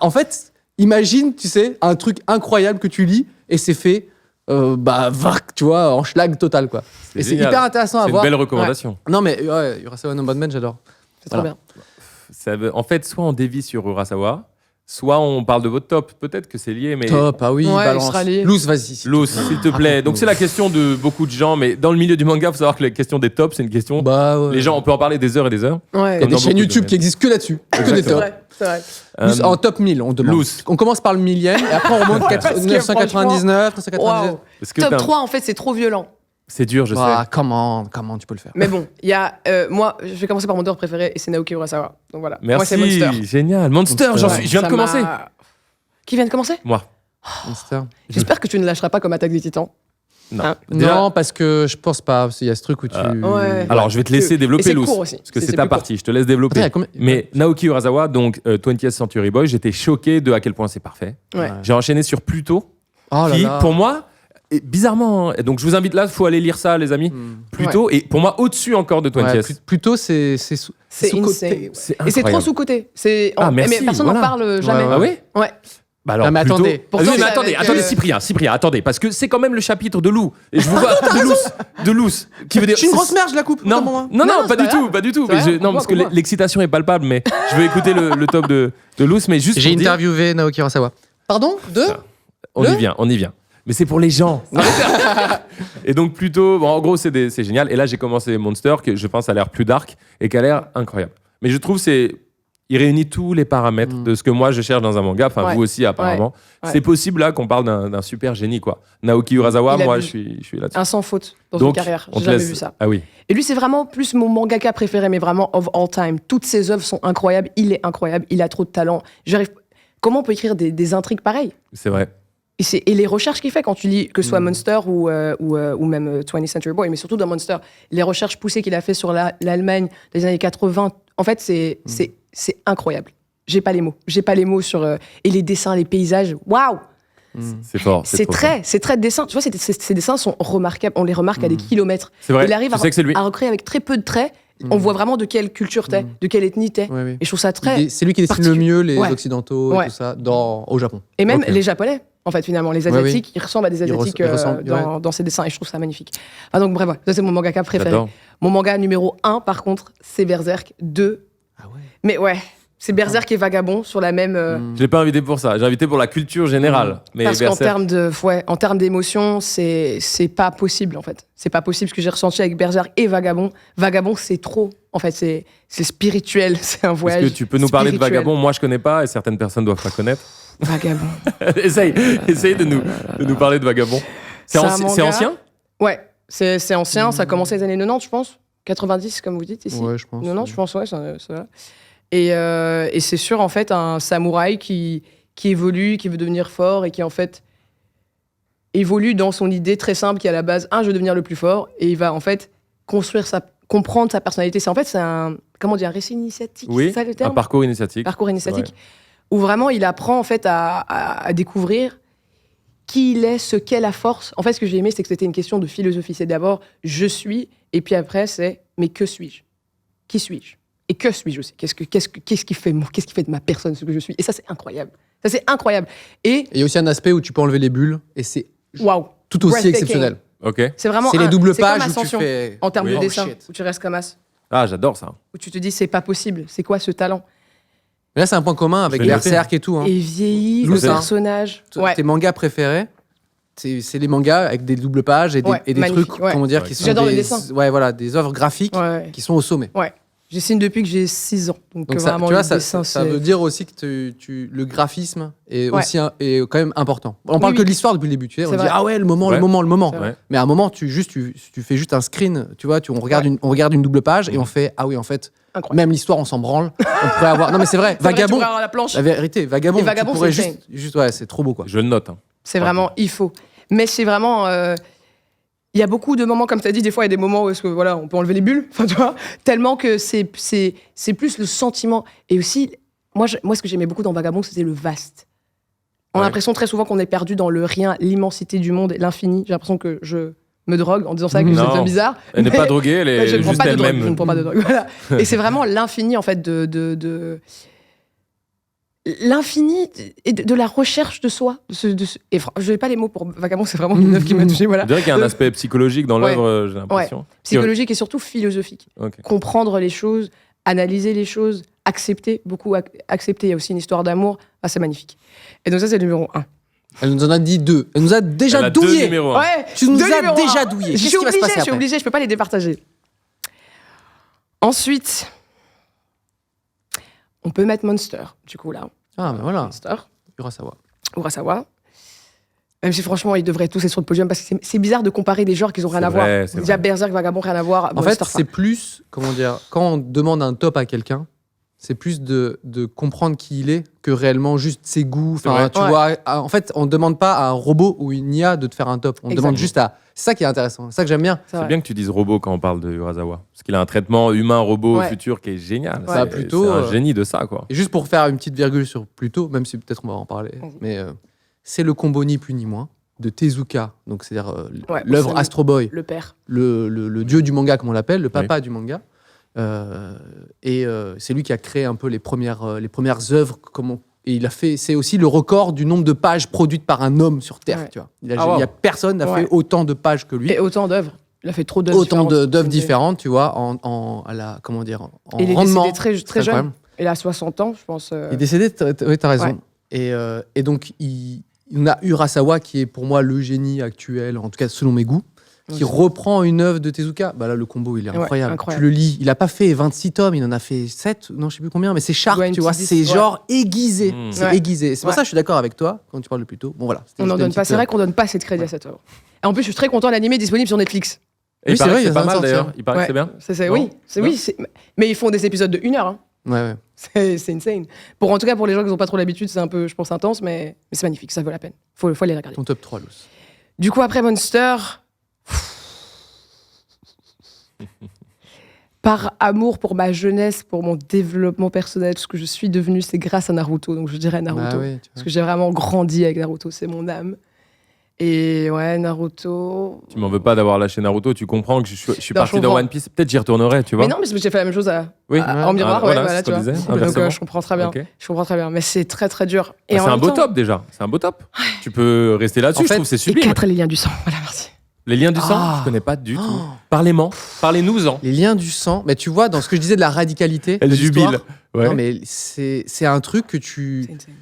En fait, imagine, tu sais, un truc incroyable que tu lis et c'est fait, tu vois, en schlag total, quoi. Et c'est génial. hyper intéressant à C'est une voir. belle recommandation. Non, mais ouais, Urasawa no Batman, j'adore. C'est trop Voilà. bien. En fait, soit on dévie sur Urasawa, soit on parle de votre top. Peut-être que c'est lié, mais. Top, ah oui, Ouais, il balance. sera lié. Loose, vas-y. Lous, s'il te plaît. Donc c'est la question de beaucoup de gens, mais dans le milieu du manga, il faut savoir que la question des tops, c'est une question. Bah ouais. Les gens, on peut en parler des heures et des heures. Ouais. Il y a Comme des dans chaînes beaucoup de YouTube domaines. qui existent que là-dessus, que des C'est Exactement. tops. vrai. C'est vrai. Plus en top 1000, on demande. Loose. On commence par le millième et après on remonte Parce que 999, 999. Waouh. Est-ce que Top t'as un- 3, en fait, c'est trop violent. C'est dur, je Ah, sais. comment tu peux le faire? Mais bon, il y a. Moi, je vais commencer par mon auteur préféré et c'est Naoki Urasawa. Donc voilà. Moi, c'est Merci, Monster. génial. Monster, Monster. je viens de Ça commencer. m'a- Qui vient de commencer Moi. Monster. J'espère que tu ne lâcheras pas comme Attaque des Titans. Non. Ah. Déjà- Non, parce que je pense pas. Parce qu'il y a ce truc où tu. Ouais. Alors, je vais te laisser Et développer, c'est Lous. court aussi. Parce que C'est c'est ta plus court. partie, je te laisse développer. Attends, il y a combien- Mais Naoki Urasawa, donc 20th Century Boy, j'étais choqué de à quel point c'est parfait. Ouais. J'ai enchaîné sur Pluto, Oh là qui, là. pour moi, est bizarrement. Et donc, je vous invite là, il faut aller lire ça, les amis. Pluto, et pour moi, au-dessus encore de 20th. Plutôt, c'est C'est sous-coté. insane. C'est Et c'est trop incroyable. sous-côté. Ah, merci, Mais personne n'en voilà. parle jamais. Ouais, Ah oui Ouais. Bah alors, Non, mais Pluto- attendez. Ah oui, Pourtant, mais c'est attendez, avec, Cyprien, attendez, parce que c'est quand même le chapitre de Lou. Et je vous vois, de Lous, qui veut dire. Je suis une grosse merde, je la coupe. Non, Attends, moi. non, Non, pas c'est du pas tout, grave. pas du tout. C'est Mais vrai, non, on parce voit, que on voit. l'excitation est palpable, mais je vais écouter le top de Lous, mais juste J'ai pour dire- interviewé Naoki Urasawa. Pardon On y vient, on y vient. Mais c'est pour les gens. Et donc plutôt, bon, en gros, c'est génial. Et là, j'ai commencé Monster, que je pense a l'air plus dark et qui a l'air incroyable. Mais je trouve il réunit tous les paramètres de ce que moi je cherche dans un manga. Enfin, Ouais. vous aussi apparemment. Ouais. C'est possible là qu'on parle d'un super génie quoi. Naoki Urasawa, Il a moi vu je suis là-dessus. Un sans faute dans Donc, une carrière. on J'ai te jamais laisse- vu ça. Ah oui, Et lui, c'est vraiment plus mon mangaka préféré, mais vraiment of all time. Toutes ses œuvres sont incroyables. Il est incroyable. Il a trop de talent. Comment on peut écrire des intrigues pareilles c'est vrai. et les recherches qu'il fait quand tu lis, que ce soit Monster ou même 20th Century Boy, mais surtout dans Monster, les recherches poussées qu'il a fait sur l'Allemagne des années 80, en fait, c'est incroyable. J'ai pas les mots sur. Et les dessins, les paysages, waouh! C'est fort. C'est trop très de dessins. Tu vois, ces dessins sont remarquables. On les remarque à des kilomètres. fort. C'est vrai. Il arrive Tu sais que c'est lui. à recréer avec très peu de traits. On voit vraiment de quelle culture t'es, de quelle ethnie t'es. Ouais, oui. Et je trouve ça très. C'est lui qui dessine le particulier. mieux les Ouais. Occidentaux et Ouais. tout ça au Japon. Et même Ok. les Japonais, en fait, finalement. Les Ouais, Asiatiques, ils ressemblent à des Ils Asiatiques ressemblent, dans ses dessins. Et je trouve ça magnifique. Ah, donc, bref, voilà. Ça, c'est mon mangaka préféré. J'adore. Mon manga numéro 1, par contre, c'est Berserk 2. Ah ouais. Mais ouais, c'est Berserk et Vagabond sur la même. Je l'ai pas invité pour ça. J'ai invité pour la culture générale. Mais Parce qu'en Berserk- termes d'émotion, c'est pas possible en fait. C'est pas possible ce que j'ai ressenti avec Berserk et Vagabond. Vagabond, c'est trop. En fait, c'est spirituel. C'est un voyage. Est-ce que tu peux nous parler de spirituel. Vagabond? Moi, je connais pas et certaines personnes doivent pas connaître. Vagabond. essaye de nous parler de Vagabond. C'est C'est un c'est manga. ancien? Ouais, c'est ancien. Ça a commencé les années 90, je pense. 90, comme vous dites ici. Ouais, je pense. 90, je pense, ouais. Ça. Et c'est sur en fait un samouraï qui évolue, qui veut devenir fort et qui en fait évolue dans son idée très simple qui est à la base, je veux devenir le plus fort, et il va en fait comprendre sa personnalité. C'est un récit initiatique, Oui, c'est ça le un terme? parcours initiatique. Parcours initiatique, où vraiment il apprend en fait à découvrir qui il est, ce qu'est la force. En fait, ce que j'ai aimé, c'est que c'était une question de philosophie. C'est d'abord je suis, et puis après c'est mais que suis-je? Qui suis-je? Et que suis-je aussi? Qu'est-ce qui fait de ma personne ce que je suis? Et ça, c'est incroyable. Ça, c'est incroyable. Et Et il y a aussi un aspect où tu peux enlever les bulles et c'est waouh, tout aussi Breathtaking. exceptionnel. Ok. c'est vraiment C'est les doubles c'est comme pages où tu Ascension, fais. en termes Oui. de Oh, dessin, shit. où tu restes comme as, Ah, j'adore ça. où tu te dis c'est pas possible. C'est quoi ce talent? Mais là, c'est un point commun avec Je vais Berserk et tout. Hein. Et vieilli, Lou, le ça. personnage. Ouais. Tes mangas préférés, c'est les mangas avec des doubles pages et des, Ouais, et des magnifique, trucs, ouais. comment dire, Ouais. qui sont J'adore des, le dessin. ouais, voilà, des œuvres graphiques Ouais. qui sont au sommet. Je dessine depuis que j'ai 6 ans. Donc, Donc ça, vraiment, tu vois, le ça, dessin, ça c'est- veut dire aussi que le graphisme est Ouais. aussi est quand même important. On parle Oui, que oui. de l'histoire depuis le début. Tu sais, on C'est dit vrai. ah ouais le moment, Ouais. le moment, le moment. C'est vrai. Mais à un moment, tu fais juste un screen. Tu vois, on regarde une double page et on fait ah oui en fait Incroyable. même l'histoire on s'en branle. On pourrait avoir non mais c'est vrai. C'est vrai, tu Vagabond. pourrais avoir la planche. La vérité, Vagabond. Et Vagabond, tu pourrais c'est juste ouais c'est trop beau quoi. Je le note. Hein. C'est vraiment, il faut. Mais c'est vraiment. Il y a beaucoup de moments, comme tu as dit, des fois, il y a des moments où voilà, on peut enlever les bulles, enfin, tu vois, tellement que c'est plus le sentiment. Et aussi, moi, ce que j'aimais beaucoup dans Vagabond, c'était le vaste. On a Ouais. l'impression très souvent qu'on est perdu dans le rien, l'immensité du monde, l'infini. J'ai l'impression que je me drogue en disant ça, que Non. c'est bizarre. Elle n'est mais- pas droguée, elle mais est je ne prends juste pas de drogue. Je ne elle-même. prends pas de drogue. Voilà. Et c'est vraiment l'infini, en fait, l'infini et de la recherche de soi. Et je n'ai pas les mots pour Vagabond, c'est vraiment une œuvre qui m'a touché. Voilà. Je dirais qu'il y a un De- aspect psychologique dans l'œuvre, j'ai l'impression. Psychologique et surtout philosophique. Ok. Comprendre les choses, analyser les choses, accepter, beaucoup accepter. Il y a aussi une histoire d'amour. Ah, c'est magnifique. Et donc ça, c'est le numéro 1. Elle nous en a dit 2. Elle nous a déjà Elle a deux douillé. numéros un. Ouais, Tu nous deux as numéros déjà un. douillé. Je Qu'est-ce suis qui va se passer obligée, après je peux pas les départager. Ensuite, on peut mettre Monster, du coup, là. Ah, ben voilà, Monster, Urasawa. Urasawa. Même si franchement, ils devraient tous être sur le podium parce que c'est bizarre de comparer des genres qui n'ont rien C'est à voir. vrai, c'est Déjà, vrai. Berserk, Vagabond, rien à voir. En fait, Monster, c'est plus, comment dire, quand on demande un top à quelqu'un, C'est plus de comprendre qui il est que réellement juste ses goûts. C'est vrai. Enfin, tu vois, en fait, on ne demande pas à un robot ou une IA de te faire un top. On demande juste à. C'est ça qui est intéressant. C'est ça que j'aime bien. C'est bien que tu dises robot quand on parle de Urasawa. Parce qu'il a un traitement humain-robot Ouais. futur qui est génial. Ouais. C'est Plutôt, c'est un génie de ça, quoi. Et juste pour faire une petite virgule sur Pluto, même si peut-être on va en parler, Vas-y. mais c'est le combo ni plus ni moins de Tezuka, donc c'est-à-dire Ouais, l'œuvre c'est Astro Boy, Le père. le dieu du manga comme on l'appelle, le papa du manga. C'est lui qui a créé un peu les premières œuvres. Et il a fait, c'est aussi le record du nombre de pages produites par un homme sur Terre. Ouais. Tu vois. Il y a personne n'a fait autant de pages que lui. Et autant d'œuvres. Il a fait trop d'œuvres Autant différentes. d'œuvres différentes, tu vois, à la, comment dire, en Et il est rendement. décédé très, C'est très jeune. incroyable. Il a 60 ans, je pense. Il est décédé, oui, t'as raison. Ouais. Et donc, on a Urasawa, qui est pour moi le génie actuel, en tout cas selon mes goûts, qui reprend une œuvre de Tezuka. Bah là, le combo, il est incroyable. Incroyable. Tu le lis. Il n'a pas fait 26 tomes, il en a fait 7, non, je sais plus combien, mais c'est sharp, Ouais, une tu vois, petite c'est liste, genre aiguisé. Mmh. C'est Ouais. aiguisé. C'est pour Ouais. ça que je suis d'accord avec toi quand tu parles de Pluto. Bon, voilà. On n'en donne pas. C'est vrai qu'on donne pas assez de crédit à cette œuvre. Et en plus, je suis très content, l'animé est disponible sur Netflix. Et Oui, il c'est paraît vrai, que il c'est vient pas de mal sortir. d'ailleurs. Il paraît que c'est bien. Oui, Non oui, mais ils font des épisodes de 1 heure. Hein. Ouais. C'est insane. En tout cas, pour les gens qui n'ont pas trop l'habitude, c'est un peu, je pense, intense, mais c'est magnifique, ça vaut la peine. Faut aller regarder. Ton top 3, Luce. Du coup, après Monster, par amour pour ma jeunesse, pour mon développement personnel, tout ce que je suis devenue, c'est grâce à Naruto. Donc je dirais Naruto. Bah oui, tu Parce vois. que j'ai vraiment grandi avec Naruto, c'est mon âme. Et ouais, Naruto. Tu m'en veux pas d'avoir lâché Naruto. Tu comprends que je suis Non, je parti dans comprends. One Piece. Peut-être j'y retournerai, tu vois. Mais non, mais j'ai fait la même chose Oui. en miroir. Ah, ouais, voilà, voilà, c'est ce tu qu'on vois. disait, Donc inversement. je comprends très bien. Ok. Je comprends très bien. Mais c'est très très dur. Et Bah, en c'est un même beau temps- top déjà. C'est un beau top. Tu peux rester là-dessus. En Je fait, trouve que c'est Et sublime. 4, les liens du sang. Voilà, merci. Les liens du sang, Ah. je connais pas du tout. Oh. Parlez-moi. Parlez-nous-en. Les liens du sang. Mais tu vois, dans ce que je disais de la radicalité. Elle de l'histoire, jubile. Ouais. Non, mais c'est un truc que tu. C'est insane.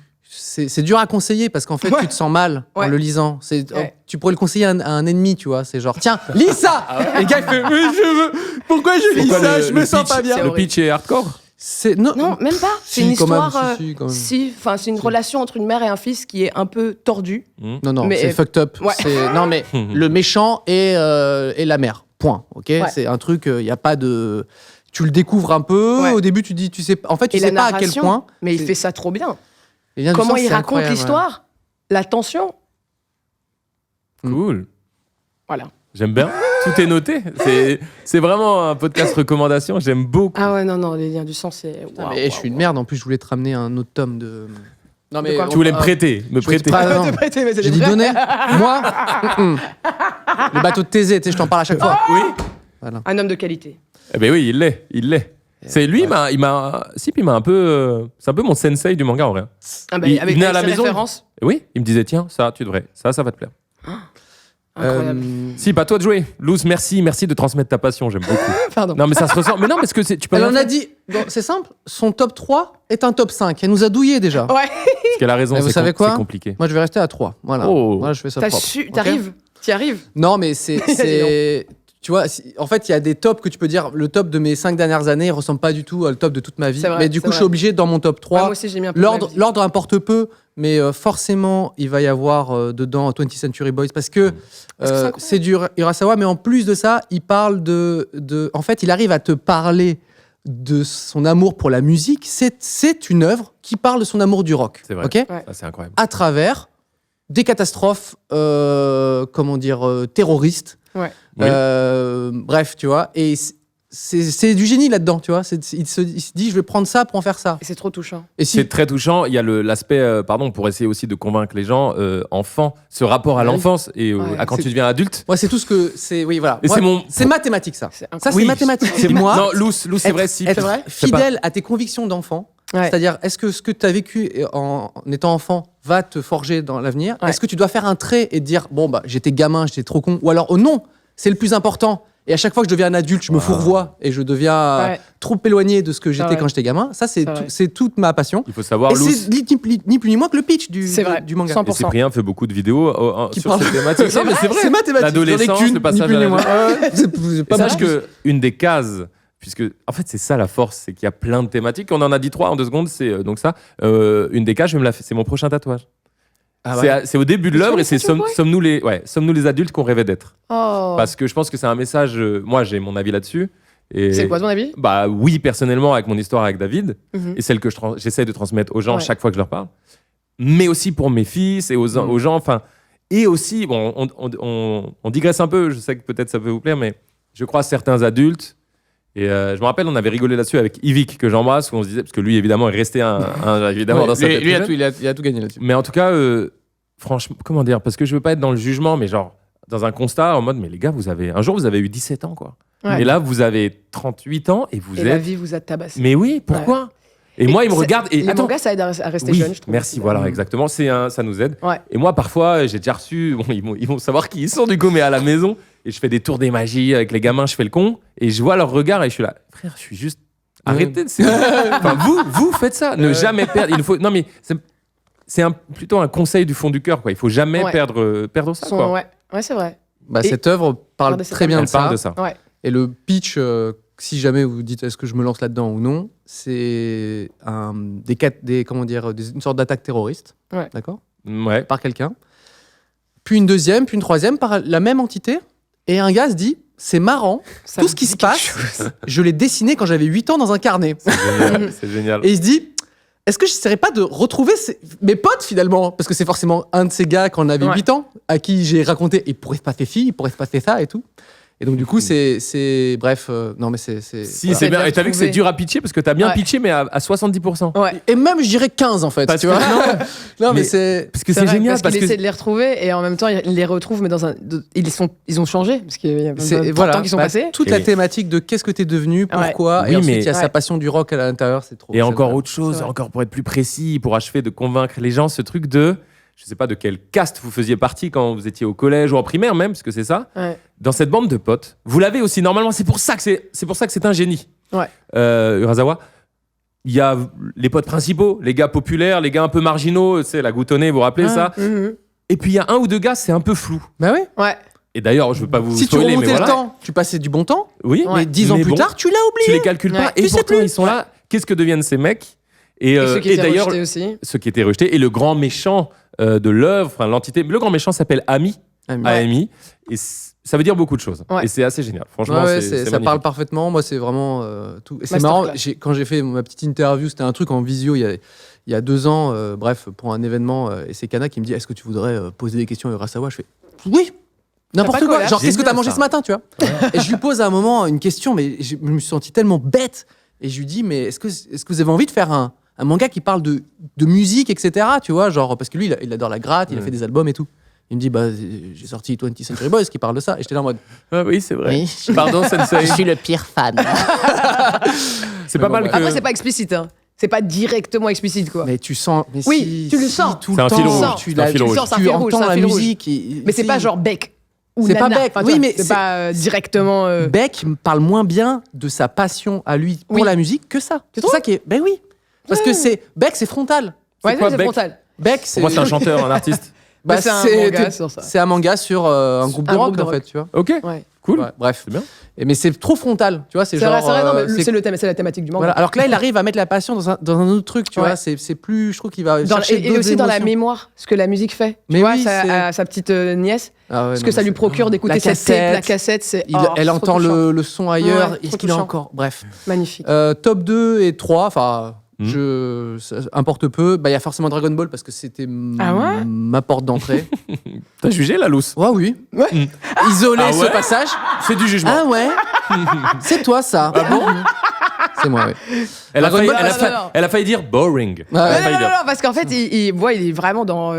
C'est dur à conseiller parce qu'en fait, Ouais. tu te sens mal en Ouais. le lisant. Ouais. Tu pourrais le conseiller à un ennemi, tu vois. C'est genre, tiens, lis ça. Et le gars, il fait, mais pourquoi je lis Pourquoi ça le- Je me le sens pitch- pas bien. C'est Le horrible. pitch est hardcore. Non, même pas. C'est Si, une quand même, histoire. si, quand même. C'est une relation entre une mère et un fils qui est un peu tordue. Non, Mais- c'est fucked up. Ouais. Non, mais le méchant est la mère. Point. Ok. Ouais. C'est un truc. Il y a pas de. Tu le découvres un peu. Ouais. Au début, tu dis, tu sais. En fait, tu Et sais la pas à quel narration, point. mais il c'est- fait ça trop bien. Les liens du Comment sang, il c'est raconte incroyable, l'histoire, la tension. Cool. Voilà. J'aime bien. Tout est noté. C'est vraiment un podcast recommandation. J'aime beaucoup. Ah ouais, non, les liens du sang, c'est. Putain, waouh, mais je suis une merde. En plus, je voulais te ramener un autre tome de. Non, De quoi Tu voulais me prêter. Me je voulais te prêter. prêter- waouh. non. T'es prêté, mais c'est J'ai des dit vrais. donner. Moi, le bateau de Thésée, tu sais, je t'en parle à chaque fois. Oui. Voilà. Un homme de qualité. Eh ben oui, il l'est. Il l'est. C'est lui, il m'a. Si, puis il m'a un peu. C'est un peu mon sensei du manga en vrai. Ah bah, Il avec venait à la ses maison. références. Et oui, il me disait tiens, ça, tu devrais. Ça va te plaire. Incroyable. Si, pas toi de jouer. Luz, merci de transmettre ta passion. J'aime beaucoup. Pardon. Non, mais ça se ressent. Mais non, parce que tu peux. Elle rien en a faire. dit, bon, c'est simple, son top 3 est un top 5. Elle nous a douillé déjà. Ouais. Parce qu'elle a raison. Mais vous c'est savez quoi c'est compliqué. Moi, je vais rester à 3. Voilà. Oh. Voilà, je fais ça propre. Ok T'arrives. T'y arrives. Non, mais c'est. Tu vois, en fait, il y a des tops que tu peux dire, le top de mes 5 dernières années ne ressemble pas du tout au top de toute ma vie. C'est vrai, mais du c'est coup, je suis vrai. obligé, dans mon top Ouais, 3, moi aussi, j'ai mis un peu. de ma vie. l'ordre importe peu, mais forcément, il va y avoir dedans 20th Century Boys parce que Parce que c'est incroyable. c'est du Urasawa, mais en plus de ça, il parle de. En fait, il arrive à te parler de son amour pour la musique. C'est une œuvre qui parle de son amour du rock. C'est vrai. Ok. Ouais. Ça, c'est incroyable. À travers des catastrophes, comment dire, terroristes. Ouais. Oui. Bref, tu vois. Et c'est du génie là-dedans, tu vois. Il se dit, je vais prendre ça pour en faire ça. Et c'est trop touchant. Et si C'est très touchant. Il y a l'aspect, pardon, pour essayer aussi de convaincre les gens, enfant, ce rapport à Oui. l'enfance et Ouais. à quand C'est- tu deviens adulte. moi, c'est tout ce que c'est. Oui, voilà. Et Moi, c'est mon. c'est mathématique, ça. C'est Ça, incroyable. c'est Oui, mathématique. c'est moi. Non, Luz, c'est être- vrai. Si. Être vrai fidèle à tes convictions d'enfant. Ouais. C'est-à-dire, est-ce que ce que tu as vécu en étant enfant va te forger dans l'avenir? Ouais. Est-ce que tu dois faire un trait et te dire, bon, bah, j'étais gamin, j'étais trop con? Ou alors, oh non, c'est le plus important. Et à chaque fois que je deviens un adulte, je me fourvoie et je deviens Ouais. trop éloigné de ce que j'étais vrai. quand j'étais gamin. Ça, C'est vrai. c'est toute ma passion. Il faut savoir, Et Luz. c'est ni plus ni moins que le pitch C'est vrai. du manga. 100%. Et Cyprien fait beaucoup de vidéos Qui sur parle- cette thématique. Non, mais c'est vrai. C'est mathématique. L'adolescence, J'en ai qu'une, le passage ni plus à ni la- moins. C'est Et pas sache mal. que une des cases, puisque en fait c'est ça la force, c'est qu'il y a plein de thématiques. On en a dit 3 en 2 secondes, c'est donc ça. Une des cases, je vais me la faire. C'est mon prochain tatouage. Ah C'est ouais. c'est au début de Mais l'œuvre tu et c'est vois, tu vois, sommes-nous les adultes qu'on rêvait d'être. Oh. Parce que je pense que c'est un message. Moi, j'ai mon avis là-dessus. Et, C'est quoi ton avis? Bah oui, personnellement, avec mon histoire avec David, Mhm. et celle que j'essaie de transmettre aux gens Ouais. chaque fois que je leur parle, mais aussi pour mes fils et aux gens, enfin, et aussi, bon, on digresse un peu, je sais que peut-être ça peut vous plaire, mais je crois à certains adultes, et je me rappelle, on avait rigolé là-dessus avec Yvick, que j'embrasse, où on se disait, parce que lui, évidemment, est resté évidemment, Ouais, dans sa tête. lui, très jeune. il a tout gagné là-dessus. Mais en tout cas, franchement, comment dire, parce que je veux pas être dans le jugement, mais genre, dans un constat, en mode, mais les gars, un jour, vous avez eu 17 ans, quoi. Ouais. Et là, vous avez 38 ans, et vous Et la êtes... vie vous a tabassé. Mais oui, pourquoi Et moi, il me regarde et Les attends. mangas, ça aide à rester Oui, jeune, je trouve. merci, voilà, exactement. Ça nous aide. Ouais. Et moi, parfois, j'ai déjà reçu. Bon, ils vont savoir qui ils sont du coup, mais à la maison, et je fais des tours des magies avec les gamins, je fais le con, et je vois leur regard, et je suis là, frère, je suis juste. Arrêtez de. Enfin, vous faites ça. Ne jamais perdre. Il ne faut. Non, mais c'est plutôt un conseil du fond du cœur, quoi. Il faut jamais Ouais. perdre ça, quoi. Ouais, c'est vrai. Bah, Et- cette œuvre parle Regardez cette très bien Elle de ça. parle de ça. Ouais. Et le pitch, si jamais vous dites est-ce que je me lance là-dedans ou non, c'est une sorte d'attaque terroriste, Ouais. d'accord, Ouais. par quelqu'un. Puis une deuxième, puis une troisième par la même entité. Et un gars se dit, c'est marrant, Ça tout me ce qui dit se quelque passe, chose. je l'ai dessiné quand j'avais 8 ans dans un carnet. C'est génial. C'est génial. Et il se dit, est-ce que je n'essaierais pas de retrouver mes potes finalement? Parce que c'est forcément un de ces gars quand on avait Ouais. 8 ans, à qui j'ai raconté, il pourrait se passer ci, il pourrait se passer ça et tout. Et donc du coup, bref, non mais c'est... Si, voilà. c'est bien. bien Et t'as vu que trouvé. c'est dur à pitcher parce que t'as bien Ouais. pitché, mais à 70%. Ouais. Et même, je dirais 15 en fait, Parce tu que- vois. Non, mais Mais- c'est... Parce que c'est vrai, génial. parce Parce qu'il que essaie de les retrouver et en même temps il les retrouve mais ils ont changé parce qu'il y a 30 ans qui sont bah, passés. toute Et la oui. thématique de qu'est-ce que t'es devenu, pourquoi, Oui, et ensuite mais- il y a sa Ouais. passion du rock à l'intérieur, c'est trop... Et encore autre C'est chose, vrai. encore pour être plus précis, pour achever de convaincre les gens, ce truc de, je sais pas de quel caste vous faisiez partie quand vous étiez au collège ou en primaire même, parce que c'est ça. Ouais. Dans cette bande de potes, vous l'avez aussi normalement. C'est pour ça que c'est un génie. Ouais. Urasawa. Il y a les potes principaux, les gars populaires, les gars un peu marginaux, c'est la goutonnée, vous vous rappelez ça. Mhm. Et puis il y a un ou deux gars, c'est un peu flou. Bah oui. Ouais. Et d'ailleurs, je veux pas vous Si tu spoiler, mais remontais voilà. le temps, tu passais du bon temps, Oui. Ouais. mais 10 ans Mais plus bon, tard, tu l'as Tu oublié. les calcules Ouais. pas. Et Tu sais pourtant, plus. ils sont là. Qu'est-ce que deviennent ces mecs Et ceux qui et étaient d'ailleurs, rejetés aussi. ceux qui étaient rejetés. Et le grand méchant de l'œuvre, enfin l'entité, le grand méchant s'appelle Ami, AMI, et ça veut dire beaucoup de choses. Ouais. Et c'est assez génial. Franchement, Ouais, c'est ça magnifique. parle parfaitement. Moi, c'est vraiment tout. Et c'est Masterclass. marrant. Quand j'ai fait ma petite interview, c'était un truc en visio il y a 2 ans, bref, pour un événement. Et c'est Kana qui me dit est-ce que tu voudrais poser des questions à Urasawa? Je fais oui. N'importe pas quoi. collage. Genre, qu'est-ce que t'as Génial, mangé ça. ce matin, tu vois? Et je lui pose à un moment une question, mais je me suis senti tellement bête. Et je lui dis mais est-ce que vous avez envie de faire un manga qui parle de musique, etc. Tu vois, genre, parce que lui, il adore la gratte, il a fait des albums et tout. Il me dit, bah, j'ai sorti 20th Century Boys qui parle de ça. Et j'étais là en mode, Ah oui, c'est vrai. Oui. Pardon, Sensei. Je suis le pire fan. C'est pas bon, mal ouais. que. Après c'est pas explicite hein. C'est pas directement explicite quoi. mais tu sens. Mais Oui, si, tu le si, sens. tout C'est le un temps. fil rouge. Tu, C'est un la- fil tu rouge. sens, C'est un tu fil rouge, entends c'est un la fil rouge. musique. Mais c'est pas genre Beck ou C'est pas Nana. Beck, Enfin, oui, tu vois, mais c'est c'est- pas directement Beck me parle moins bien de sa passion à lui pour Oui. la musique que ça. Tu C'est ça qui est. Ben oui. Parce que Beck, c'est frontal. Ouais, quoi, c'est Beck frontal. Beck, Pour moi, c'est un chanteur, un artiste. bah, Mais c'est un manga sur ça. C'est un manga sur un groupe de Un rock, groupe de en fait, rock. tu vois. Ok, Ouais. cool. Ouais, bref. C'est bien. Mais c'est trop frontal, tu vois. C'est C'est genre. vrai, c'est vrai, non, mais c'est- c'est le thème, c'est la thématique du manga. Voilà. Alors que là, il arrive à mettre la passion dans un autre truc, tu Ouais. vois. C'est plus. Je trouve qu'il va Dans- chercher et d'autres aussi dans la émotions. mémoire, ce que la musique fait. Tu Mais vois, oui, c'est- à sa petite nièce, Ah ouais, ce non, que ça mais lui c'est- procure d'écouter La cette tape, cassette. la cassette, c'est. Il- oh, elle c'est entend trop touchant. le son ailleurs. Ouais, Est-ce trop qu'il a touchant. encore. Bref. Magnifique. Top 2 et 3, enfin, Mhm. ça importe peu. Bah, il y a forcément Dragon Ball parce que c'était Ah ouais ma porte d'entrée. T'as jugé la loose? Ouais, oui. Ouais. Isolé Ah ce ouais passage. C'est du jugement. Ah ouais. C'est toi ça. Ah bon. C'est moi, oui. Elle a Dragon failli, Ball, elle a non, fa- non, non. elle a failli dire boring. Ouais. Elle a Non, failli non, dire- non, parce qu'en fait, il est vraiment dans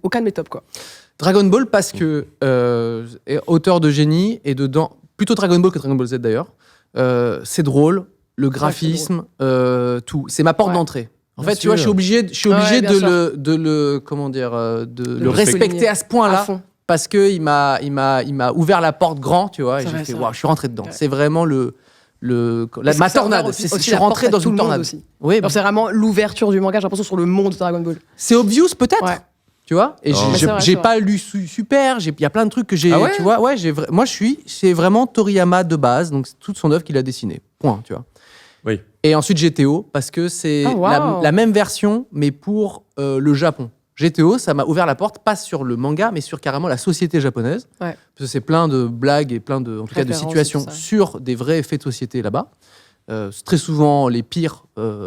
aucun de mes tops, quoi. Dragon Ball parce que est auteur de génie et dedans plutôt Dragon Ball que Dragon Ball Z d'ailleurs. C'est drôle, le graphisme, tout. C'est ma porte Ouais. d'entrée. En Bien fait, tu vois, je suis sûr. obligé Ouais, bien sûr. de le comment dire, de le le respecter souligner. à ce À point-là. fond. Parce que il m'a ouvert la porte grand, tu vois, et C'est j'ai vrai, fait c'est waouh, vrai. je suis rentré dedans. Ouais. C'est vraiment ma Parce que ça tornade. ouvre aussi Je suis la rentré porte dans à tout une le monde tornade. aussi. Oui, Alors, c'est vraiment l'ouverture du manga, j'ai l'impression, sur le monde de Dragon Ball. c'est obvious peut-être. Ouais. Tu vois, et Non. Mais c'est vrai, j'ai c'est pas lu super, il y a plein de trucs que j'ai, Ah ouais tu vois, ouais, moi c'est vraiment Toriyama de base, donc c'est toute son œuvre qu'il a dessinée, point, tu vois. Oui. Et ensuite GTO, parce que c'est Oh, wow. la même version, mais pour le Japon. GTO, ça m'a ouvert la porte, pas sur le manga, mais sur carrément la société japonaise. Ouais. Parce que c'est plein de blagues et plein de, en tout cas, de Références, situations tout ça. sur des vrais faits de société là-bas. C'est très souvent les pires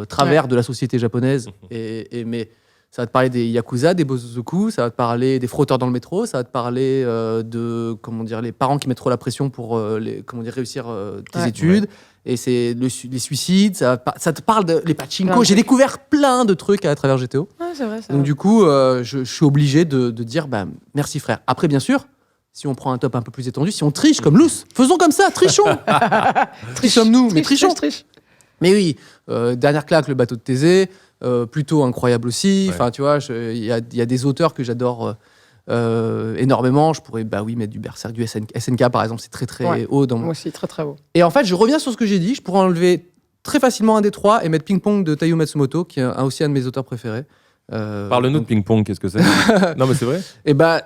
travers de la société japonaise. Mais ça va te parler des yakuza, des bozoku, ça va te parler des frotteurs dans le métro, ça va te parler de comment dire, les parents qui mettent trop la pression pour réussir tes Ouais. études. Et c'est les suicides, ça te parle de les Plein pachinko. de J'ai trucs. découvert plein de trucs à travers GTO. Ouais, c'est vrai, ça. Donc du coup, je suis obligé de dire bah, merci frère. Après, bien sûr, si on prend un top un peu plus étendu, si on triche comme Luce, faisons comme ça, trichons. Qui sommes-nous? Mais trichons. Triche. Mais oui, dernière claque, le bateau de Thésée, plutôt incroyable aussi. Ouais. Enfin, tu vois, il y a des auteurs que j'adore énormément. Je pourrais, bah oui, mettre du Berserk, du SNK par exemple, c'est très très Ouais. haut dans mon. Moi aussi, très très beau. Et en fait, je reviens sur ce que j'ai dit. Je pourrais enlever très facilement un des trois et mettre Ping Pong de Taiyo Matsumoto, qui est aussi un de mes auteurs préférés. Parle-nous de donc- ping-pong, qu'est-ce que c'est? Non, mais c'est vrai. Et bah,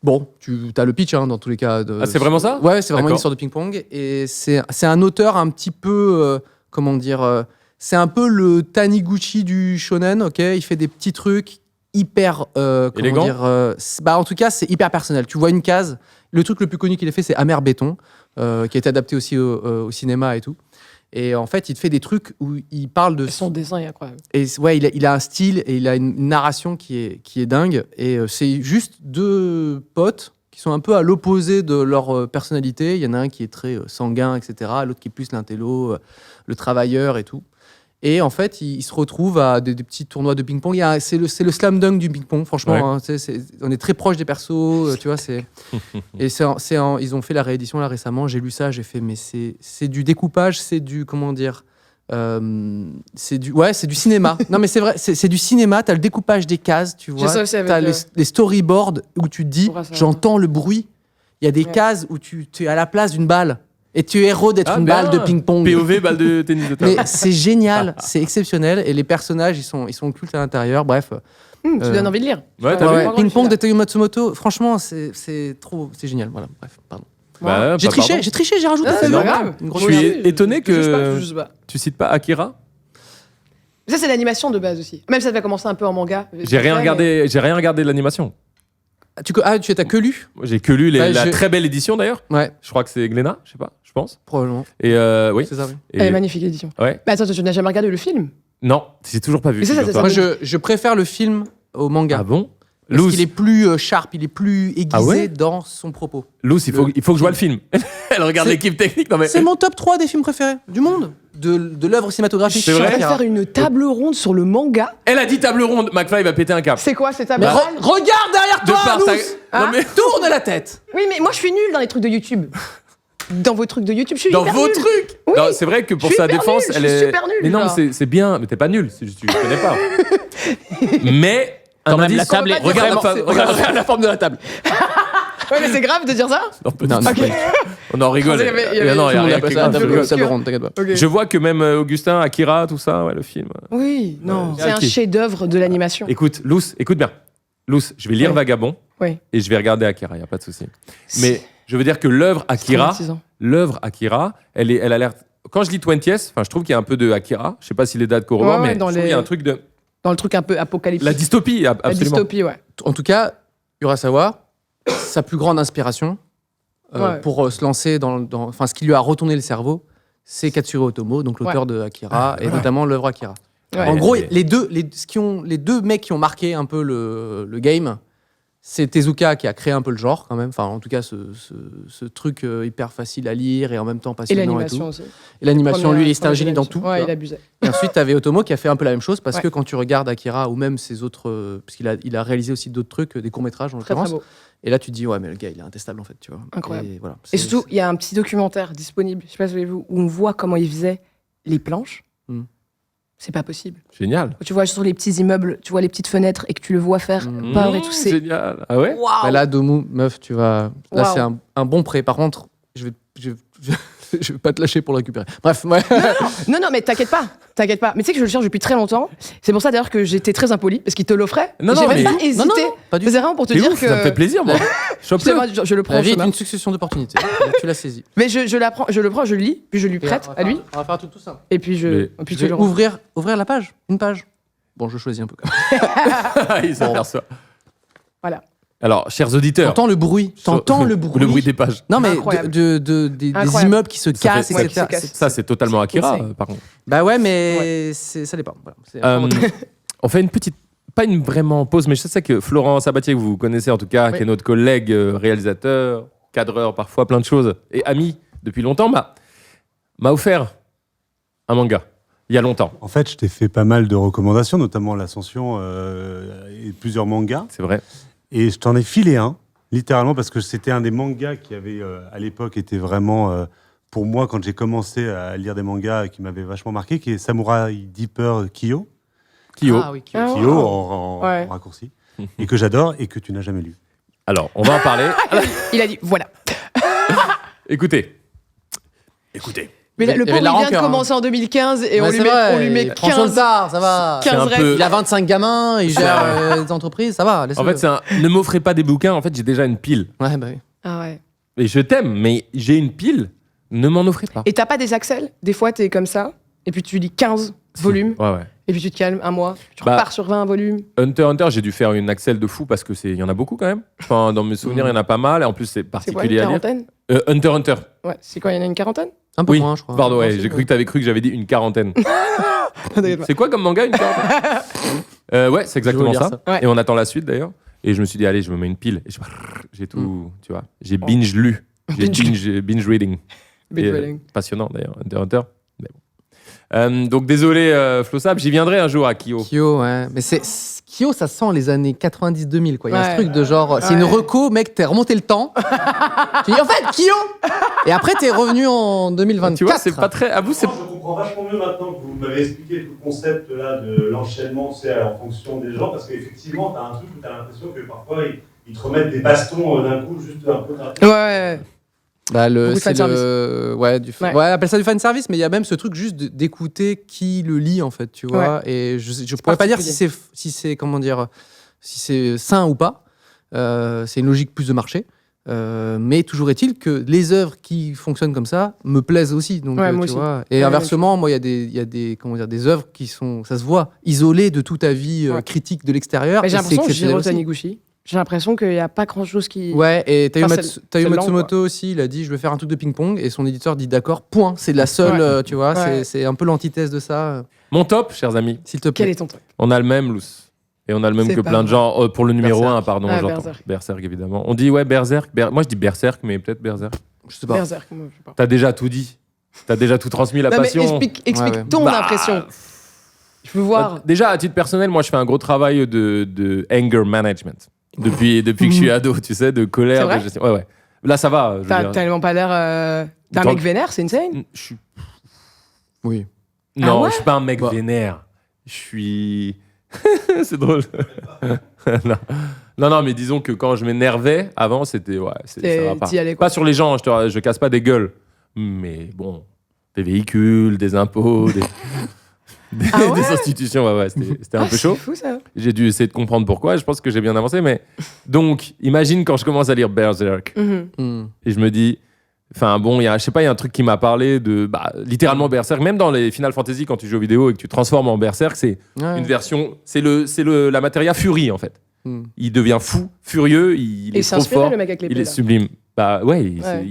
bon, tu as le pitch hein, dans tous les cas. Ah, c'est vraiment ça? Ouais, c'est vraiment une D'accord. histoire de ping-pong. Et c'est un auteur un petit peu. Comment dire c'est un peu le Taniguchi du shonen, ok? Il fait des petits trucs hyper. Comment Élégant. dire bah, en tout cas, c'est hyper personnel. Tu vois une case. Le truc le plus connu qu'il ait fait, c'est Amer Béton, qui a été adapté aussi au cinéma et tout. Et en fait, il te fait des trucs où il parle de. Son dessin est incroyable. Et ouais, il a un style et il a une narration qui est dingue. Et c'est juste deux potes qui sont un peu à l'opposé de leur personnalité. Il y en a un qui est très sanguin, etc. L'autre qui est plus l'intello, le travailleur et tout. Et en fait, ils se retrouvent à des petits tournois de ping-pong. C'est le slam dunk du ping-pong, franchement. Ouais. Hein, on est très proche des persos, tu vois. Et ils ont fait la réédition là récemment. J'ai lu ça, j'ai fait, mais c'est du découpage, c'est du, comment dire, c'est du cinéma. Non, mais c'est vrai, c'est du cinéma. T'as le découpage des cases, tu vois. ça aussi avec T'as le- les storyboards où tu te dis, Pour ça. j'entends le bruit. Il y a des Ouais. cases où tu es à la place d'une balle. Et tu es héros d'être Ah, une bien. balle de ping-pong. POV, balle de tennis de table. Mais c'est génial, c'est exceptionnel. Et les personnages, ils sont cultes à l'intérieur. Bref. Tu donnes envie de lire. Ouais, t'as Ouais, vu ouais. Ping-pong de Taiyo Matsumoto, franchement, c'est génial. Voilà, bref, pardon. Bah, J'ai pas triché, pardon. j'ai rajouté Ah, ça. c'est pas Une grave. grosse Je suis merde. étonné Je juge pas, que je juge pas. tu cites pas Akira. Ça, c'est l'animation de base aussi. Même ça devait commencer un peu en manga. J'ai rien regardé de l'animation. Tu t'as que lu? Moi, j'ai que lu Ouais, la je- très belle édition d'ailleurs. Ouais, Je crois que c'est Glénat, je sais pas, je pense. probablement. Et oui. C'est ça, oui. Et- Elle est magnifique, l'édition. Ouais. Mais attends, tu n'as jamais regardé le film? Non, j'ai toujours pas vu. Mais ça, figure-toi. Moi, je préfère le film au manga. Ah bon? Parce Loose, qu'il est plus sharp, il est plus aiguisé Ah ouais dans son propos. Loose, il faut que je vois le film. Elle regarde C'est- l'équipe technique. Non mais. C'est mon top 3 des films préférés du monde, de l'œuvre cinématographique. C'est vrai Je vais faire une table ronde sur le manga. Elle a dit table ronde. McFly va péter un câble. C'est quoi cette table Mais ronde? regarde derrière De toi, par sa- Loose. Non, mais- Tourne la tête. Oui, mais moi, je suis nulle dans les trucs de YouTube. Dans vos trucs de YouTube, je suis Dans hyper vos nulle. trucs. Oui. Non, c'est vrai que pour Je suis sa hyper défense, nulle, elle je suis est. super nulle, Mais non, genre. mais c'est bien. Mais t'es pas nul. C'est juste tu connais pas. Mais Quand un même, indice. la table est Regarde vraiment- regarde la forme de la table. Ouais, mais c'est grave de dire ça. Non, pas Non, du non. tout. On en rigole. Il y avait- il y avait- Non, il y a Tout le monde rien appelle qui ça la rigole. table, Je table ronde, t'inquiète pas. Ok. Je vois que même Augustin, Akira, tout ça, ouais, le film. Oui, non. C'est un Ok. chef-d'œuvre de l'animation. Écoute, Luce, écoute bien. Luce, je vais lire Ouais. Vagabond Oui. et je vais regarder Akira, il n'y a pas de souci. Mais je veux dire que l'œuvre Akira, elle a l'air. Quand je lis 20th, enfin, je trouve qu'il y a un peu de Akira. Je sais pas si les dates corroborent, Ouais, mais dans je trouve les- qu'il y a un truc de. Dans le truc un peu apocalyptique. La dystopie, La absolument. dystopie, ouais. En tout cas, Urasawa, sa plus grande inspiration Ouais. pour se lancer enfin, ce qui lui a retourné le cerveau, c'est Katsuro Otomo, donc l'auteur de Akira, et notamment l'œuvre Akira. Ouais. En gros, mais- les deux mecs qui ont marqué un peu le game, c'est Tezuka qui a créé un peu le genre quand même. Enfin, en tout cas, ce truc hyper facile à lire et en même temps Et passionnant et, l'animation tout. aussi. Et l'animation, Première- lui, c'était un première génie dans animation. tout. Ouais, tu il vois. abusait. Et ensuite, tu avais Otomo qui a fait un peu la même chose parce Ouais. que quand tu regardes Akira ou même ses autres. Parce qu'il a réalisé aussi d'autres trucs, des courts-métrages en Très, très l'occurrence. beau. Et là, tu te dis, ouais, mais le gars, il est intestable en fait, tu vois. Incroyable. Et, voilà, Et c'est- surtout, il y a un petit documentaire disponible, je sais pas si vous avez vu, où on voit comment il faisait les planches. Hmm. C'est pas possible. Génial. Quand tu vois sur les petits immeubles, tu vois les petites fenêtres et que tu le vois faire Hmm. peindre et tout, c'est Génial. Ah ouais? waouh. Bah là, Domu, meuf, tu vas. Là, Waouh. c'est un bon prêt. Par contre, je vais pas te lâcher pour le récupérer. Bref, ouais. Non, non, mais t'inquiète pas. Mais tu sais que je le cherche depuis très longtemps. C'est pour ça d'ailleurs que j'étais très impoli parce qu'il te l'offrait. Non, J'ai non, même mais- pas hésité. non, pas du C'est vraiment pour te C'est dire ouf, que ça me fait plaisir, moi. C'est vrai, je le prends. La en vie est chemin. une succession d'opportunités. Tu l'as saisi. Mais je le prends, je le lis, puis je lui prête à lui, On va faire un truc tout simple. et puis Mais puis Je tu vais le rends. ouvrir la page. Une page. Bon, je choisis un peu quand même. Il s'aperçoit. Voilà. Alors, chers auditeurs. T'entends le bruit. T'entends le bruit. Le bruit des pages. Non, mais Incroyable. des Incroyable. immeubles qui se cassent, fait- etc. Ouais, Ça, c'est totalement C'est Akira, insane. par contre. Bah ouais, mais ça dépend. Voilà. C'est On fait une petite, pas une vraiment pause, mais je sais que Florent Sabatier, que vous connaissez en tout cas, Oui. qui est notre collègue réalisateur, cadreur, parfois plein de choses, et ami depuis longtemps, m'a offert un manga, il y a longtemps. En fait, je t'ai fait pas mal de recommandations, notamment l'Ascension et plusieurs mangas. C'est vrai. Et je t'en ai filé un, littéralement, parce que c'était un des mangas qui avait, à l'époque, été vraiment, pour moi, quand j'ai commencé à lire des mangas, qui m'avait vachement marqué, qui est Samurai Deeper Kyo. Kyo. Ah oui, Kyo. Ah, Kyo, wow. en Ouais. raccourci. Et que j'adore et que tu n'as jamais lu. Alors, on va en parler. Il a dit voilà. Écoutez. Mais là, le Il y avait pauvre, de la il vient de rancœur, hein. commencer en 2015 et Ouais, on c'est lui met, vrai, on lui met il prend son 15, retard, ça va. 15 C'est un refs. peu- Il a 25 gamins, il gère des entreprises, ça va. En fait, ne m'offrez pas des bouquins, en fait, j'ai déjà une pile. Ouais, bah oui. Ah ouais. Et je t'aime, mais j'ai une pile, ne m'en offrez pas. Et t'as pas des accels? Des fois, t'es comme ça, et puis tu lis 15 volumes, Ouais, ouais. et puis tu te calmes un mois, tu Bah, repars sur 20 volumes. Hunter x Hunter, j'ai dû faire une Axel de fou parce que il y en a beaucoup quand même. Enfin, dans mes souvenirs, il y en a pas mal. Et en plus, c'est C'est quoi, une particulier à lire. quarantaine? Hunter x Hunter. Ouais, c'est quoi, il y en a une quarantaine? Un peu Oui, moins, je crois. pardon, ouais, Ouais, j'ai cru que t'avais cru que j'avais dit une quarantaine. T'inquiète pas. C'est quoi comme manga, une quarantaine? Ouais, c'est exactement Je veux ça. lire ça. Ouais. Et on attend la suite d'ailleurs. Et je me suis dit, allez, je me mets une pile. Et j'ai tout, tu vois. J'ai binge lu. J'ai binge reading. Big Et, Wedding. passionnant d'ailleurs, Hunter x Hunter. Mais bon. Donc désolé, Flossab, j'y viendrai un jour à Kyo. Kyo, ouais. Mais Kyo, ça sent les années 90-2000, quoi. Il y a Ouais. ce truc de genre, c'est une Ouais. reco, mec, t'es remonté le temps. Tu dis, en fait, Kyo. Et après, t'es revenu en 2024. Tu vois, c'est pas très. À vous, c'est. Je comprends vachement mieux maintenant que vous m'avez expliqué tout le concept là de l'enchaînement, tu sais, en fonction des gens, parce qu'effectivement, tu as un truc où tu as l'impression que parfois ils te remettent des bastons d'un coup, juste un peu gratuit. Ouais. Bah, Beaucoup de c'est fanservice. Ouais, Ouais. appelle ça du fanservice, mais il y a même ce truc juste d'écouter qui le lit, en fait, tu vois. Et je pourrais pas dire si c'est, comment dire, si c'est sain ou pas. C'est une logique plus de marché. Mais toujours est-il que les œuvres qui fonctionnent comme ça me plaisent aussi. Donc, Ouais, moi tu aussi. vois. Et Ouais, inversement, moi, il y a des, comment dire, des œuvres qui sont, ça se voit, isolées de toute avis Ouais. critique de l'extérieur. Mais j'ai Et c'est l'impression que exceptionnel Jiro aussi. Taniguchi, j'ai l'impression qu'il n'y a pas grand chose qui. Ouais, et Tayo Enfin, Tayo c'est lent, Matsumoto aussi, il a dit je vais faire un truc de ping-pong, et son éditeur dit d'accord, point. C'est la seule, Ouais. tu vois, Ouais. c'est un peu l'antithèse de ça. Mon top, chers amis. S'il te Quel plaît. est ton top? On a le même, Luce. Et on a le même C'est que pas plein de vrai. gens. Pour le numéro Berserk. 1, pardon, Ah, j'entends. Berserk. Berserk, évidemment. On dit, ouais, Berserk. Moi, je dis Berserk, mais peut-être Berserk. Je sais pas. Berserk, moi, je sais pas. T'as déjà tout dit. T'as déjà tout transmis, la Non, mais passion. explique Ouais, ouais. ton Bah, impression. Je veux voir. Déjà, à titre personnel, moi, je fais un gros travail de anger management. Depuis que je suis ado, tu sais, de colère. C'est vrai de gestion. Ouais, ouais. Là, ça va. je veux T'as dire. tellement pas l'air d'un Dans- mec vénère, c'est insane. Je suis... Oui. Non, ouais je suis pas un mec Bah. vénère. Je suis... C'est drôle. non, mais disons que quand je m'énervais, avant, c'était... Ouais, ça va pas. T'y allais, quoi. Pas sur les gens, je casse pas des gueules. Mais bon, des véhicules, des impôts, Ah ouais des institutions, ouais, c'était un Ah, peu chaud. C'est fou ça. J'ai dû essayer de comprendre pourquoi, je pense que j'ai bien avancé, mais... Donc, imagine quand je commence à lire Berserk, Mhm. Hmm. et je me dis... Enfin bon, je sais pas, il y a un truc qui m'a parlé de... littéralement Berserk, même dans les Final Fantasy, quand tu joues aux vidéos et que tu transformes en Berserk, c'est Ouais. une version... C'est la matéria Fury, en fait. Hmm. Il devient fou, furieux, il Et est c'est trop inspiré fort, le mec avec les il est blés, là. sublime. Bah ouais, Ouais.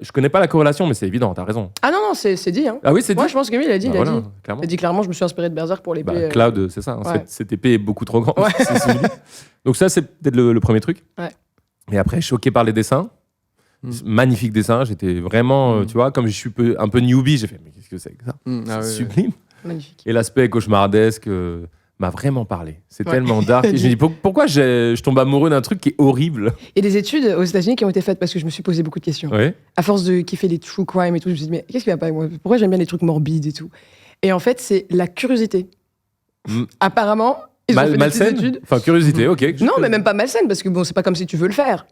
je connais pas la corrélation, mais c'est évident, t'as raison. Ah non, c'est dit. Hein. Ah oui, c'est dit. Moi, je pense que oui, il a dit. Bah il a voilà, dit. clairement. Il a dit clairement, je me suis inspiré de Berserk pour l'épée. Bah, Cloud, c'est ça. Hein, ouais. cette épée est beaucoup trop grande. Ouais. c'est sublime. Donc ça, c'est peut-être le premier truc. Ouais. Et après, choqué par les dessins. Mm. Magnifique dessin. J'étais vraiment, tu vois, comme je suis un peu newbie, j'ai fait, mais qu'est-ce que c'est que ça Hmm. Ah, C'est ouais, sublime. Magnifique. Et l'aspect cauchemardesque m'a vraiment parlé. C'est Ouais. tellement dark. Et je me dis, pourquoi je tombe amoureux d'un truc qui est horrible? Il y a des études aux États-Unis qui ont été faites parce que je me suis posé beaucoup de questions. Ouais. À force de kiffer les true crime et tout, je me suis dit, mais qu'est-ce qui va pas avec moi? Pourquoi j'aime bien les trucs morbides et tout? Et en fait, c'est la curiosité. Mm. Apparemment, ils ont fait des petites Malsaine. études. Enfin, curiosité, ok. Non, mais même pas malsaine, parce que bon, c'est pas comme si tu veux le faire.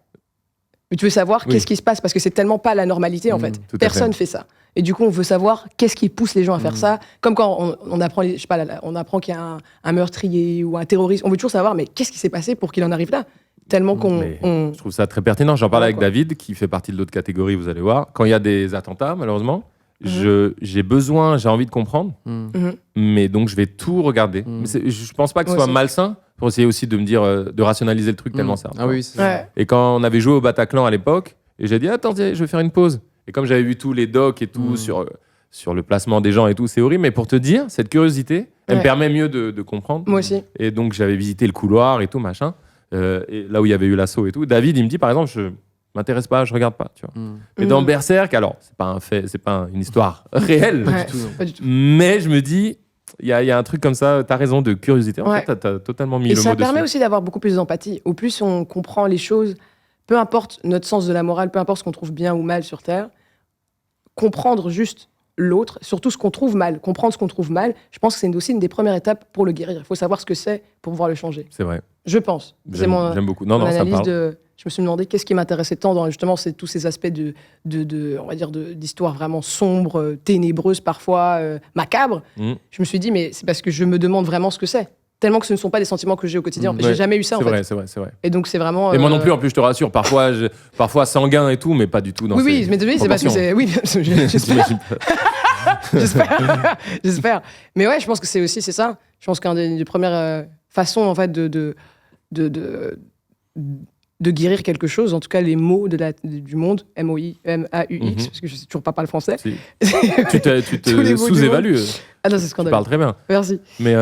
Mais tu veux savoir Oui. qu'est-ce qui se passe, parce que c'est tellement pas la normalité, en Mm, fait. tout à Personne fait ça. Et du coup, on veut savoir qu'est-ce qui pousse les gens à faire ça. Comme quand on apprend, je sais pas, on apprend qu'il y a un meurtrier ou un terroriste. On veut toujours savoir, mais qu'est-ce qui s'est passé pour qu'il en arrive là? Tellement qu'on... Mais on- Je trouve ça très pertinent. J'en parlais Ouais, avec quoi. David, qui fait partie de l'autre catégorie, vous allez voir. Quand il y a des attentats, malheureusement, j'ai besoin, j'ai envie de comprendre, Mhm. mais donc je vais tout regarder. Mm. Mais je pense pas que ce Moi soit aussi. malsain pour essayer aussi de me dire, de rationaliser le truc tellement ça. Ah oui, c'est Ouais. Et quand on avait joué au Bataclan à l'époque, et j'ai dit attendez, je vais faire une pause. Et comme j'avais vu tous les docs et tout sur le placement des gens et tout, c'est horrible. Mais pour te dire, cette curiosité, elle me Ouais. permet mieux de comprendre. Moi aussi. Et donc j'avais visité le couloir et tout machin, et là où il y avait eu l'assaut et tout. David, il me dit par exemple, je m'intéresse pas, je regarde pas, tu vois. Mhm. Mais dans Mhm. Berserk, alors c'est pas un fait, c'est pas une histoire réelle, Ouais. Du tout, non. Pas du tout. mais je me dis, il y a un truc comme ça. T'as raison, de curiosité. En Ouais. fait, t'as totalement mis Et le ça mot permet dessus. aussi d'avoir beaucoup plus d'empathie. Au plus on comprend les choses, peu importe notre sens de la morale, peu importe ce qu'on trouve bien ou mal sur Terre, comprendre juste l'autre, surtout ce qu'on trouve mal, comprendre ce qu'on trouve mal, je pense que c'est aussi une des premières étapes pour le guérir. Il faut savoir ce que c'est pour pouvoir le changer. C'est vrai. Je pense. C'est J'aime beaucoup. Non, mon non, ça me analyse parle. de. Je me suis demandé qu'est-ce qui m'intéressait tant dans justement tous ces aspects on va dire d'histoire vraiment sombre, ténébreuse parfois, macabre. Mhm. Je me suis dit mais c'est parce que je me demande vraiment ce que c'est. Tellement que ce ne sont pas des sentiments que j'ai au quotidien. Mhm. J'ai Ouais. jamais eu ça en C'est fait. vrai, c'est vrai, c'est vrai. Et donc c'est vraiment. Et moi non plus, en plus, je te rassure. Parfois sanguin et tout, mais pas du tout dans Oui, ces oui, mais c'est parce que proportions. c'est. Oui, j'espère. T'imagines pas. J'espère. Mais ouais, je pense que c'est ça. Je pense qu'une des premières façons en fait de guérir quelque chose, en tout cas les mots du monde, M-O-I-M-A-U-X, Mhm. parce que je sais toujours pas parler français. Si. Tu Tous les te mots du sous-évalues. Ah non, c'est Tu scandaleux. parles très bien. Merci. Mais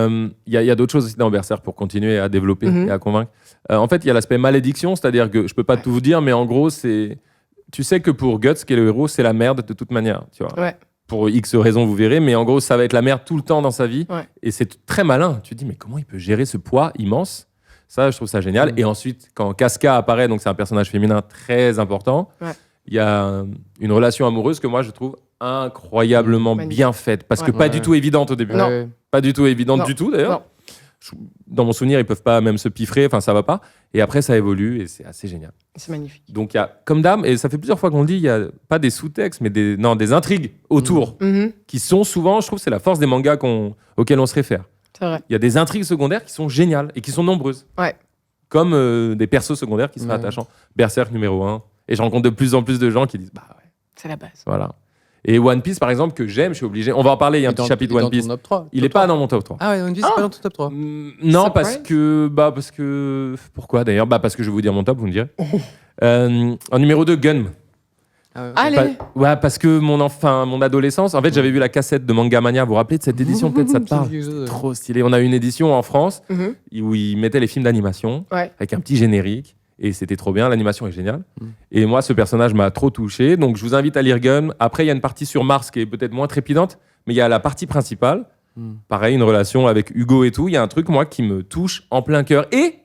il y a d'autres choses aussi dans Berserk pour continuer à développer Mhm. et à convaincre. En fait, il y a l'aspect malédiction, c'est-à-dire que je peux pas tout vous dire, mais en gros, tu sais que pour Guts, qui est le héros, c'est la merde de toute manière. Tu vois. Ouais. Pour X raisons, vous verrez, mais en gros, ça va être la merde tout le temps dans sa vie. Ouais. Et c'est très malin. Tu te dis, mais comment il peut gérer ce poids immense? Ça, je trouve ça génial. Mhm. Et ensuite, quand Casca apparaît, donc c'est un personnage féminin très important, Ouais. il y a une relation amoureuse que moi, je trouve incroyablement Magnifique. bien faite. Parce que Ouais. pas Ouais. du tout évidente au début. Non. Ouais. Pas du tout évidente Non. du tout, d'ailleurs. Non. Dans mon souvenir, ils peuvent pas même se piffrer, enfin ça va pas. Et après, ça évolue et c'est assez génial. C'est magnifique. Donc il y a, comme d'hab, et ça fait plusieurs fois qu'on le dit, il y a pas des sous-textes, mais des intrigues autour Mhm. qui sont souvent, je trouve, c'est la force des mangas auxquels on se réfère. C'est vrai. Il y a des intrigues secondaires qui sont géniales et qui sont nombreuses. Ouais. Comme des persos secondaires qui sont Ouais. attachants. Berserk numéro 1. Et je rencontre de plus en plus de gens qui disent, bah ouais, C'est la base. voilà. Et One Piece, par exemple, que j'aime, je suis obligé. On va en parler, il y a un Et dans- petit chapitre et dans One Piece. ton top 3. Il est pas dans mon top 3. Ah ouais, One Piece, c'est pas dans ton top 3. Non, Surprise. parce que. Pourquoi d'ailleurs? Parce que je vais vous dire mon top, vous me direz. En numéro 2, Gun. Ah ouais. Allez. Ouais, parce que mon adolescence, en fait, j'avais vu la cassette de Manga Mania. Vous vous rappelez de cette édition? Peut-être ça te parle. Trop stylé. On a eu une édition en France Mhm. où ils mettaient les films d'animation Ouais. avec un petit générique. Et c'était trop bien, l'animation est géniale. Mm. Et moi, ce personnage m'a trop touché. Donc, je vous invite à lire Gun. Après, il y a une partie sur Mars qui est peut-être moins trépidante, mais il y a la partie principale. Mm. Pareil, une relation avec Hugo et tout. Il y a un truc, moi, qui me touche en plein cœur. Et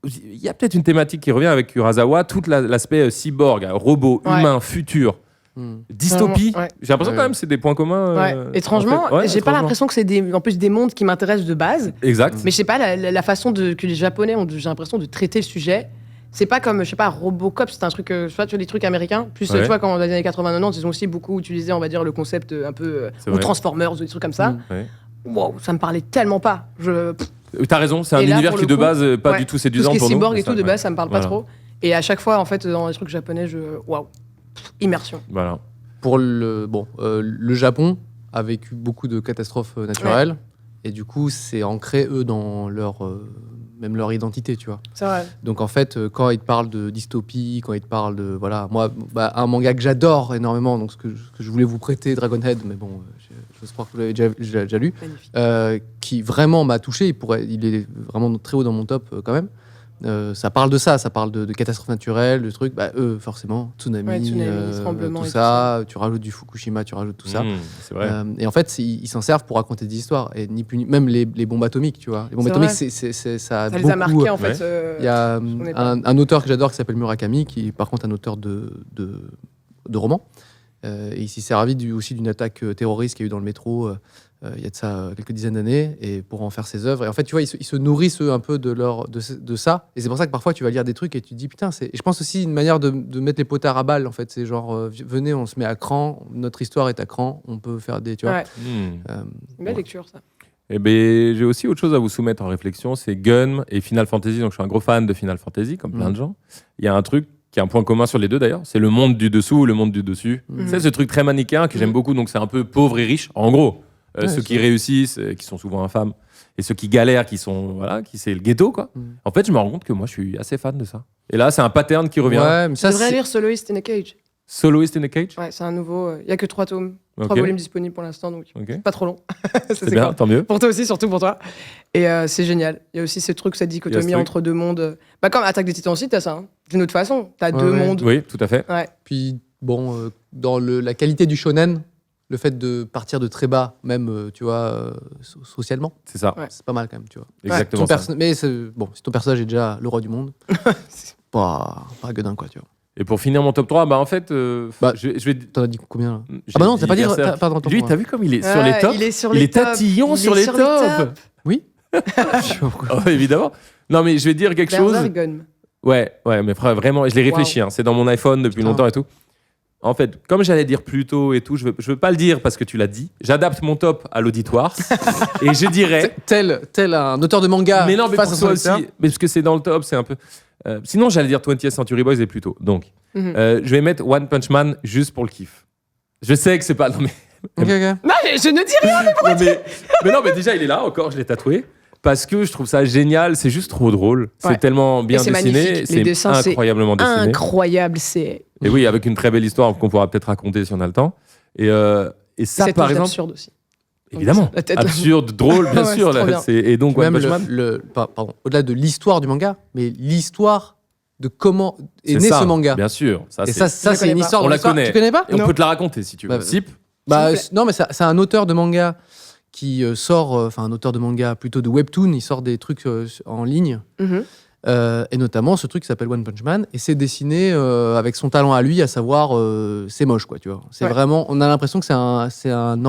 il y a peut-être une thématique qui revient avec Urasawa, tout l'aspect cyborg, robot, Ouais. humain, futur, Mm. dystopie. Ouais. J'ai l'impression Ouais. quand même que c'est des points communs. Ouais. Étrangement, en fait. Ouais, j'ai pas étrangement. l'impression que c'est en plus des mondes qui m'intéressent de base. Exact. Mais je sais pas, la façon que les Japonais ont, j'ai l'impression, de traiter le sujet, c'est pas comme, je sais pas, Robocop, c'est un truc, tu vois, des trucs américains. Plus, Ouais. tu vois, quand dans les années 80-90, ils ont aussi beaucoup utilisé, on va dire, le concept un peu, C'est ou vrai. Transformers, ou des trucs comme ça. Mm. Ouais. Wow, ça me parlait tellement pas. T'as raison, c'est un Et là, univers pour qui le de coup, base pas ouais, du tout tout ce séduisant qui est pour nous. cyborg et Ça, tout, de ouais. base, ça me parle pas Voilà. trop. Et à chaque fois, en fait, dans les trucs japonais, waouh, immersion. Voilà. Pour le Japon a vécu beaucoup de catastrophes naturelles et du coup c'est ancré eux dans même leur identité, tu vois. C'est vrai. Donc en fait quand ils te parlent de dystopie, quand ils te parlent de voilà, moi un manga que j'adore énormément, donc ce que je voulais vous prêter, Dragonhead, mais bon j'ose croire que vous l'avez déjà lu, Magnifique. qui vraiment m'a touché, il est vraiment très haut dans mon top quand même. Ça parle de ça parle de catastrophes naturelles, de trucs, eux forcément, tsunami, Ouais, tsunami, tremblement tout et tout ça, tu rajoutes du Fukushima, tu rajoutes tout ça. C'est vrai. Et en fait, ils s'en servent pour raconter des histoires, et même les bombes atomiques, tu vois. Les bombes C'est atomiques, vrai. ça a Ça les beaucoup. a marqués, en ouais. fait. Il y a connais pas. un auteur que j'adore qui s'appelle Murakami, qui est par contre un auteur de romans. Et il s'est servi aussi d'une attaque terroriste qu'il y a eu dans le métro il y a de ça quelques dizaines d'années, et pour en faire ses œuvres. Et en fait, tu vois, ils se nourrissent eux un peu de ça. Et c'est pour ça que parfois tu vas lire des trucs et tu te dis putain, c'est. Et je pense aussi une manière de mettre les potards à balles. En fait, c'est genre venez, on se met à cran, notre histoire est à cran, on peut faire des. Tu vois. Ouais. Euh, Une belle lecture, ça. Eh ben, j'ai aussi autre chose à vous soumettre en réflexion, c'est Gun et Final Fantasy. Donc, je suis un gros fan de Final Fantasy, comme plein de gens. Il y a un truc qui a un point commun sur les deux d'ailleurs, c'est le monde du dessous, le monde du dessus. C'est ce truc très manichéen que j'aime beaucoup, donc c'est un peu pauvre et riche, en gros. Ouais, ceux c'est qui vrai. réussissent, qui sont souvent infâmes, et ceux qui galèrent, qui sont, voilà, qui c'est le ghetto, quoi. En fait, je me rends compte que moi, je suis assez fan de ça. Et là, c'est un pattern qui revient. Ouais, mais Tu ça, devrais c'est. lire Soloist in a Cage. Soloist in a Cage. Ouais, c'est un nouveau. Il y a que 3 tomes, 3 Ok. volumes disponibles pour l'instant, donc Ok. pas trop long. C'est bien, cool. tant mieux. Pour toi aussi, surtout pour toi. Et c'est génial. Il y a aussi ce truc, cette Il y a dichotomie ce truc. entre deux mondes. Bah, comme Attaque des Titans aussi, t'as ça. Hein. D'une autre façon. T'as Ouais, deux ouais. mondes. Oui, tout à fait. Ouais. Puis, bon, dans la qualité du shonen, le fait de partir de très bas, même, tu vois, socialement, C'est ça. Ouais. c'est pas mal quand même, tu vois. Exactement Ton ça. mais bon, si ton personnage est déjà le roi du monde, pas gueudin, quoi, tu vois. Et pour finir mon top 3, bah en fait, Bah, je vais. T'en as dit combien là j'ai Ah bah non, dit t'as pas dit. Berserk. Pardon, ton Lui, point. t'as vu comme il est sur Ouais, les tops. il est sur Il les est tops. tatillon Il sur est les sur les tops. tops. Oui. Je sais pas pourquoi. Oh, évidemment. Non, mais je vais dire quelque chose. Berserk. Ouais, mais frère, vraiment, je l'ai réfléchi. Hein, c'est dans mon iPhone depuis Putain. longtemps et tout. En fait, comme j'allais dire plus tôt et tout, je veux pas le dire parce que tu l'as dit. J'adapte mon top à l'auditoire et je dirais. Tel un auteur de manga Mais non, mais face pour à toi son aussi. lecteur. Mais parce que c'est dans le top, c'est un peu. Sinon, j'allais dire 20th Century Boys et plus tôt. Donc, Mhm. je vais mettre One Punch Man juste pour le kiff. Je sais que c'est pas. Non, mais, Ok, ok. Non, mais je ne dis rien. mais non, mais déjà, il est là encore, je l'ai tatoué. Parce que je trouve ça génial, c'est juste trop drôle. C'est Ouais. tellement bien Et c'est dessiné, magnifique. Les dessins, c'est incroyablement dessiné. Incroyable, c'est. Et oui, avec une très belle histoire qu'on pourra peut-être raconter si on a le temps. Et ça, C'est par exemple, absurde aussi. évidemment, La tête, là. absurde, drôle, bien Ouais, sûr. c'est trop là, bien. et donc, Puis One même Punch Man, pardon, au-delà de l'histoire du manga, mais l'histoire de comment est c'est né ça, ce manga. Bien sûr. Ça, Et c'est- ça, Je la c'est connais une pas. histoire. On dans la l'histoire. connaît. Tu connais pas et on Non. peut te la raconter si tu veux. Bah, Zip. Bah, S'il vous plaît. non, mais c'est un auteur de manga qui sort, enfin un auteur de manga plutôt de webtoon, il sort des trucs en ligne, Mhm. et notamment ce truc qui s'appelle One Punch Man, et c'est dessiné avec son talent à lui, à savoir c'est moche, quoi, tu vois. C'est Ouais. vraiment, on a l'impression que c'est un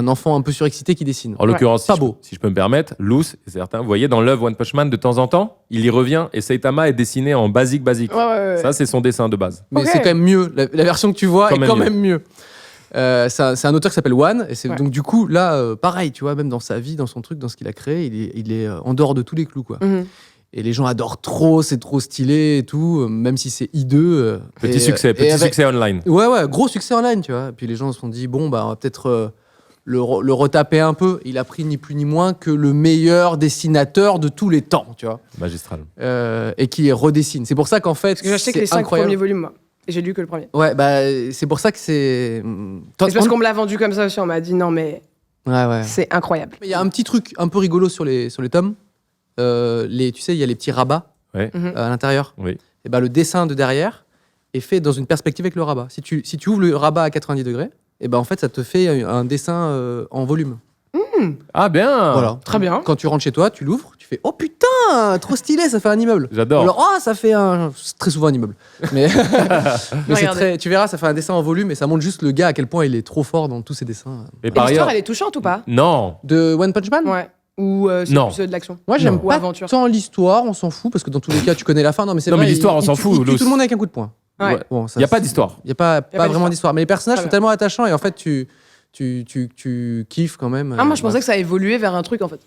enfant un peu surexcité qui dessine. En l'occurrence, Pas si, beau. si je peux me permettre, Loose, et certains, vous voyez, dans l'œuvre One Punch Man, de temps en temps, il y revient et Saitama est dessiné en basique. Ouais, ouais, ouais. Ça, c'est son dessin de base. Mais Ok. c'est quand même mieux. La version que tu vois Quand est même quand mieux. même mieux. C'est un auteur qui s'appelle One. Et Ouais. donc, du coup, là, pareil, tu vois, même dans sa vie, dans son truc, dans ce qu'il a créé, il est en dehors de tous les clous, quoi. Mhm. Et les gens adorent trop, c'est trop stylé et tout, même si c'est hideux. Petit Et, succès, et petit avec- succès online. Ouais, gros succès online, tu vois. Et puis les gens se sont dit, bon, bah, on va peut-être le retaper un peu. Il a pris ni plus ni moins que le meilleur dessinateur de tous les temps, tu vois. Magistral. Et qui redessine. C'est pour ça qu'en fait, Parce que j'ai acheté que c'est les 5 incroyable. premiers volumes, moi. Et j'ai lu que le premier. Ouais, bah, c'est pour ça que c'est. Et c'est parce qu'on me l'a vendu comme ça aussi. On m'a dit non, mais Ouais. c'est incroyable. Il y a un petit truc un peu rigolo sur les tomes. Tu sais, il y a les petits rabats Mhm. à l'intérieur. Oui. Et ben, le dessin de derrière est fait dans une perspective avec le rabat. Si tu ouvres le rabat à 90 degrés, et ben, en fait, ça te fait un dessin en volume. Ah, bien. Voilà. Très bien. Quand tu rentres chez toi, tu l'ouvres, tu fais oh putain, trop stylé, ça fait un immeuble. J'adore. Alors, oh, ça fait c'est très souvent un immeuble. Mais, mais c'est Regardez. tu verras, ça fait un dessin en volume et ça montre juste le gars à quel point il est trop fort dans tous ses dessins. Et Et par l'histoire, ailleurs. elle est touchante ou pas Non. De One Punch Man Ouais. Ou c'est Non. plus de l'action Moi, j'aime Non. Ou pas aventure. tant l'histoire, on s'en fout, parce que dans tous les cas, tu connais la fin. Non, mais c'est Non, vrai, mais l'histoire, on il- s'en il- fout, Il tue Lous. tout le monde avec un coup de poing. Ouais. Ouais. Bon, ça, Il n'y a pas c'est- d'histoire. Il n'y a pas d'histoire. vraiment d'histoire. Mais les personnages Très sont bien. tellement attachants et en fait, tu kiffes quand même. Ah, moi, je pensais que ça a évolué vers un truc, en fait.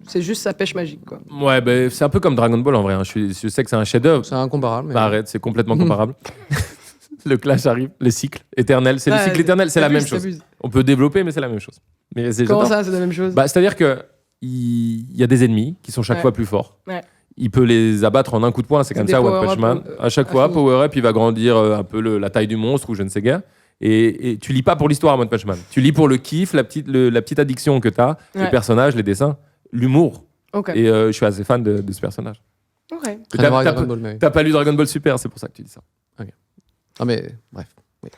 C'est juste sa pêche magique, quoi. Ouais, ben, c'est un peu comme Dragon Ball en vrai. Hein. Je sais que c'est un chef-d'œuvre. C'est incomparable. Mais... Bah, arrête, c'est complètement comparable. Le clash arrive, les cycles éternels. C'est le Ouais, cycle éternel, c'est la même t'abuses, chose. t'abuses. On peut développer, mais c'est la même chose. Mais Comment j'adore. ça, c'est la même chose Bah, c'est-à-dire que il y a des ennemis qui sont chaque Ouais. fois plus forts. Ouais. Il peut les abattre en un coup de poing, c'est comme Des ça, One power-up, Punch Man. À chaque à fois, fini. Power Up, il va grandir un peu la taille du monstre ou je ne sais guère. Et tu lis pas pour l'histoire, One Punch Man. Tu lis pour le kiff, la petite addiction que tu as, les Ouais. personnages, les dessins, l'humour. Ok. Et je suis assez fan de ce personnage. Ok. Rien T'as- à voir avec t'as- Dragon Ball, mais- T'as pas lu Dragon Ball Super, c'est pour ça que tu dis ça. Non, mais bref. Oui.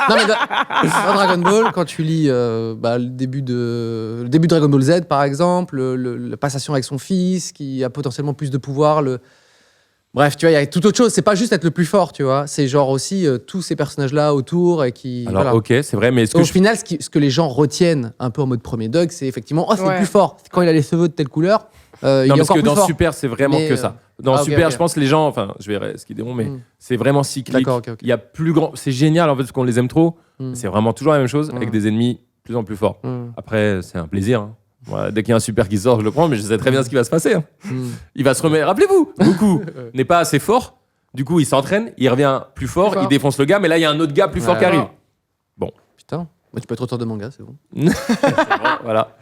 Non, mais dans Dragon Ball, quand tu lis le début de Dragon Ball Z, par exemple, la passation avec son fils, qui a potentiellement plus de pouvoir, bref, tu vois, il y a tout autre chose. C'est pas juste être le plus fort, tu vois. C'est genre aussi tous ces personnages-là autour et qui. Alors, voilà. ok, c'est vrai, mais est-ce que Au je... final, ce que les gens retiennent un peu en mode premier dog, c'est effectivement, oh, c'est le Ouais. plus fort. Quand il a les cheveux de telle couleur, il Non, est parce encore que plus dans fort. Super, c'est vraiment Mais, que ça. Dans ok, Super, ok. je pense que les gens, enfin, je verrai ce qu'ils diront, mais Mm. c'est vraiment cyclique. D'accord, ok. Il y a plus grand. C'est génial en fait, parce qu'on les aime trop. Mm. C'est vraiment toujours la même chose avec Mm. des ennemis de plus en plus forts. Mm. Après, c'est un plaisir. Hein. Voilà, dès qu'il y a un super qui sort, je le prends, mais je sais très bien ce qui va se passer. Hein. Hmm. Il va se remettre. Rappelez-vous, Goku n'est pas assez fort. Du coup, il s'entraîne, il revient plus fort, Plus fort. il défonce le gars, mais là, il y a un autre gars plus fort Ouais. qui arrive. Putain. Bah, tu peux être auteur de manga, c'est bon. Voilà.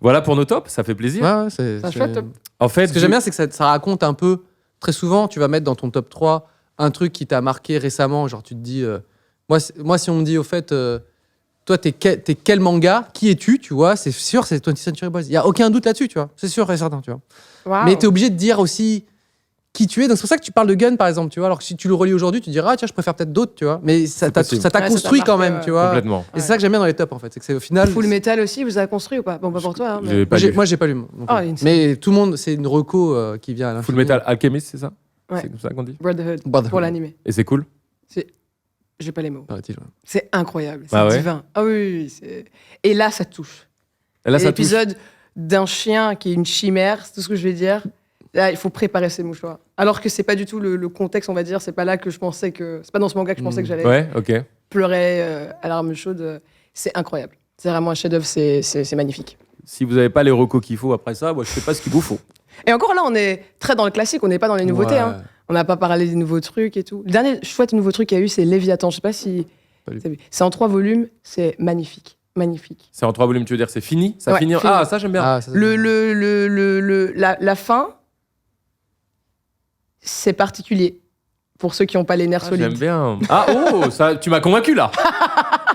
Voilà pour nos tops, ça fait plaisir. Ouais, c'est C'est un chouette top. En fait, Ce que j'aime bien, c'est que ça raconte un peu. Très souvent, tu vas mettre dans ton top 3 un truc qui t'a marqué récemment. Genre, tu te dis. Moi, si on me dit, au fait, toi, t'es quel manga? Qui es-tu? Tu vois, c'est sûr, c'est 20th Century Boys. Il n'y a aucun doute là-dessus, tu vois. C'est sûr et certain, tu vois. Waouh. Mais tu es obligé de dire aussi qui tu es. Donc, c'est pour ça que tu parles de Gun, par exemple, tu vois. Alors que si tu le relis aujourd'hui, tu diras, ah, tiens, je préfère peut-être d'autres, tu vois. Mais ça t'a possible. ça t'a Ouais, ça construit t'a quand marqué, même, ouais. tu vois. complètement. Et c'est ça que j'aime bien dans les tops, en fait. C'est que c'est au final. Full Metal aussi, vous avez construit ou pas? Bon, pas pour toi. Hein, mais- J'ai pas lu. Moi, j'ai pas lu. non plus. Ah, il y a une Mais tout le monde, c'est une reco qui vient à l'infini. Full Metal Alchemist, c'est ça? Ouais. C'est comme ça qu'on dit? Brotherhood, Brotherhood. pour l'animé. Et c'est cool? J'ai pas les mots. Paraît-il, ouais. C'est incroyable, c'est Ah ouais divin. Ah oui, oui, oui, c'est... Et là, ça touche. Et là, ça touche. L'épisode d'un chien qui est une chimère, c'est tout ce que je vais dire. Là, il faut préparer ses mouchoirs. Alors que c'est pas du tout le contexte, on va dire. C'est pas là que je pensais que... C'est pas dans ce manga que je pensais que j'allais Ouais, ok. pleurer à larmes chaudes. C'est incroyable. C'est vraiment un chef-d'œuvre, c'est magnifique. Si vous n'avez pas les recos qu'il faut après ça, moi, je sais pas ce qu'il vous faut. Et encore là, on est très dans le classique, on n'est pas dans les nouveautés. Ouais. Hein. On n'a pas parlé des nouveaux trucs et tout. Le dernier chouette nouveau truc qu'il y a eu, c'est Léviathan. Je sais pas si... Pas lu. t'as vu. C'est en 3 volumes, c'est magnifique. Magnifique. C'est en 3 volumes, tu veux dire, c'est fini? Ça Ouais, finit? fini. Ah, ça, j'aime bien. Ah, ça, c'est La fin, c'est particulier. Pour ceux qui n'ont pas les nerfs Ah, j'aime solides. bien. Ah, oh, ça, tu m'as convaincu, là.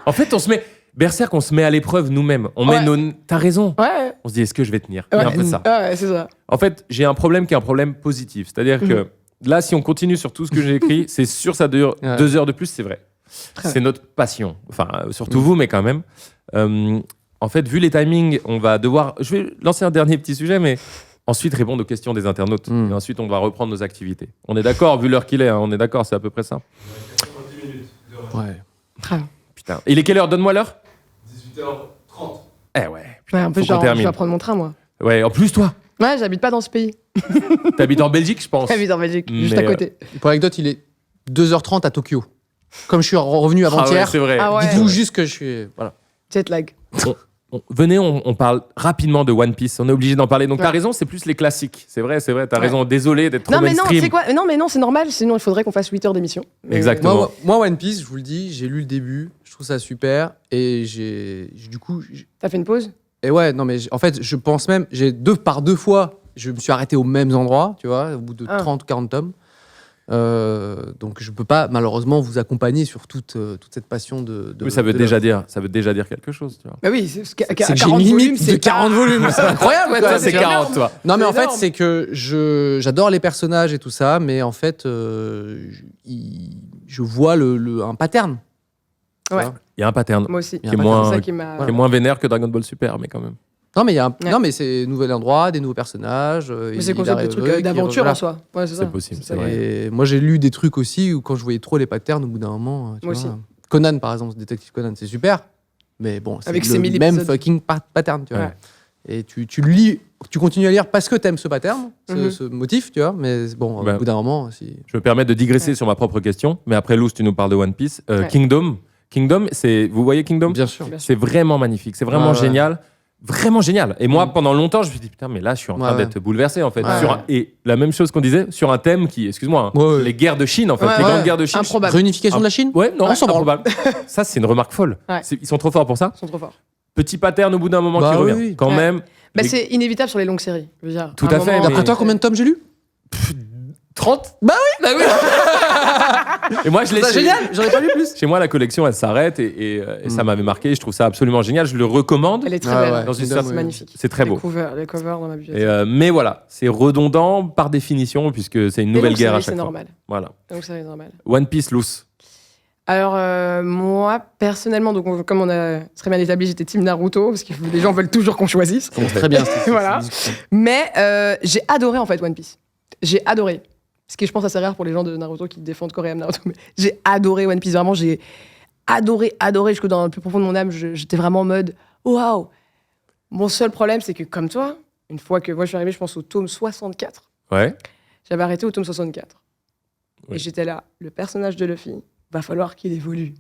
En fait, on se met... Berserk, on se met à l'épreuve nous-mêmes. On met Ouais. nos... T'as raison. Ouais, On se dit, est-ce que je vais tenir? Il y a un peu de ça. ouais, c'est ça. En fait, j'ai un problème qui est un problème positif. C'est-à-dire que là, si on continue sur tout ce que j'ai écrit, c'est sûr, ça dure Ouais. 2 heures de plus, c'est vrai. Très C'est notre passion. Enfin, surtout vous, mais quand même. En fait, vu les timings, on va devoir... Je vais lancer un dernier petit sujet, mais ensuite répondre aux questions des internautes. Mm. Et ensuite, on va reprendre nos activités. On est d'accord, vu l'heure qu'il est, hein, on est d'accord, c'est à peu près ça. Ouais. Putain. Il est quelle heure? Donne-moi l'heure. 18h30. Eh ouais. Ouais, Putain, un peu faut qu'on genre, je termine. vais prendre mon train, moi. Ouais, en plus, toi, Ouais, j'habite pas dans ce pays. t'habites en Belgique, je pense. J'habite en Belgique, juste Mais, à côté. Pour l'anecdote, il est 2h30 à Tokyo. Comme je suis revenu Ah ouais, avant-hier, c'est vrai. Ah ouais. dites-vous juste que je suis. Voilà. Jet lag. Venez, on parle rapidement de One Piece. On est obligé d'en parler. Donc, Ouais. t'as raison, c'est plus les classiques. C'est vrai, t'as Ouais. raison. Désolé d'être trop Non, mais non, mainstream. c'est quoi? Non, mais non, c'est normal, sinon il faudrait qu'on fasse 8 heures d'émission. Mais- Exactement. Moi, One Piece, je vous le dis, j'ai lu le début, je trouve ça super. Et du coup. T'as fait une pause? Et ouais, non, mais en fait, je pense même, par deux fois, je me suis arrêté aux mêmes endroits, tu vois, au bout de Ah. 30 ou 40 tomes. Donc, je peux pas, malheureusement, vous accompagner sur toute cette passion de. Mais ça veut de déjà l'œuvre. dire quelque chose, tu vois. Bah oui, c'est C'est que j'ai une 40 limite volumes, de c'est 40 volumes, c'est incroyable. Ouais, quoi. Toi, c'est c'est 40, toi. Non, mais C'est en fait, énorme. c'est que j'adore les personnages et tout ça, mais en fait, je vois un pattern. tu Ouais. vois. Il y a un pattern Moi aussi. Qui est C'est moins- ça qui m'a. qui est moins vénère que Dragon Ball Super, mais quand même. Non, mais Ouais. non, mais c'est nouvel endroit, des nouveaux personnages. Mais c'est le concept des trucs d'aventure en soi. Ouais, c'est ça. C'est possible, c'est vrai. Et moi, j'ai lu des trucs aussi où quand je voyais trop les patterns, au bout d'un moment. Tu Moi vois, aussi. Conan, par exemple, Détective Conan, c'est super. Mais bon, c'est Avec le ses 1000 même épisodes. fucking pattern, tu vois. Ouais. Et tu le lis, tu continues à lire parce que t'aimes ce pattern, Mhm. ce motif, tu vois. Mais bon, Ben, au bout d'un moment, si. Je me permets de digresser Ouais. sur ma propre question, mais après, Luz, tu nous parles de One Piece. Ouais. Kingdom, c'est. Vous voyez Kingdom? Bien sûr. Bien sûr. C'est vraiment magnifique, c'est vraiment Ouais, ouais. génial. Vraiment génial. Et moi, Mm. pendant longtemps, je me suis dit, putain, mais là, je suis en train Ouais, d'être bouleversé, en fait. Ouais. Et la même chose qu'on disait, sur un thème qui, excuse-moi, hein, Ouais, ouais. les guerres de Chine, en fait, Ouais, les ouais. grandes guerres de Chine. Improbable. Réunification de la Chine. Ouais, non, On s'en branle. improbable. Ça, c'est une remarque folle. Ouais. Ils sont trop forts pour ça. Ils sont trop forts. Petit pattern au bout d'un moment Bah qui oui, revient. oui. Quand Ouais. même. Bah, les- c'est inévitable sur les longues séries. Je veux dire, Tout un à fait, moment- mais- D'après toi, combien de tomes j'ai lu 30. Bah oui. Et moi, je l'ai C'est génial, j'en ai pas lu plus. Chez moi, la collection, elle s'arrête et ça m'avait marqué. Je trouve ça absolument génial. Je le recommande. Elle est très Ouais, belle. ouais. Dans une C'est certaine- magnifique. C'est très Les beau. covers dans ma bibliothèque. Et, mais voilà, c'est redondant par définition puisque c'est une Les nouvelle longues guerre à séries, chaque c'est fois. normal. Voilà. Donc c'est normal. One Piece loose. Alors, moi, personnellement, donc, comme on a très bien établi, j'étais team Naruto, parce que les gens veulent toujours qu'on choisisse. Très bien. Voilà. Mais j'ai adoré, en fait, One Piece. J'ai adoré. Ce qui, je pense, assez rare pour les gens de Naruto qui défendent Koream Naruto. Mais j'ai adoré One Piece. Vraiment, j'ai adoré jusqu'au dans le plus profond de mon âme. J'étais vraiment en mode, waouh. Mon seul problème, c'est que, comme toi, une fois que moi, je suis arrivé, je pense, au tome 64, Ouais. j'avais arrêté au tome 64. Ouais. Et j'étais là, le personnage de Luffy, va falloir qu'il évolue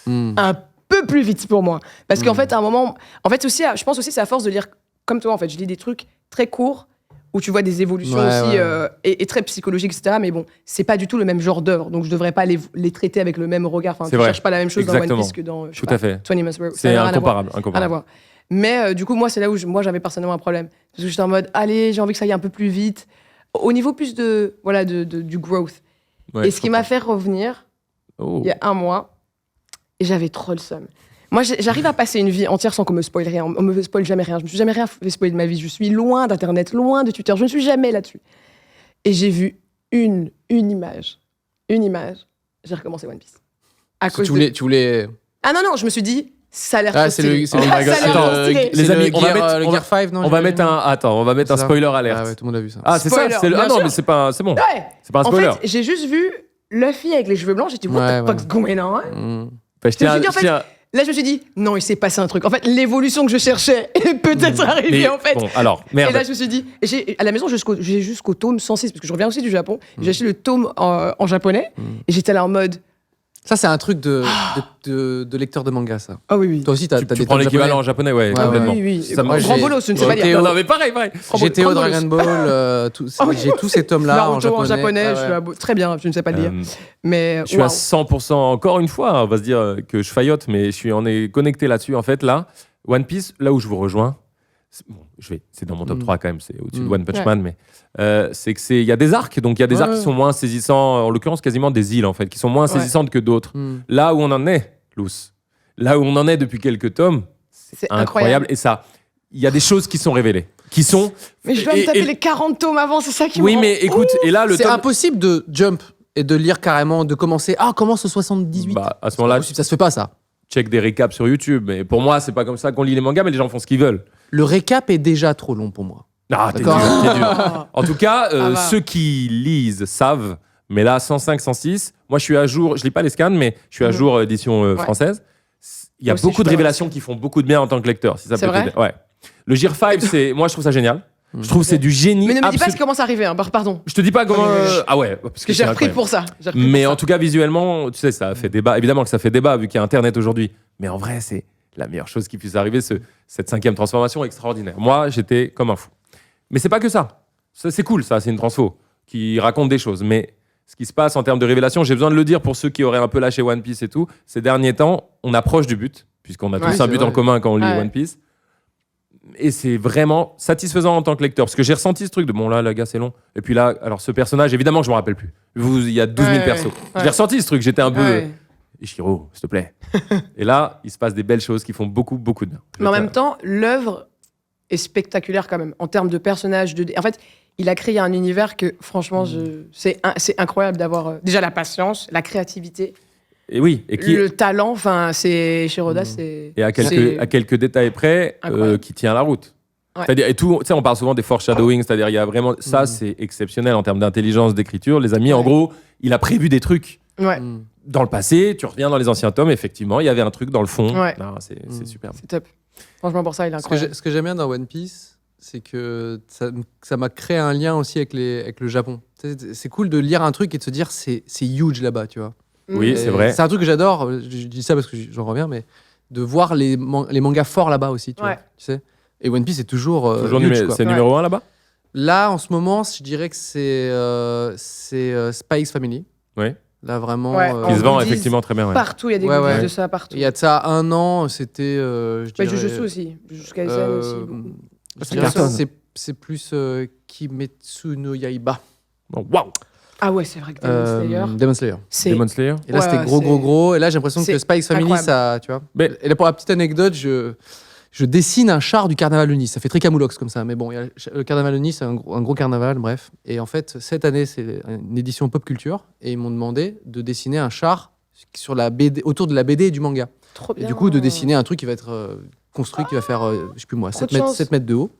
Hmm. un peu plus vite pour moi. Parce qu'en fait, à un moment, en fait, aussi, je pense aussi, c'est à force de lire comme toi, en fait, je lis des trucs très courts où tu vois des évolutions Ouais, aussi ouais. et très psychologiques, etc. Mais bon, c'est pas du tout le même genre d'œuvre, donc je devrais pas les traiter avec le même regard. Enfin, C'est tu vrai. cherches pas la même chose Exactement. dans One Piece que dans je sais Tout pas, à fait. 20 Months World. Ça C'est n'a rien à voir. incomparable. Rien à incomparable. voir. Mais du coup, moi, c'est là où moi j'avais personnellement un problème. Parce que j'étais en mode, allez, j'ai envie que ça aille un peu plus vite. Au niveau plus du growth. Ouais, Et ce qui m'a fait revenir, Oh. il y a un mois, et j'avais trop le seum. Moi, j'arrive à passer une vie entière sans qu'on me spoile rien. On me spoile jamais rien. Je me suis jamais rien fait spoiler de ma vie. Je suis loin d'Internet, loin de Twitter. Je ne suis jamais là-dessus. Et j'ai vu une image. J'ai recommencé One Piece. À cause Tu voulais. Ah non, je me suis dit, ça a l'air Ah, trop c'est stylé. le. Ça a l'air Attends, trop stylé. les amis, on va mettre- le on va- Gear 5, non On va mettre un C'est ça. spoiler alert. Ah ouais, tout le monde a vu ça. Ah, c'est ça. Spoiler, C'est le... Ah bien non, sûr. mais c'est pas. C'est bon. Ouais. C'est pas un En spoiler. fait, j'ai juste vu Luffy avec les cheveux blancs. J'ai dit, what Ouais, the fuck's going on? Mm. Bah, je tiens, me suis dit, en je tiens- Là, je me suis dit, non, il s'est passé un truc. En fait, l'évolution que je cherchais est peut-être arrivée, mais en fait. bon, alors, Et merde. là, je me suis dit, à la maison, j'ai jusqu'au tome 106, parce que je reviens aussi du Japon. J'ai acheté le tome en japonais, et j'étais là en mode, Ça, c'est un truc de lecteur de manga, ça. ah oui, oui. Toi aussi, t'as Tu des prends tomes l'équivalent en japonais. japonais, ouais, Ouais, complètement. Oui, oui. Ça Moi, me- j'ai- Bolos, je ne sais pas Ok, lire. Non, mais pareil. GTO, Grand Dragon Ball, j'ai tous ces tomes-là Naruto en japonais. Ouais, je suis ouais. là, très bien, je ne sais pas le lire. Mais Je suis à waouh. 100%, encore une fois, on va se dire que je faillote, mais on est connecté là-dessus. En fait, là, One Piece, là où je vous rejoins, c'est dans mon top 3 quand même, c'est au-dessus de One Punch Ouais. Man, mais il y a des arcs, donc il y a des arcs qui sont moins saisissants, en l'occurrence quasiment des îles en fait, qui sont moins saisissantes que d'autres. Mm. Là où on en est, Luce, là où on en est depuis quelques tomes, C'est incroyable. Et ça, il y a des choses qui sont révélées, qui sont. Mais je dois me taper les 40 tomes avant, c'est ça qui me Oui, rend mais écoute, et là le C'est tome. impossible de jump et de lire carrément, de commencer. Ah, commence au 78. Bah, à ce C'est moment-là, pas possible, ça se fait pas, ça. check des récaps sur YouTube. Mais pour moi, c'est pas comme ça qu'on lit les mangas, mais les gens font ce qu'ils veulent. Le récap est déjà trop long pour moi. Ah, t'es D'accord. dur, t'es dur. En tout cas, Ah bah. ceux qui lisent savent. Mais là, 105, 106, moi je suis à jour, je lis pas les scans, mais je suis à jour édition française. Il y a Moi aussi, beaucoup je de suis révélations qui font beaucoup de bien en tant que lecteur. Si ça C'est peut vrai t'aider. Ouais. Le Gear 5, moi je trouve ça génial. Je trouve que c'est du génie. Mais ne me dis pas absolu. ce qui commence à arriver, hein. Pardon. Je te dis pas comment. Oui. Ah ouais, parce Que que j'ai c'est repris incroyable. pour ça. J'ai repris Mais pour en ça. tout cas, visuellement, tu sais, ça a fait débat. Évidemment que ça fait débat vu qu'il y a Internet aujourd'hui. Mais en vrai, c'est la meilleure chose qui puisse arriver, cette 5e transformation extraordinaire. Moi, j'étais comme un fou. Mais c'est pas que ça. C'est cool, ça, c'est une transfo qui raconte des choses. Mais ce qui se passe en termes de révélation, j'ai besoin de le dire pour ceux qui auraient un peu lâché One Piece et tout. Ces derniers temps, on approche du but, puisqu'on a Ouais, tous un c'est but vrai. en commun quand on lit Ouais. One Piece. Et c'est vraiment satisfaisant en tant que lecteur. Parce que j'ai ressenti ce truc de bon, là, gars, c'est long. Et puis là, alors ce personnage, évidemment que je me rappelle plus. Il y a 12 000 Ouais, persos. ouais. Je l'ai ressenti ce truc, j'étais un peu. Ouais. Ichiro, s'il te plaît. Et là, il se passe des belles choses qui font beaucoup, beaucoup de bien. Mais en même temps, l'œuvre est spectaculaire quand même, en termes de personnages. En fait, il a créé un univers que, franchement, c'est incroyable d'avoir déjà la patience, la créativité, Et oui, et qui le talent. Enfin, c'est Shiroda, c'est. et à c'est- quelques détails près, Incroyable. qui tient la route. Ouais. C'est-à-dire, et tout, tu sais, on parle souvent des foreshadowing, c'est-à-dire, il y a vraiment. Ça, c'est exceptionnel en termes d'intelligence d'écriture. Les amis, en Ouais. gros, il a prévu des trucs. Ouais, Mm. Dans le passé, tu reviens dans les anciens tomes, effectivement, il y avait un truc dans le fond. Ouais. Non, c'est superbe. c'est top. Franchement, pour ça, il est incroyable. Ce que j'aime bien dans One Piece, c'est que ça m'a créé un lien aussi avec le Japon. Tu sais, c'est cool de lire un truc et de se dire c'est huge là-bas, tu vois. Oui, Et c'est vrai. C'est un truc que j'adore. Je dis ça parce que j'en reviens, mais de voir les mangas forts là-bas aussi, tu Ouais. vois. Tu sais. Et One Piece est toujours, Toujours huge, quoi. c'est numéro 1 là-bas. Là, en ce moment, je dirais que c'est Spy X Family. Oui. Là, vraiment. Ouais, Qui En se vend goodies, effectivement très bien. Ouais. Partout, il y a des Ouais, goodies ouais. de ça, partout. Il y a de ça 1 an, c'était. Je Bah, dirais, Jujutsu aussi. Jujutsu Kaisen euh, aussi. beaucoup. je Ça dirais cartonne. c'est plus Kimetsu no Yaiba. Bon, waouh. Ah ouais, c'est vrai que Demon Slayer, Demon Slayer. c'est. Demon Slayer. Et là, Ouais, c'était ouais, gros, c'est- gros, gros. Et là, j'ai l'impression que c'est Spy X Family, incroyable. ça, tu vois. Mais- Et là, pour la petite anecdote, je dessine un char du carnaval de Nice. Ça fait très camoulox comme ça. Mais bon, il y a le carnaval de Nice, c'est un gros carnaval, bref. Et en fait, cette année, c'est une édition pop culture. Et ils m'ont demandé de dessiner un char sur la BD, autour de la BD et du manga. Trop Et bien. du coup, de dessiner un truc qui va être construit, qui va faire, je sais plus moi, Trop 7 de mètres, chance. 7 mètres de haut.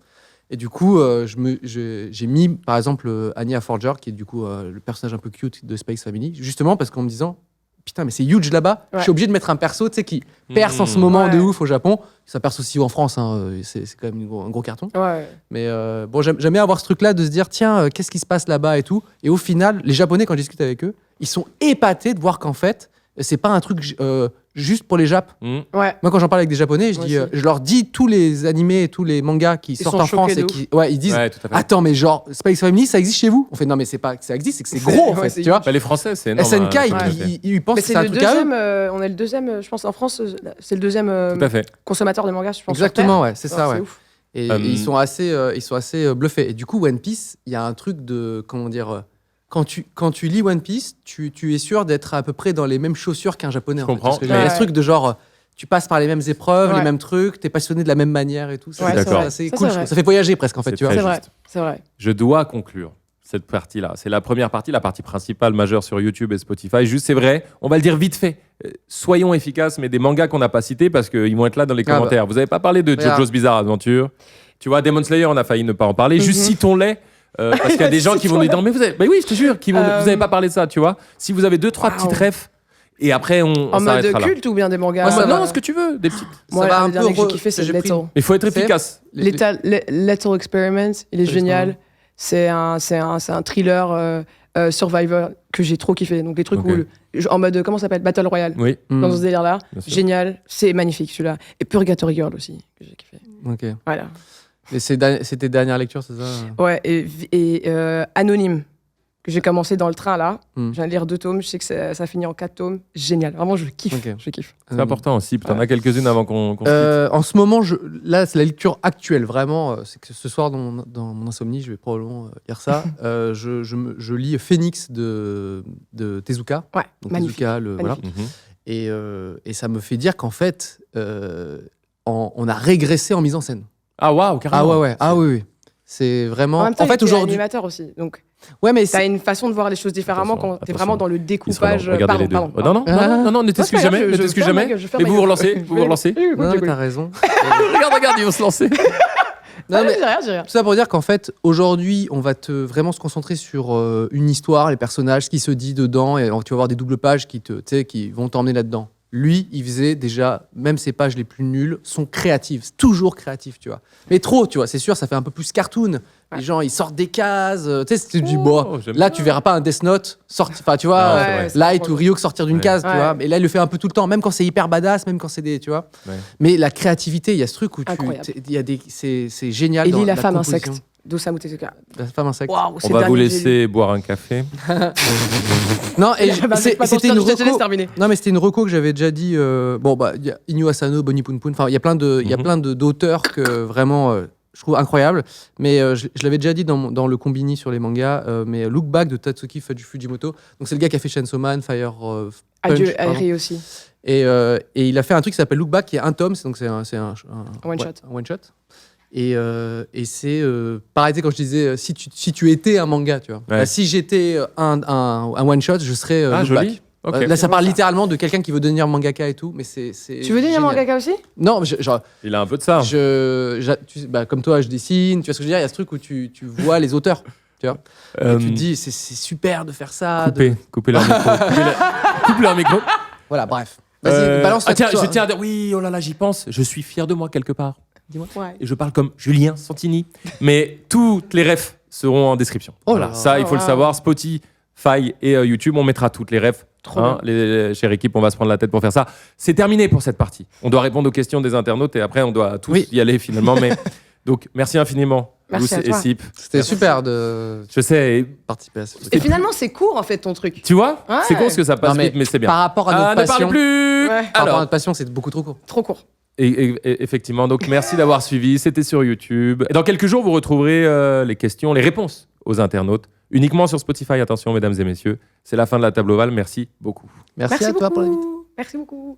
Et du coup, j'ai mis, par exemple, Anya Forger, qui est du coup le personnage un peu cute de Space Family, justement parce qu'en me disant, putain, mais c'est huge là-bas. Je Ouais. suis obligé de mettre un perso, tu sais, qui perce en ce moment Ouais. de ouf au Japon. Ça perce aussi en France, hein, c'est quand même un gros carton. Ouais. Mais bon, j'aime bien avoir ce truc-là de se dire, tiens, qu'est-ce qui se passe là-bas et tout. Et au final, les Japonais, quand je discute avec eux, ils sont épatés de voir qu'en fait, c'est pas un truc juste pour les Japs. Hmm. Ouais. Moi, quand j'en parle avec des Japonais, Moi aussi. je leur dis tous les animés et tous les mangas qui sortent sont en France choqués et de qui, ouais, ils disent Ouais, tout à fait. attends, mais genre Spy Family, ça existe chez vous? On fait non, mais c'est pas que ça existe, c'est que c'est gros en ouais, fait, c'est tu vois. Bah, les Français, c'est énorme. SNK, hein, ils, tout à ils- fait. ils pensent Mais que c'est c'est un le truc à eux. deuxième, on est le deuxième, je pense, en France, c'est le deuxième Tout à fait. consommateur de mangas, je pense. Exactement, sur ouais, c'est Terre. ça, Alors, ouais. C'est ouf. Et ils sont assez bluffés. Et du coup, One Piece, il y a un truc de comment dire. Quand tu lis One Piece, tu es sûr d'être à peu près dans les mêmes chaussures qu'un japonais. Je en fait. comprends. Parce que il y a Ouais. ce truc de genre, tu passes par les mêmes épreuves, Ouais. les mêmes trucs, t'es passionné de la même manière et tout. Ouais, c'est D'accord. vrai. C'est Ça, cool. c'est vrai. Ça fait voyager presque en fait, C'est tu vois. très C'est vrai, juste. c'est vrai. Je dois conclure cette partie-là. C'est la première partie, la partie principale majeure sur YouTube et Spotify. Juste, c'est vrai, on va le dire vite fait. Soyons efficaces, mais des mangas qu'on n'a pas cités parce qu'ils vont être là dans les Ah bah. commentaires. Vous n'avez pas parlé de Regarde. JoJo's Bizarre Adventure. Tu vois, Demon Slayer, on a failli ne pas en parler. Juste Mhm. citons-les. Parce qu'il y a des gens qui vont nous dire, mais vous avez... bah oui, je te jure, vous n'avez pas parlé de ça, tu vois. Si vous avez 2-3 Waouh. petites refs, et après on En mode s'arrêtera là. culte ou bien des mangas Ouais, ça Non, va. ce que tu veux, des petites. Moi, Ça va le un dernier peu que j'ai kiffé, c'est j'ai pris- Little. Il faut être C'est- efficace. Little Experiment, il est Je génial. C'est un thriller Survivor que j'ai trop kiffé. Donc des trucs Ok. où, en mode, comment ça s'appelle, Battle Royale. Oui, Hmm. Dans ce délire-là. bien sûr. Génial. C'est magnifique celui-là. Et Purgatory Girl aussi, que j'ai kiffé. Ok. Voilà. Et c'est tes dernières lectures, c'est ça? Ouais, et Anonyme, que j'ai commencé dans le train là. Hmm. Je viens de lire 2 tomes. Je sais que ça finit en 4 tomes. Génial. Vraiment, je kiffe. Ok. Je kiffe. C'est important aussi. T'en as quelques-unes avant qu'on se quitte. En ce moment, là, c'est la lecture actuelle, vraiment. C'est que ce soir, dans mon insomnie, je vais probablement lire ça. Je lis Phoenix de Tezuka. Ouais, Donc, magnifique. Tezuka, voilà. Mhm. Et ça me fait dire qu'en fait, on a régressé en mise en scène. Ah waouh, carrément. Ah ouais. Ah oui, oui. C'est vraiment. En même temps, en fait, il était aujourd'hui. animateur aussi. Donc, Ouais, mais t'as une façon de voir les choses différemment Attention, quand t'es attention. vraiment dans le Ils seront découpage. là. Regardez les deux. Pardon. Oh, non, ne t'excuse C'est pas grave, jamais, ne je t'excuse ferme ma jamais. gueule, je ferme Et ma vous gueule. relancez, vous relancez. Non, mais t'as raison. Regarde, ils vont se lancer. Non, mais j'ai rien, j'ai rien. tout ça pour dire qu'en fait, aujourd'hui, on va vraiment se concentrer sur une histoire, les personnages, ce qui se dit dedans, et tu vas avoir des doubles pages qui vont t'emmener là-dedans. Lui, il faisait déjà, même ses pages les plus nulles sont créatives, c'est toujours créatif, tu vois. Mais trop, tu vois, c'est sûr, ça fait un peu plus cartoon. Les gens, ils sortent des cases, tu sais, tu te dis, bon, j'aime là, bien. tu verras pas un Death Note sortir, enfin, tu vois, Non, c'est vrai. Light c'est ou Ryuk sortir d'une Ouais. case, tu Ouais. vois. Mais là, il le fait un peu tout le temps, même quand c'est hyper badass, même quand c'est des, tu vois. Ouais. Mais la créativité, il y a ce truc où Incroyable. il y a c'est génial. Et dans lis La femme composition. insecte d'Osamu Tezuka. La femme insecte. Waouh, c'est On le va dernier vous que j'ai lu. laisser boire un café. Non, et Bah, c'était une je te laisse reco. terminer. Non, mais c'était une reco que j'avais déjà dit. Bon, bah, il y a Inu Asano, Bonnie Poon Poon. Enfin, il y a plein d'auteurs que vraiment je trouve incroyables. Mais je l'avais déjà dit dans le combini sur les mangas. Mais Look Back de Tatsuki Fujimoto. Donc, c'est le gars qui a fait Chainsaw Man, Fire. Adieu, Punch, pardon. Harry aussi. Et il a fait un truc qui s'appelle Look Back, qui est un tome. Donc, c'est un One shot. Un one shot. Et c'est pareil, tu sais, quand je disais si tu étais un manga, tu vois. Ouais. Bah, si j'étais un one shot, je serais Ah, Look joli. Back. Ok. Là, ça parle littéralement de quelqu'un qui veut devenir mangaka et tout, mais c'est. Tu veux devenir génial. mangaka aussi? Non, mais genre, Il a un peu de ça. comme toi, je dessine. Tu vois ce que je veux dire? Il y a ce truc où tu vois les auteurs. Tu vois? Et tu te dis, c'est super de faire ça. Couper leur micro. Coupe leur micro. Voilà, bref. Vas-y, balance tiens, toi. je tiens à dire, oui, oh là là, j'y pense. Je suis fier de moi quelque part. Dis-moi. Ouais. Et je parle comme Julien Santini. Mais toutes les refs seront en description. Oh Voilà, là. ça, il faut le Wow. savoir. Spotify et YouTube, on mettra toutes les refs. Trop bien. Les chères équipes, on va se prendre la tête pour faire ça. C'est terminé pour cette partie. On doit répondre aux questions des internautes et après, on doit tous Oui. y aller finalement. Mais donc, merci infiniment, Merci Luce à et toi. Sip. C'était super de Je sais. participer à ce truc. Et finalement, c'est court en fait ton truc. Tu vois, Ouais. c'est con ce que ça passe Non, mais vite, mais c'est bien. Par rapport à notre Ah, ne passion. parle plus. Ouais. Par rapport à Alors, notre passion, c'est beaucoup trop court. Trop court. et effectivement, donc merci d'avoir suivi. C'était sur YouTube. Et dans quelques jours, vous retrouverez les questions, les réponses aux internautes uniquement sur Spotify. Attention, mesdames et messieurs, c'est la fin de la table ovale. Merci beaucoup. Merci à toi pour l'invitation. Merci beaucoup.